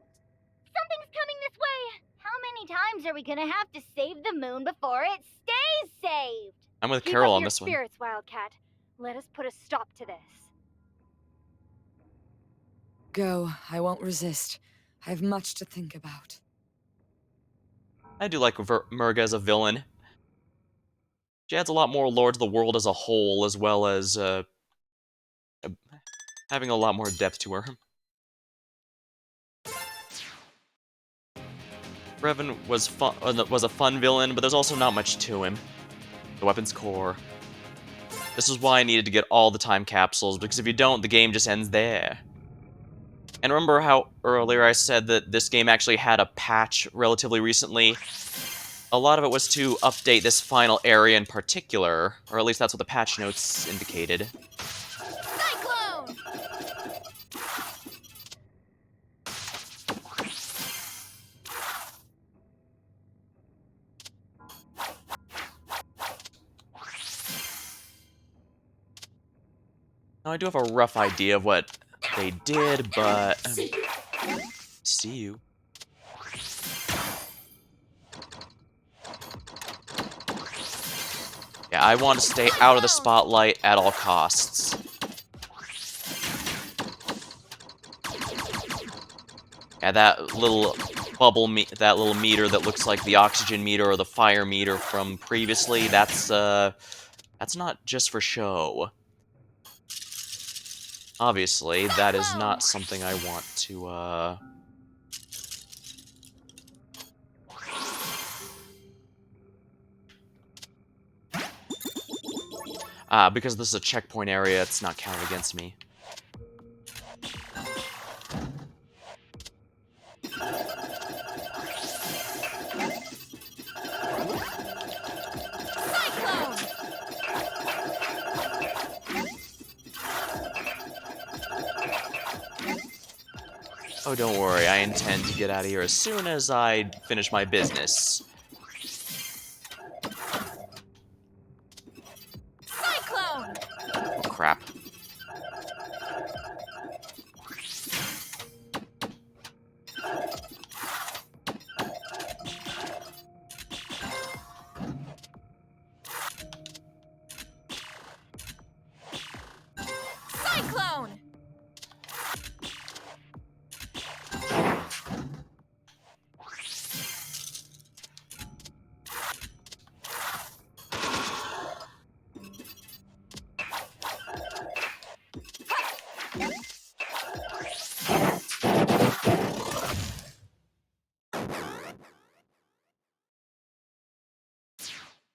Something's coming this way! How many times are we gonna have to save the moon before it stays saved? I'm with Keep Carol up on your this one. spirits, Wildcat. Let us put a stop to this. Go. I won't resist. I have much to think about. I do like Murga as a villain. She adds a lot more lore to the world as a whole, as well as having a lot more depth to her. Revan was a fun villain, but there's also not much to him. The weapon's core. This is why I needed to get all the time capsules, because if you don't, the game just ends there. And remember how earlier I said that this game actually had a patch relatively recently? A lot of it was to update this final area in particular, or at least that's what the patch notes indicated. Cyclone! Now, I do have a rough idea of what they did, but... see you. Yeah, I want to stay out of the spotlight at all costs. Yeah, that little that little meter that looks like the oxygen meter or the fire meter from previously, that's not just for show. Obviously, that is not something I want to, because this is a checkpoint area, it's not counted against me. Oh, don't worry, I intend to get out of here as soon as I finish my business. Cyclone! Oh, crap. Cyclone!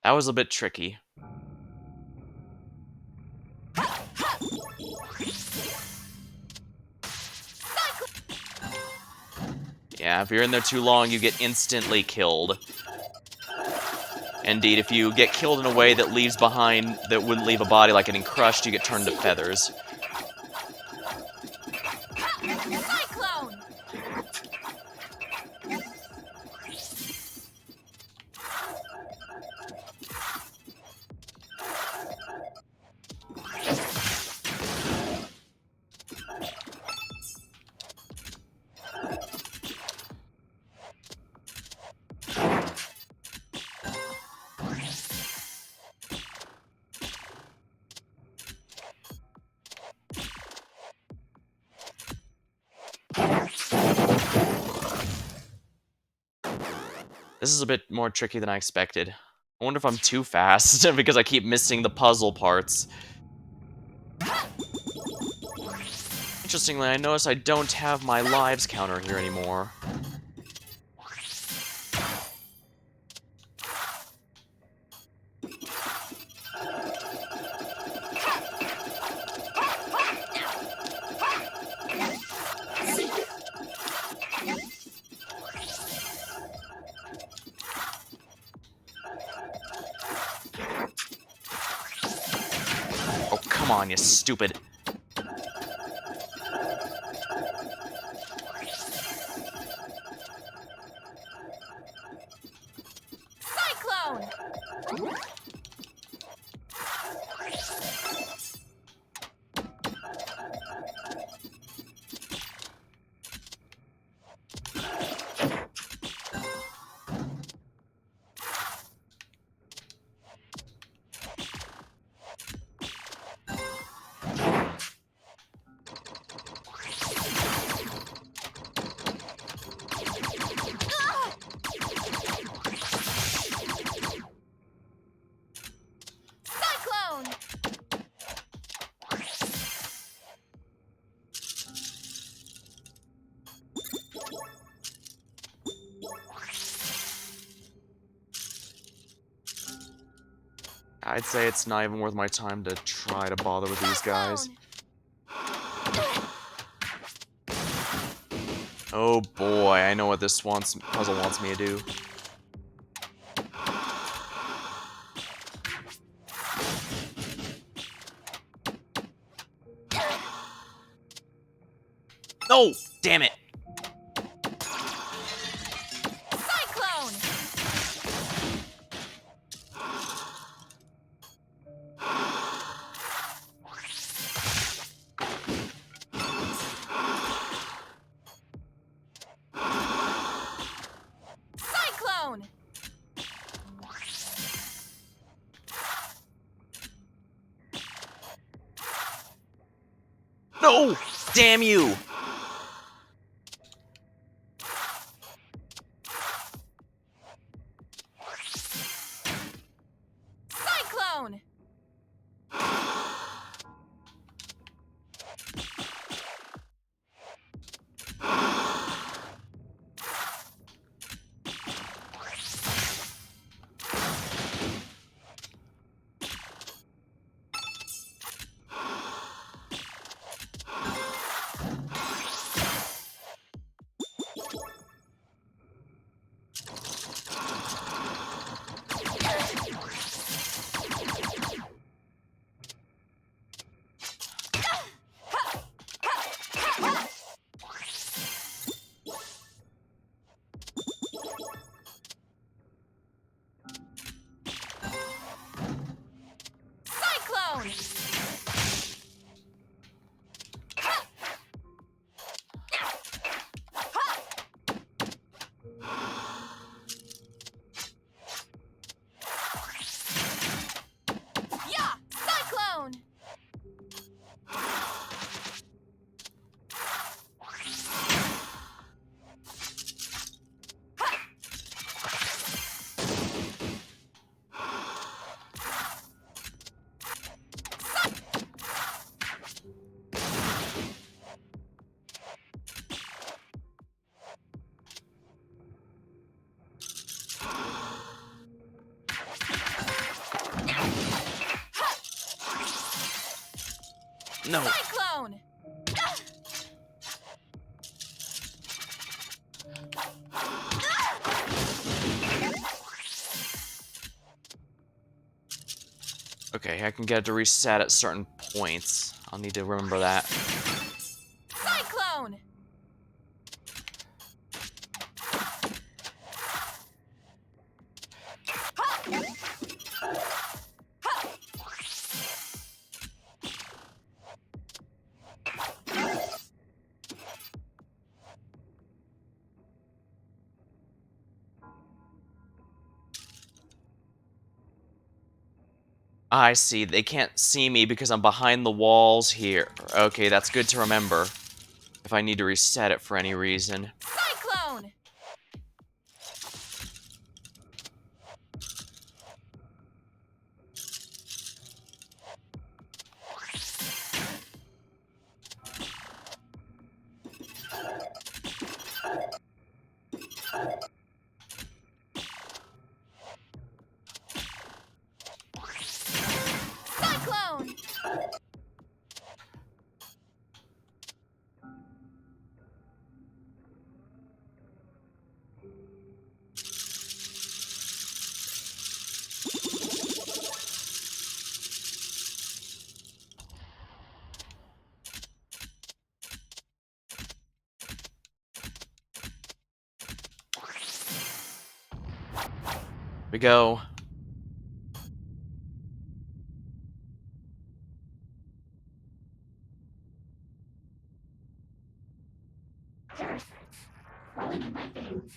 That was a bit tricky. Yeah, if you're in there too long, you get instantly killed. Indeed, if you get killed in a way that leaves behind, that wouldn't leave a body, like getting crushed, you get turned to feathers. Cyclone! This is a bit more tricky than I expected. I wonder if I'm too fast, because I keep missing the puzzle parts. Interestingly, I notice I don't have my lives counter here anymore. Oh, come on, you stupid... Cyclone! I'd say it's not even worth my time to try to bother with these guys. Oh boy, I know what this puzzle wants me to do. No! Damn it! Cyclone! Cyclone! No! Damn you! Cyclone! Cyclone! Yeah! Cyclone! No. Cyclone! Okay, I can get it to reset at certain points. I'll need to remember that. Cyclone! I see. They can't see me because I'm behind the walls here. Okay, that's good to remember. If I need to reset it for any reason. Cyclone! Cyclone! We go. Flowing in my veins.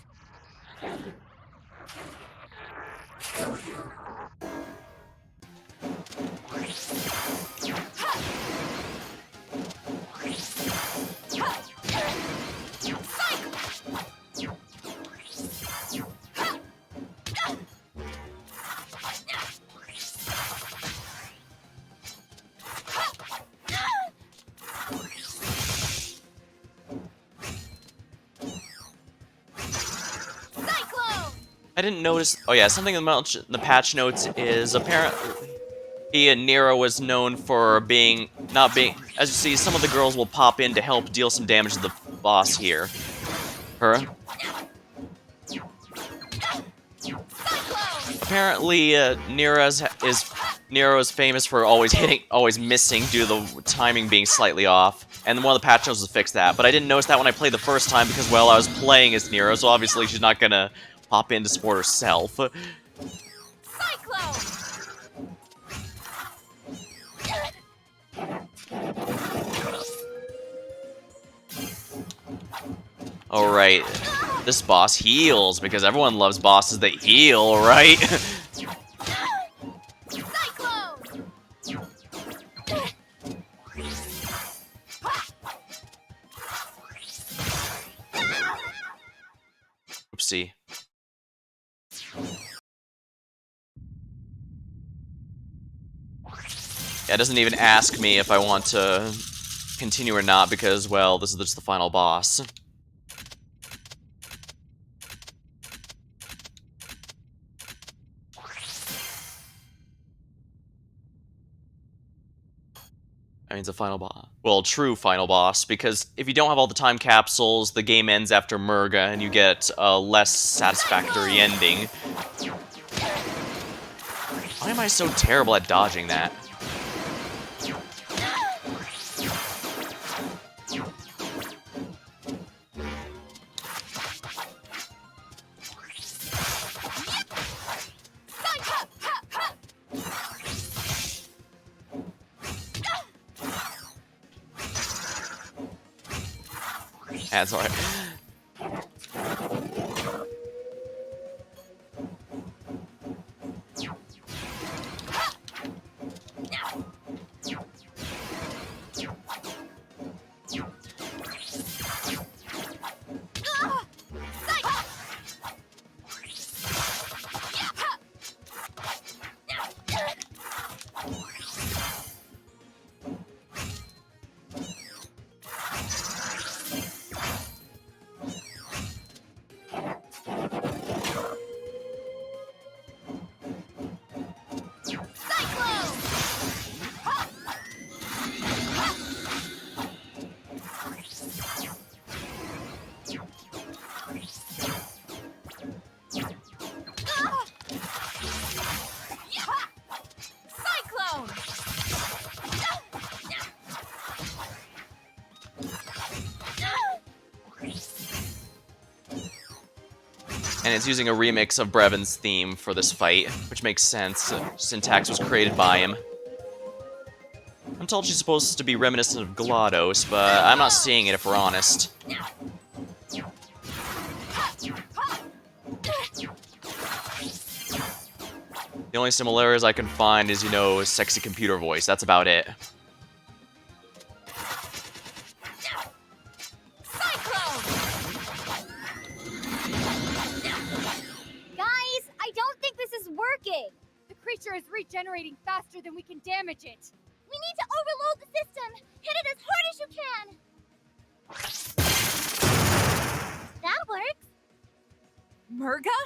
Cyclone! I didn't notice. Oh yeah, something in the patch notes is apparently he and Neera was known for not being. As you see, some of the girls will pop in to help deal some damage to the boss here. Her. Apparently, Neera is famous for always missing due to the timing being slightly off. And one of the patch notes was to fix that. But I didn't notice that when I played the first time because, well, I was playing as Neera, so obviously she's not gonna pop in to support herself. Alright, this boss heals, because everyone loves bosses that heal, right? Oopsie. Yeah, it doesn't even ask me if I want to continue or not, because, well, this is just the final boss. I mean, it's a final boss. Well, true final boss, because if you don't have all the time capsules, the game ends after Murga, and you get a less satisfactory ending. Why am I so terrible at dodging that? That's alright. And it's using a remix of Brevin's theme for this fight, which makes sense. Syntax was created by him. I'm told she's supposed to be reminiscent of GLaDOS, but I'm not seeing it if we're honest. The only similarities I can find is, you know, sexy computer voice. That's about it. The creature is regenerating faster than we can damage it. We need to overload the system! Hit it as hard as you can! That works! Murga?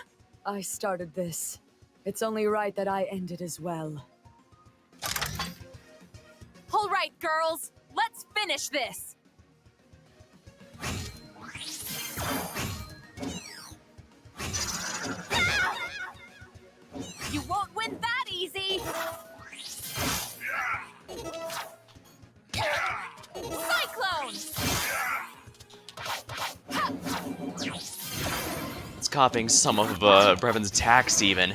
I started this. It's only right that I end it as well. All right, girls, let's finish this. You won't win that easy! Cyclone! It's copying some of Brevin's attacks, even.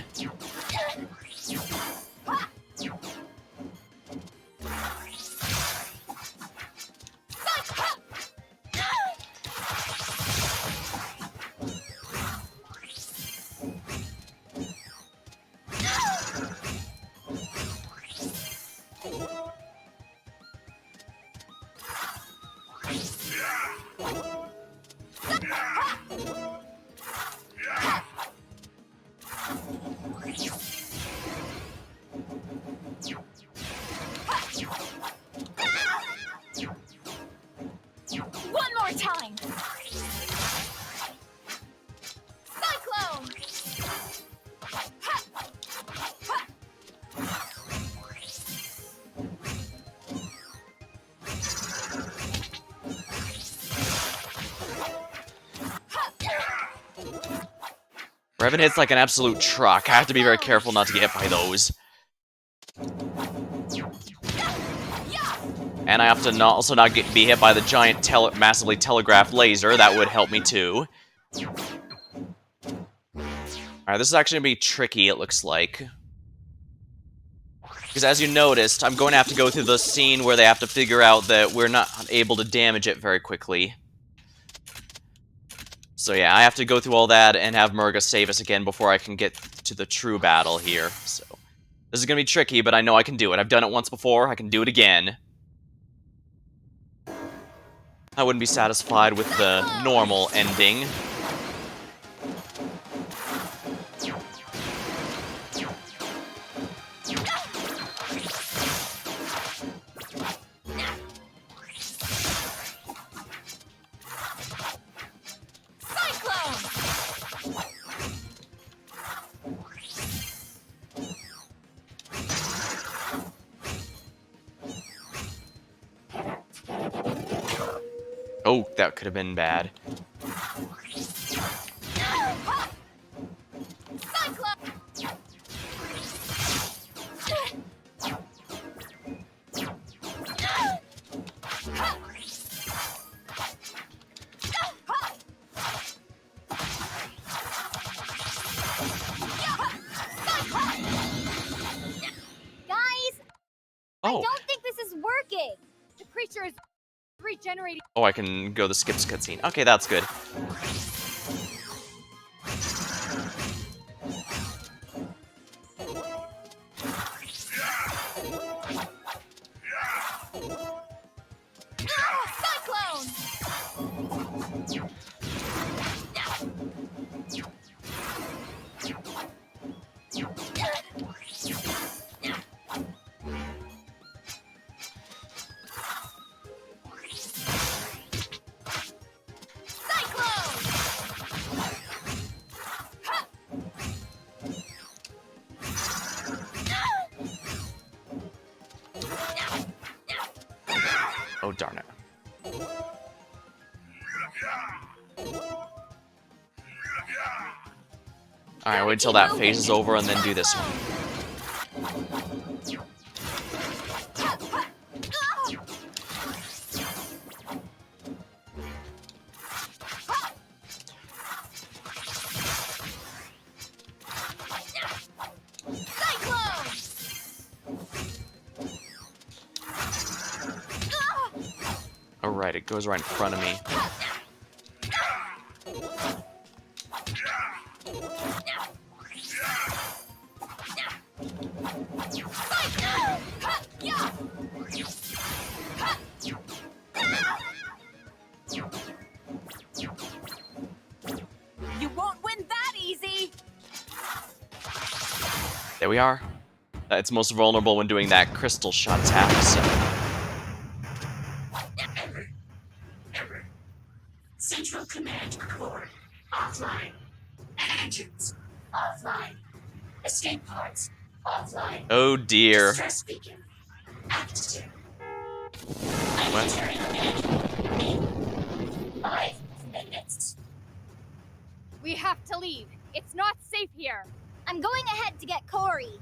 Revan hits like an absolute truck. I have to be very careful not to get hit by those. And I have to also not be hit by the giant massively telegraphed laser. That would help me too. Alright, this is actually going to be tricky, it looks like. Because as you noticed, I'm going to have to go through the scene where they have to figure out that we're not able to damage it very quickly. So yeah, I have to go through all that and have Murga save us again before I can get to the true battle here. So this is going to be tricky, but I know I can do it. I've done it once before, I can do it again. I wouldn't be satisfied with the normal ending. Oh, that could have been bad. I don't think this is working. The creature is regenerating. Oh, I can go the skips cutscene. Okay, that's good. Oh, darn it. Alright, wait until that phase is over and then do this one. Alright, it goes right in front of me. You won't win that easy! There we are. It's most vulnerable when doing that crystal shot attack, so... Central Command Core offline. Engines offline. Escape pods offline. Oh dear. Distress beacon active. What? 5 minutes. We have to leave. It's not safe here. I'm going ahead to get Corey.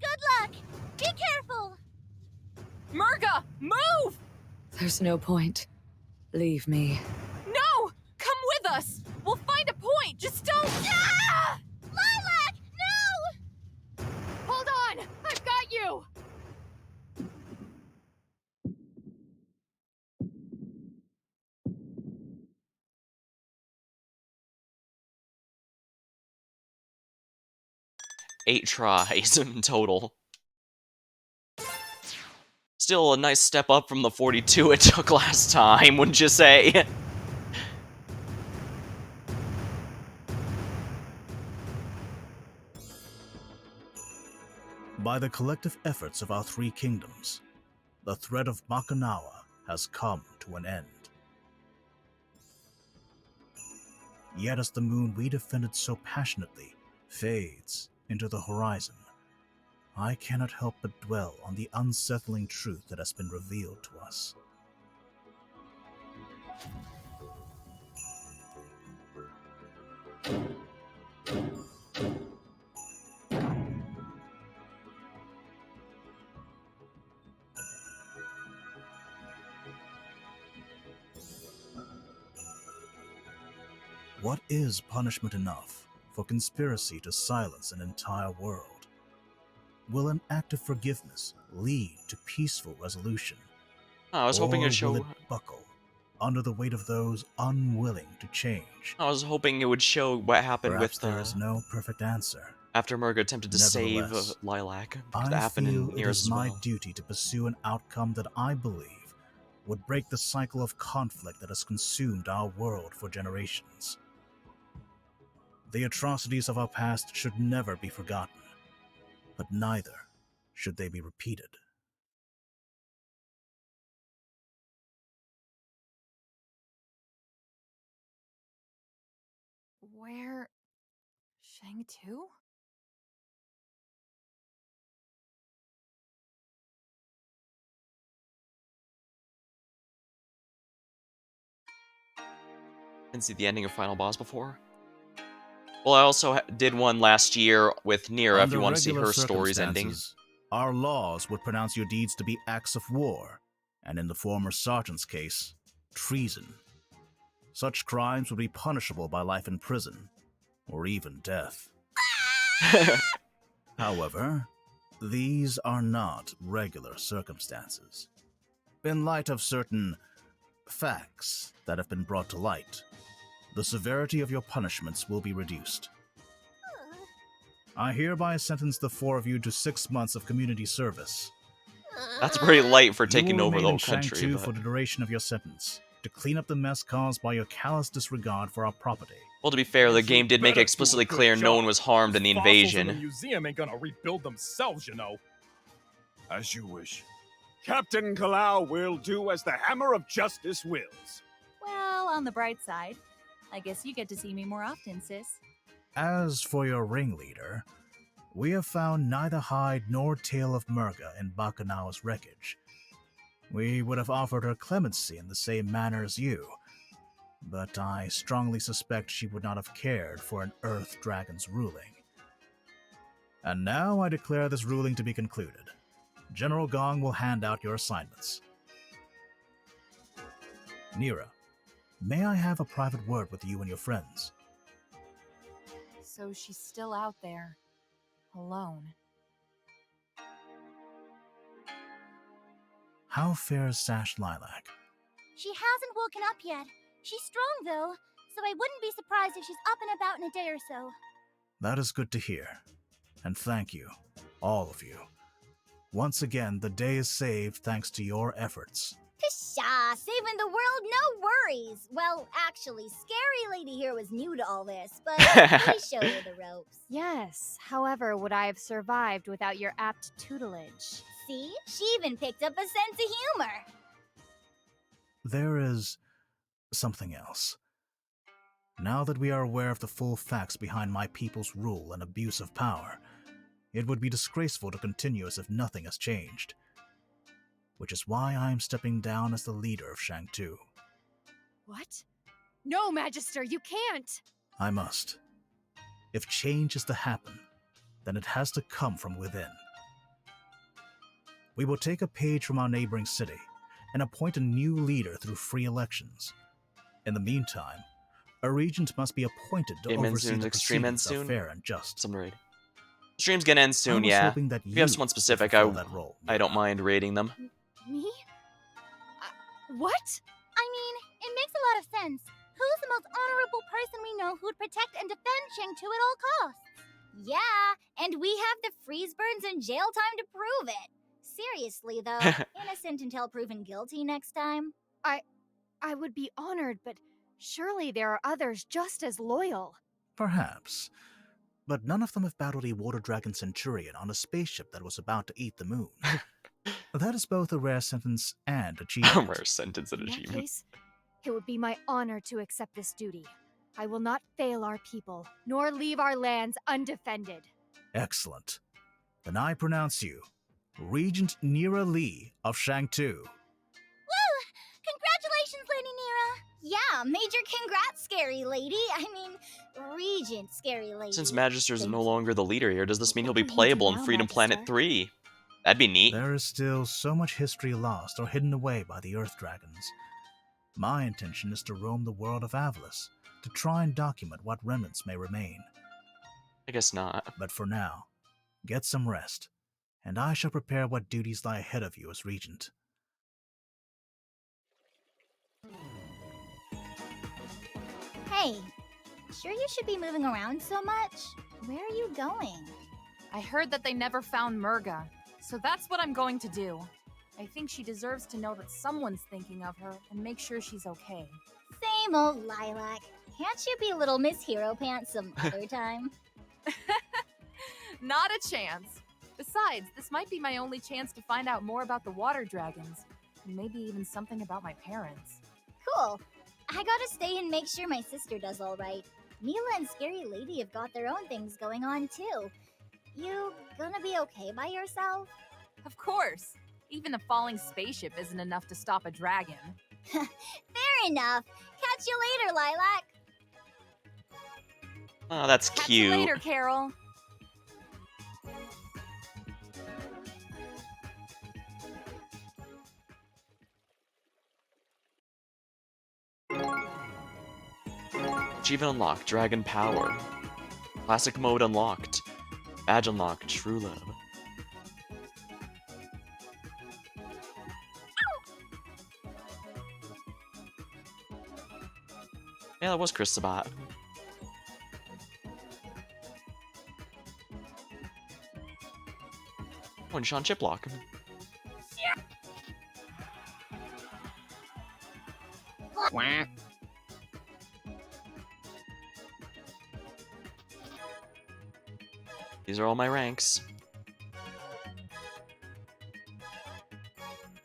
Good luck. Be careful. Murga, move! There's no point. Leave me. No! Come with us! We'll find a point! Just don't... Ah! Lilac, no! Hold on! I've got you! Eight tries in total. Still a nice step up from the 42 it took last time, wouldn't you say? By the collective efforts of our three kingdoms, the threat of Bakunawa has come to an end. Yet as the moon we defended so passionately fades into the horizon, I cannot help but dwell on the unsettling truth that has been revealed to us. What is punishment enough for conspiracy to silence an entire world? Will an act of forgiveness lead to peaceful resolution? I was hoping Or to show. will it buckle under the weight of those unwilling to change? I was hoping it would show what happened Perhaps with. there is no perfect answer. After Murga attempted to save Nevertheless, Lilac. I That happened in feel it Neera's is as my well. duty to pursue an outcome that I believe would break the cycle of conflict that has consumed our world for generations. The atrocities of our past should never be forgotten, but neither should they be repeated. Where? Shang-Tu? Didn't see the ending of Final Boss before. Well, I also did one last year with Neera, if you want to see her story's ending. Our laws would pronounce your deeds to be acts of war, and in the former sergeant's case, treason. Such crimes would be punishable by life in prison, or even death. However, these are not regular circumstances. In light of certain facts that have been brought to light, the severity of your punishments will be reduced. I hereby sentence the 4 of you to 6 months of community service. That's pretty light for taking You will over the remain whole in country. Shang-Tu But... for the duration of your sentence, to clean up the mess caused by your callous disregard for our property. Well, to be fair, the game did make it Better do a explicitly good clear no job. one was harmed in the Those fossils in invasion. the museum ain't gonna rebuild themselves, you know. As you wish. Captain Kalau will do as the Hammer of Justice wills. Well, on the bright side, I guess you get to see me more often, sis. As for your ringleader, we have found neither hide nor tail of Murga in Bakunawa's wreckage. We would have offered her clemency in the same manner as you, but I strongly suspect she would not have cared for an Earth Dragon's ruling. And now I declare this ruling to be concluded. General Gong will hand out your assignments. Neera, may I have a private word with you and your friends? So she's still out there, alone. How fares Sash Lilac? She hasn't woken up yet. She's strong, though, so I wouldn't be surprised if she's up and about in a day or so. That is good to hear. And thank you, all of you. Once again, the day is saved thanks to your efforts. Pshaw, saving the world, no worries. Well, actually, Scary Lady here was new to all this, but we showed her the ropes. Yes, however, would I have survived without your apt tutelage? See? She even picked up a sense of humor. There is something else. Now that we are aware of the full facts behind my people's rule and abuse of power, it would be disgraceful to continue as if nothing has changed. Which is why I am stepping down as the leader of Shang-Tu. What? No, Magister, you can't! I must. If change is to happen, then it has to come from within. We will take a page from our neighboring city and appoint a new leader through free elections. In the meantime, a regent must be appointed to Game ends oversee soon, the extreme ends proceedings of soon. fair and just. Some raid. Stream's gonna end soon, I was yeah. hoping that If you have you someone would specific, fulfill that role, I don't mind raiding them. Me? What? I mean, it makes a lot of sense. Who's the most honorable person we know who'd protect and defend Shang-Tu at all costs? Yeah, and we have the freeze burns and jail time to prove it. Seriously, though, innocent until proven guilty next time. I would be honored, but surely there are others just as loyal. Perhaps. But none of them have battled a water dragon centurion on a spaceship that was about to eat the moon. That is both a rare sentence and A achievement. rare sentence and In that achievement. case, it would be my honor to accept this duty. I will not fail our people, nor leave our lands undefended. Excellent. Then I pronounce you Regent Neera Lee of Shang-Tu. Woo! Congratulations, Lady Neera! Yeah, major congrats, Scary Lady. I mean, Regent Scary Lady. Since Magister's Thank no you. longer the leader here, does this mean he'll be What will you playable do in now, Freedom Planet Magister? 3? That'd be neat. There is still so much history lost or hidden away by the Earth Dragons. My intention is to roam the world of Avalis, to try and document what remnants may remain. I guess not. But for now, get some rest, and I shall prepare what duties lie ahead of you as regent. Hey, sure you should be moving around so much? Where are you going? I heard that they never found Murga, so that's what I'm going to do. I think she deserves to know that someone's thinking of her and make sure she's okay. Same old Lilac. Can't you be little Miss Hero Pants some other time? Not a chance. Besides, this might be my only chance to find out more about the water dragons. And maybe even something about my parents. Cool. I gotta stay and make sure my sister does all right. Mila and Scary Lady have got their own things going on too. You gonna be okay by yourself? Of course. Even a falling spaceship isn't enough to stop a dragon. Fair enough. Catch you later, Lilac. Oh, that's Catch cute. you later, Carol. Achievement unlocked. Dragon power. Classic mode unlocked. Badge unlocked. True love. Yeah, that was Chris Sabat. Oh, and Sean Chiplock. Quack. These are all my ranks.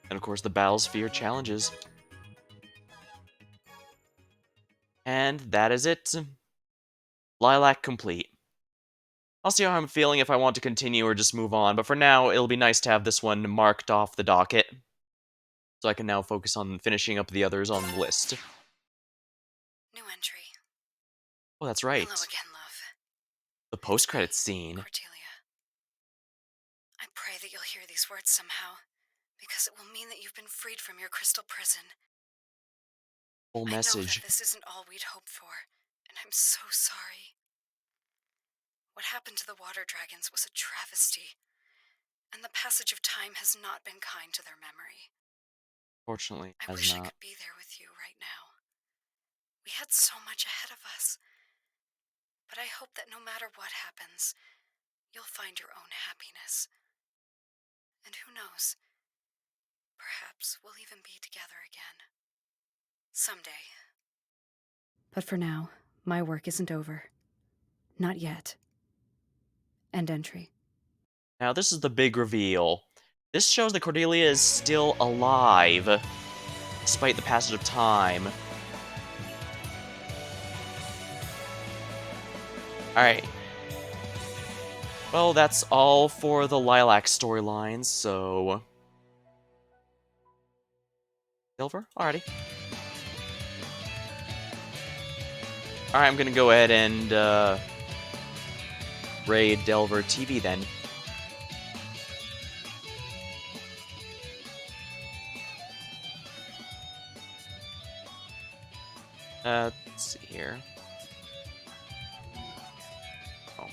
And of course the Battlesphere challenges. And that is it. Lilac complete. I'll see how I'm feeling if I want to continue or just move on, but for now, it'll be nice to have this one marked off the docket. So I can now focus on finishing up the others on the list. New entry. Oh, that's right. Hello again, love. The post-credits scene. Cordelia. I pray that you'll hear these words somehow, because it will mean that you've been freed from your crystal prison. Full I know message. that this isn't all we'd hoped for, and I'm so sorry. What happened to the water dragons was a travesty, and the passage of time has not been kind to their memory. Fortunately, I has wish I not. could be there with you right now. We had so much ahead of us. But I hope that no matter what happens, you'll find your own happiness. And who knows? Perhaps we'll even be together again. Someday. But for now, my work isn't over. Not yet. End entry. Now this is the big reveal. This shows that Cordelia is still alive, despite the passage of time. Alright. Well, that's all for the Lilac storylines, so... Silver? Alrighty. Alright, I'm gonna go ahead and, raid Delver TV then. Let's see here. Oh.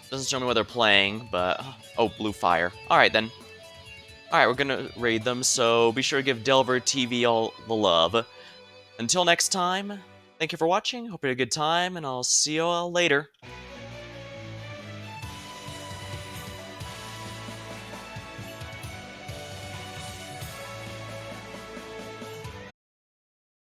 Doesn't show me what they're playing, but... Oh, Blue Fire. Alright then. Alright, we're gonna raid them, so be sure to give Delver TV all the love. Until next time, thank you for watching, hope you had a good time, and I'll see you all later.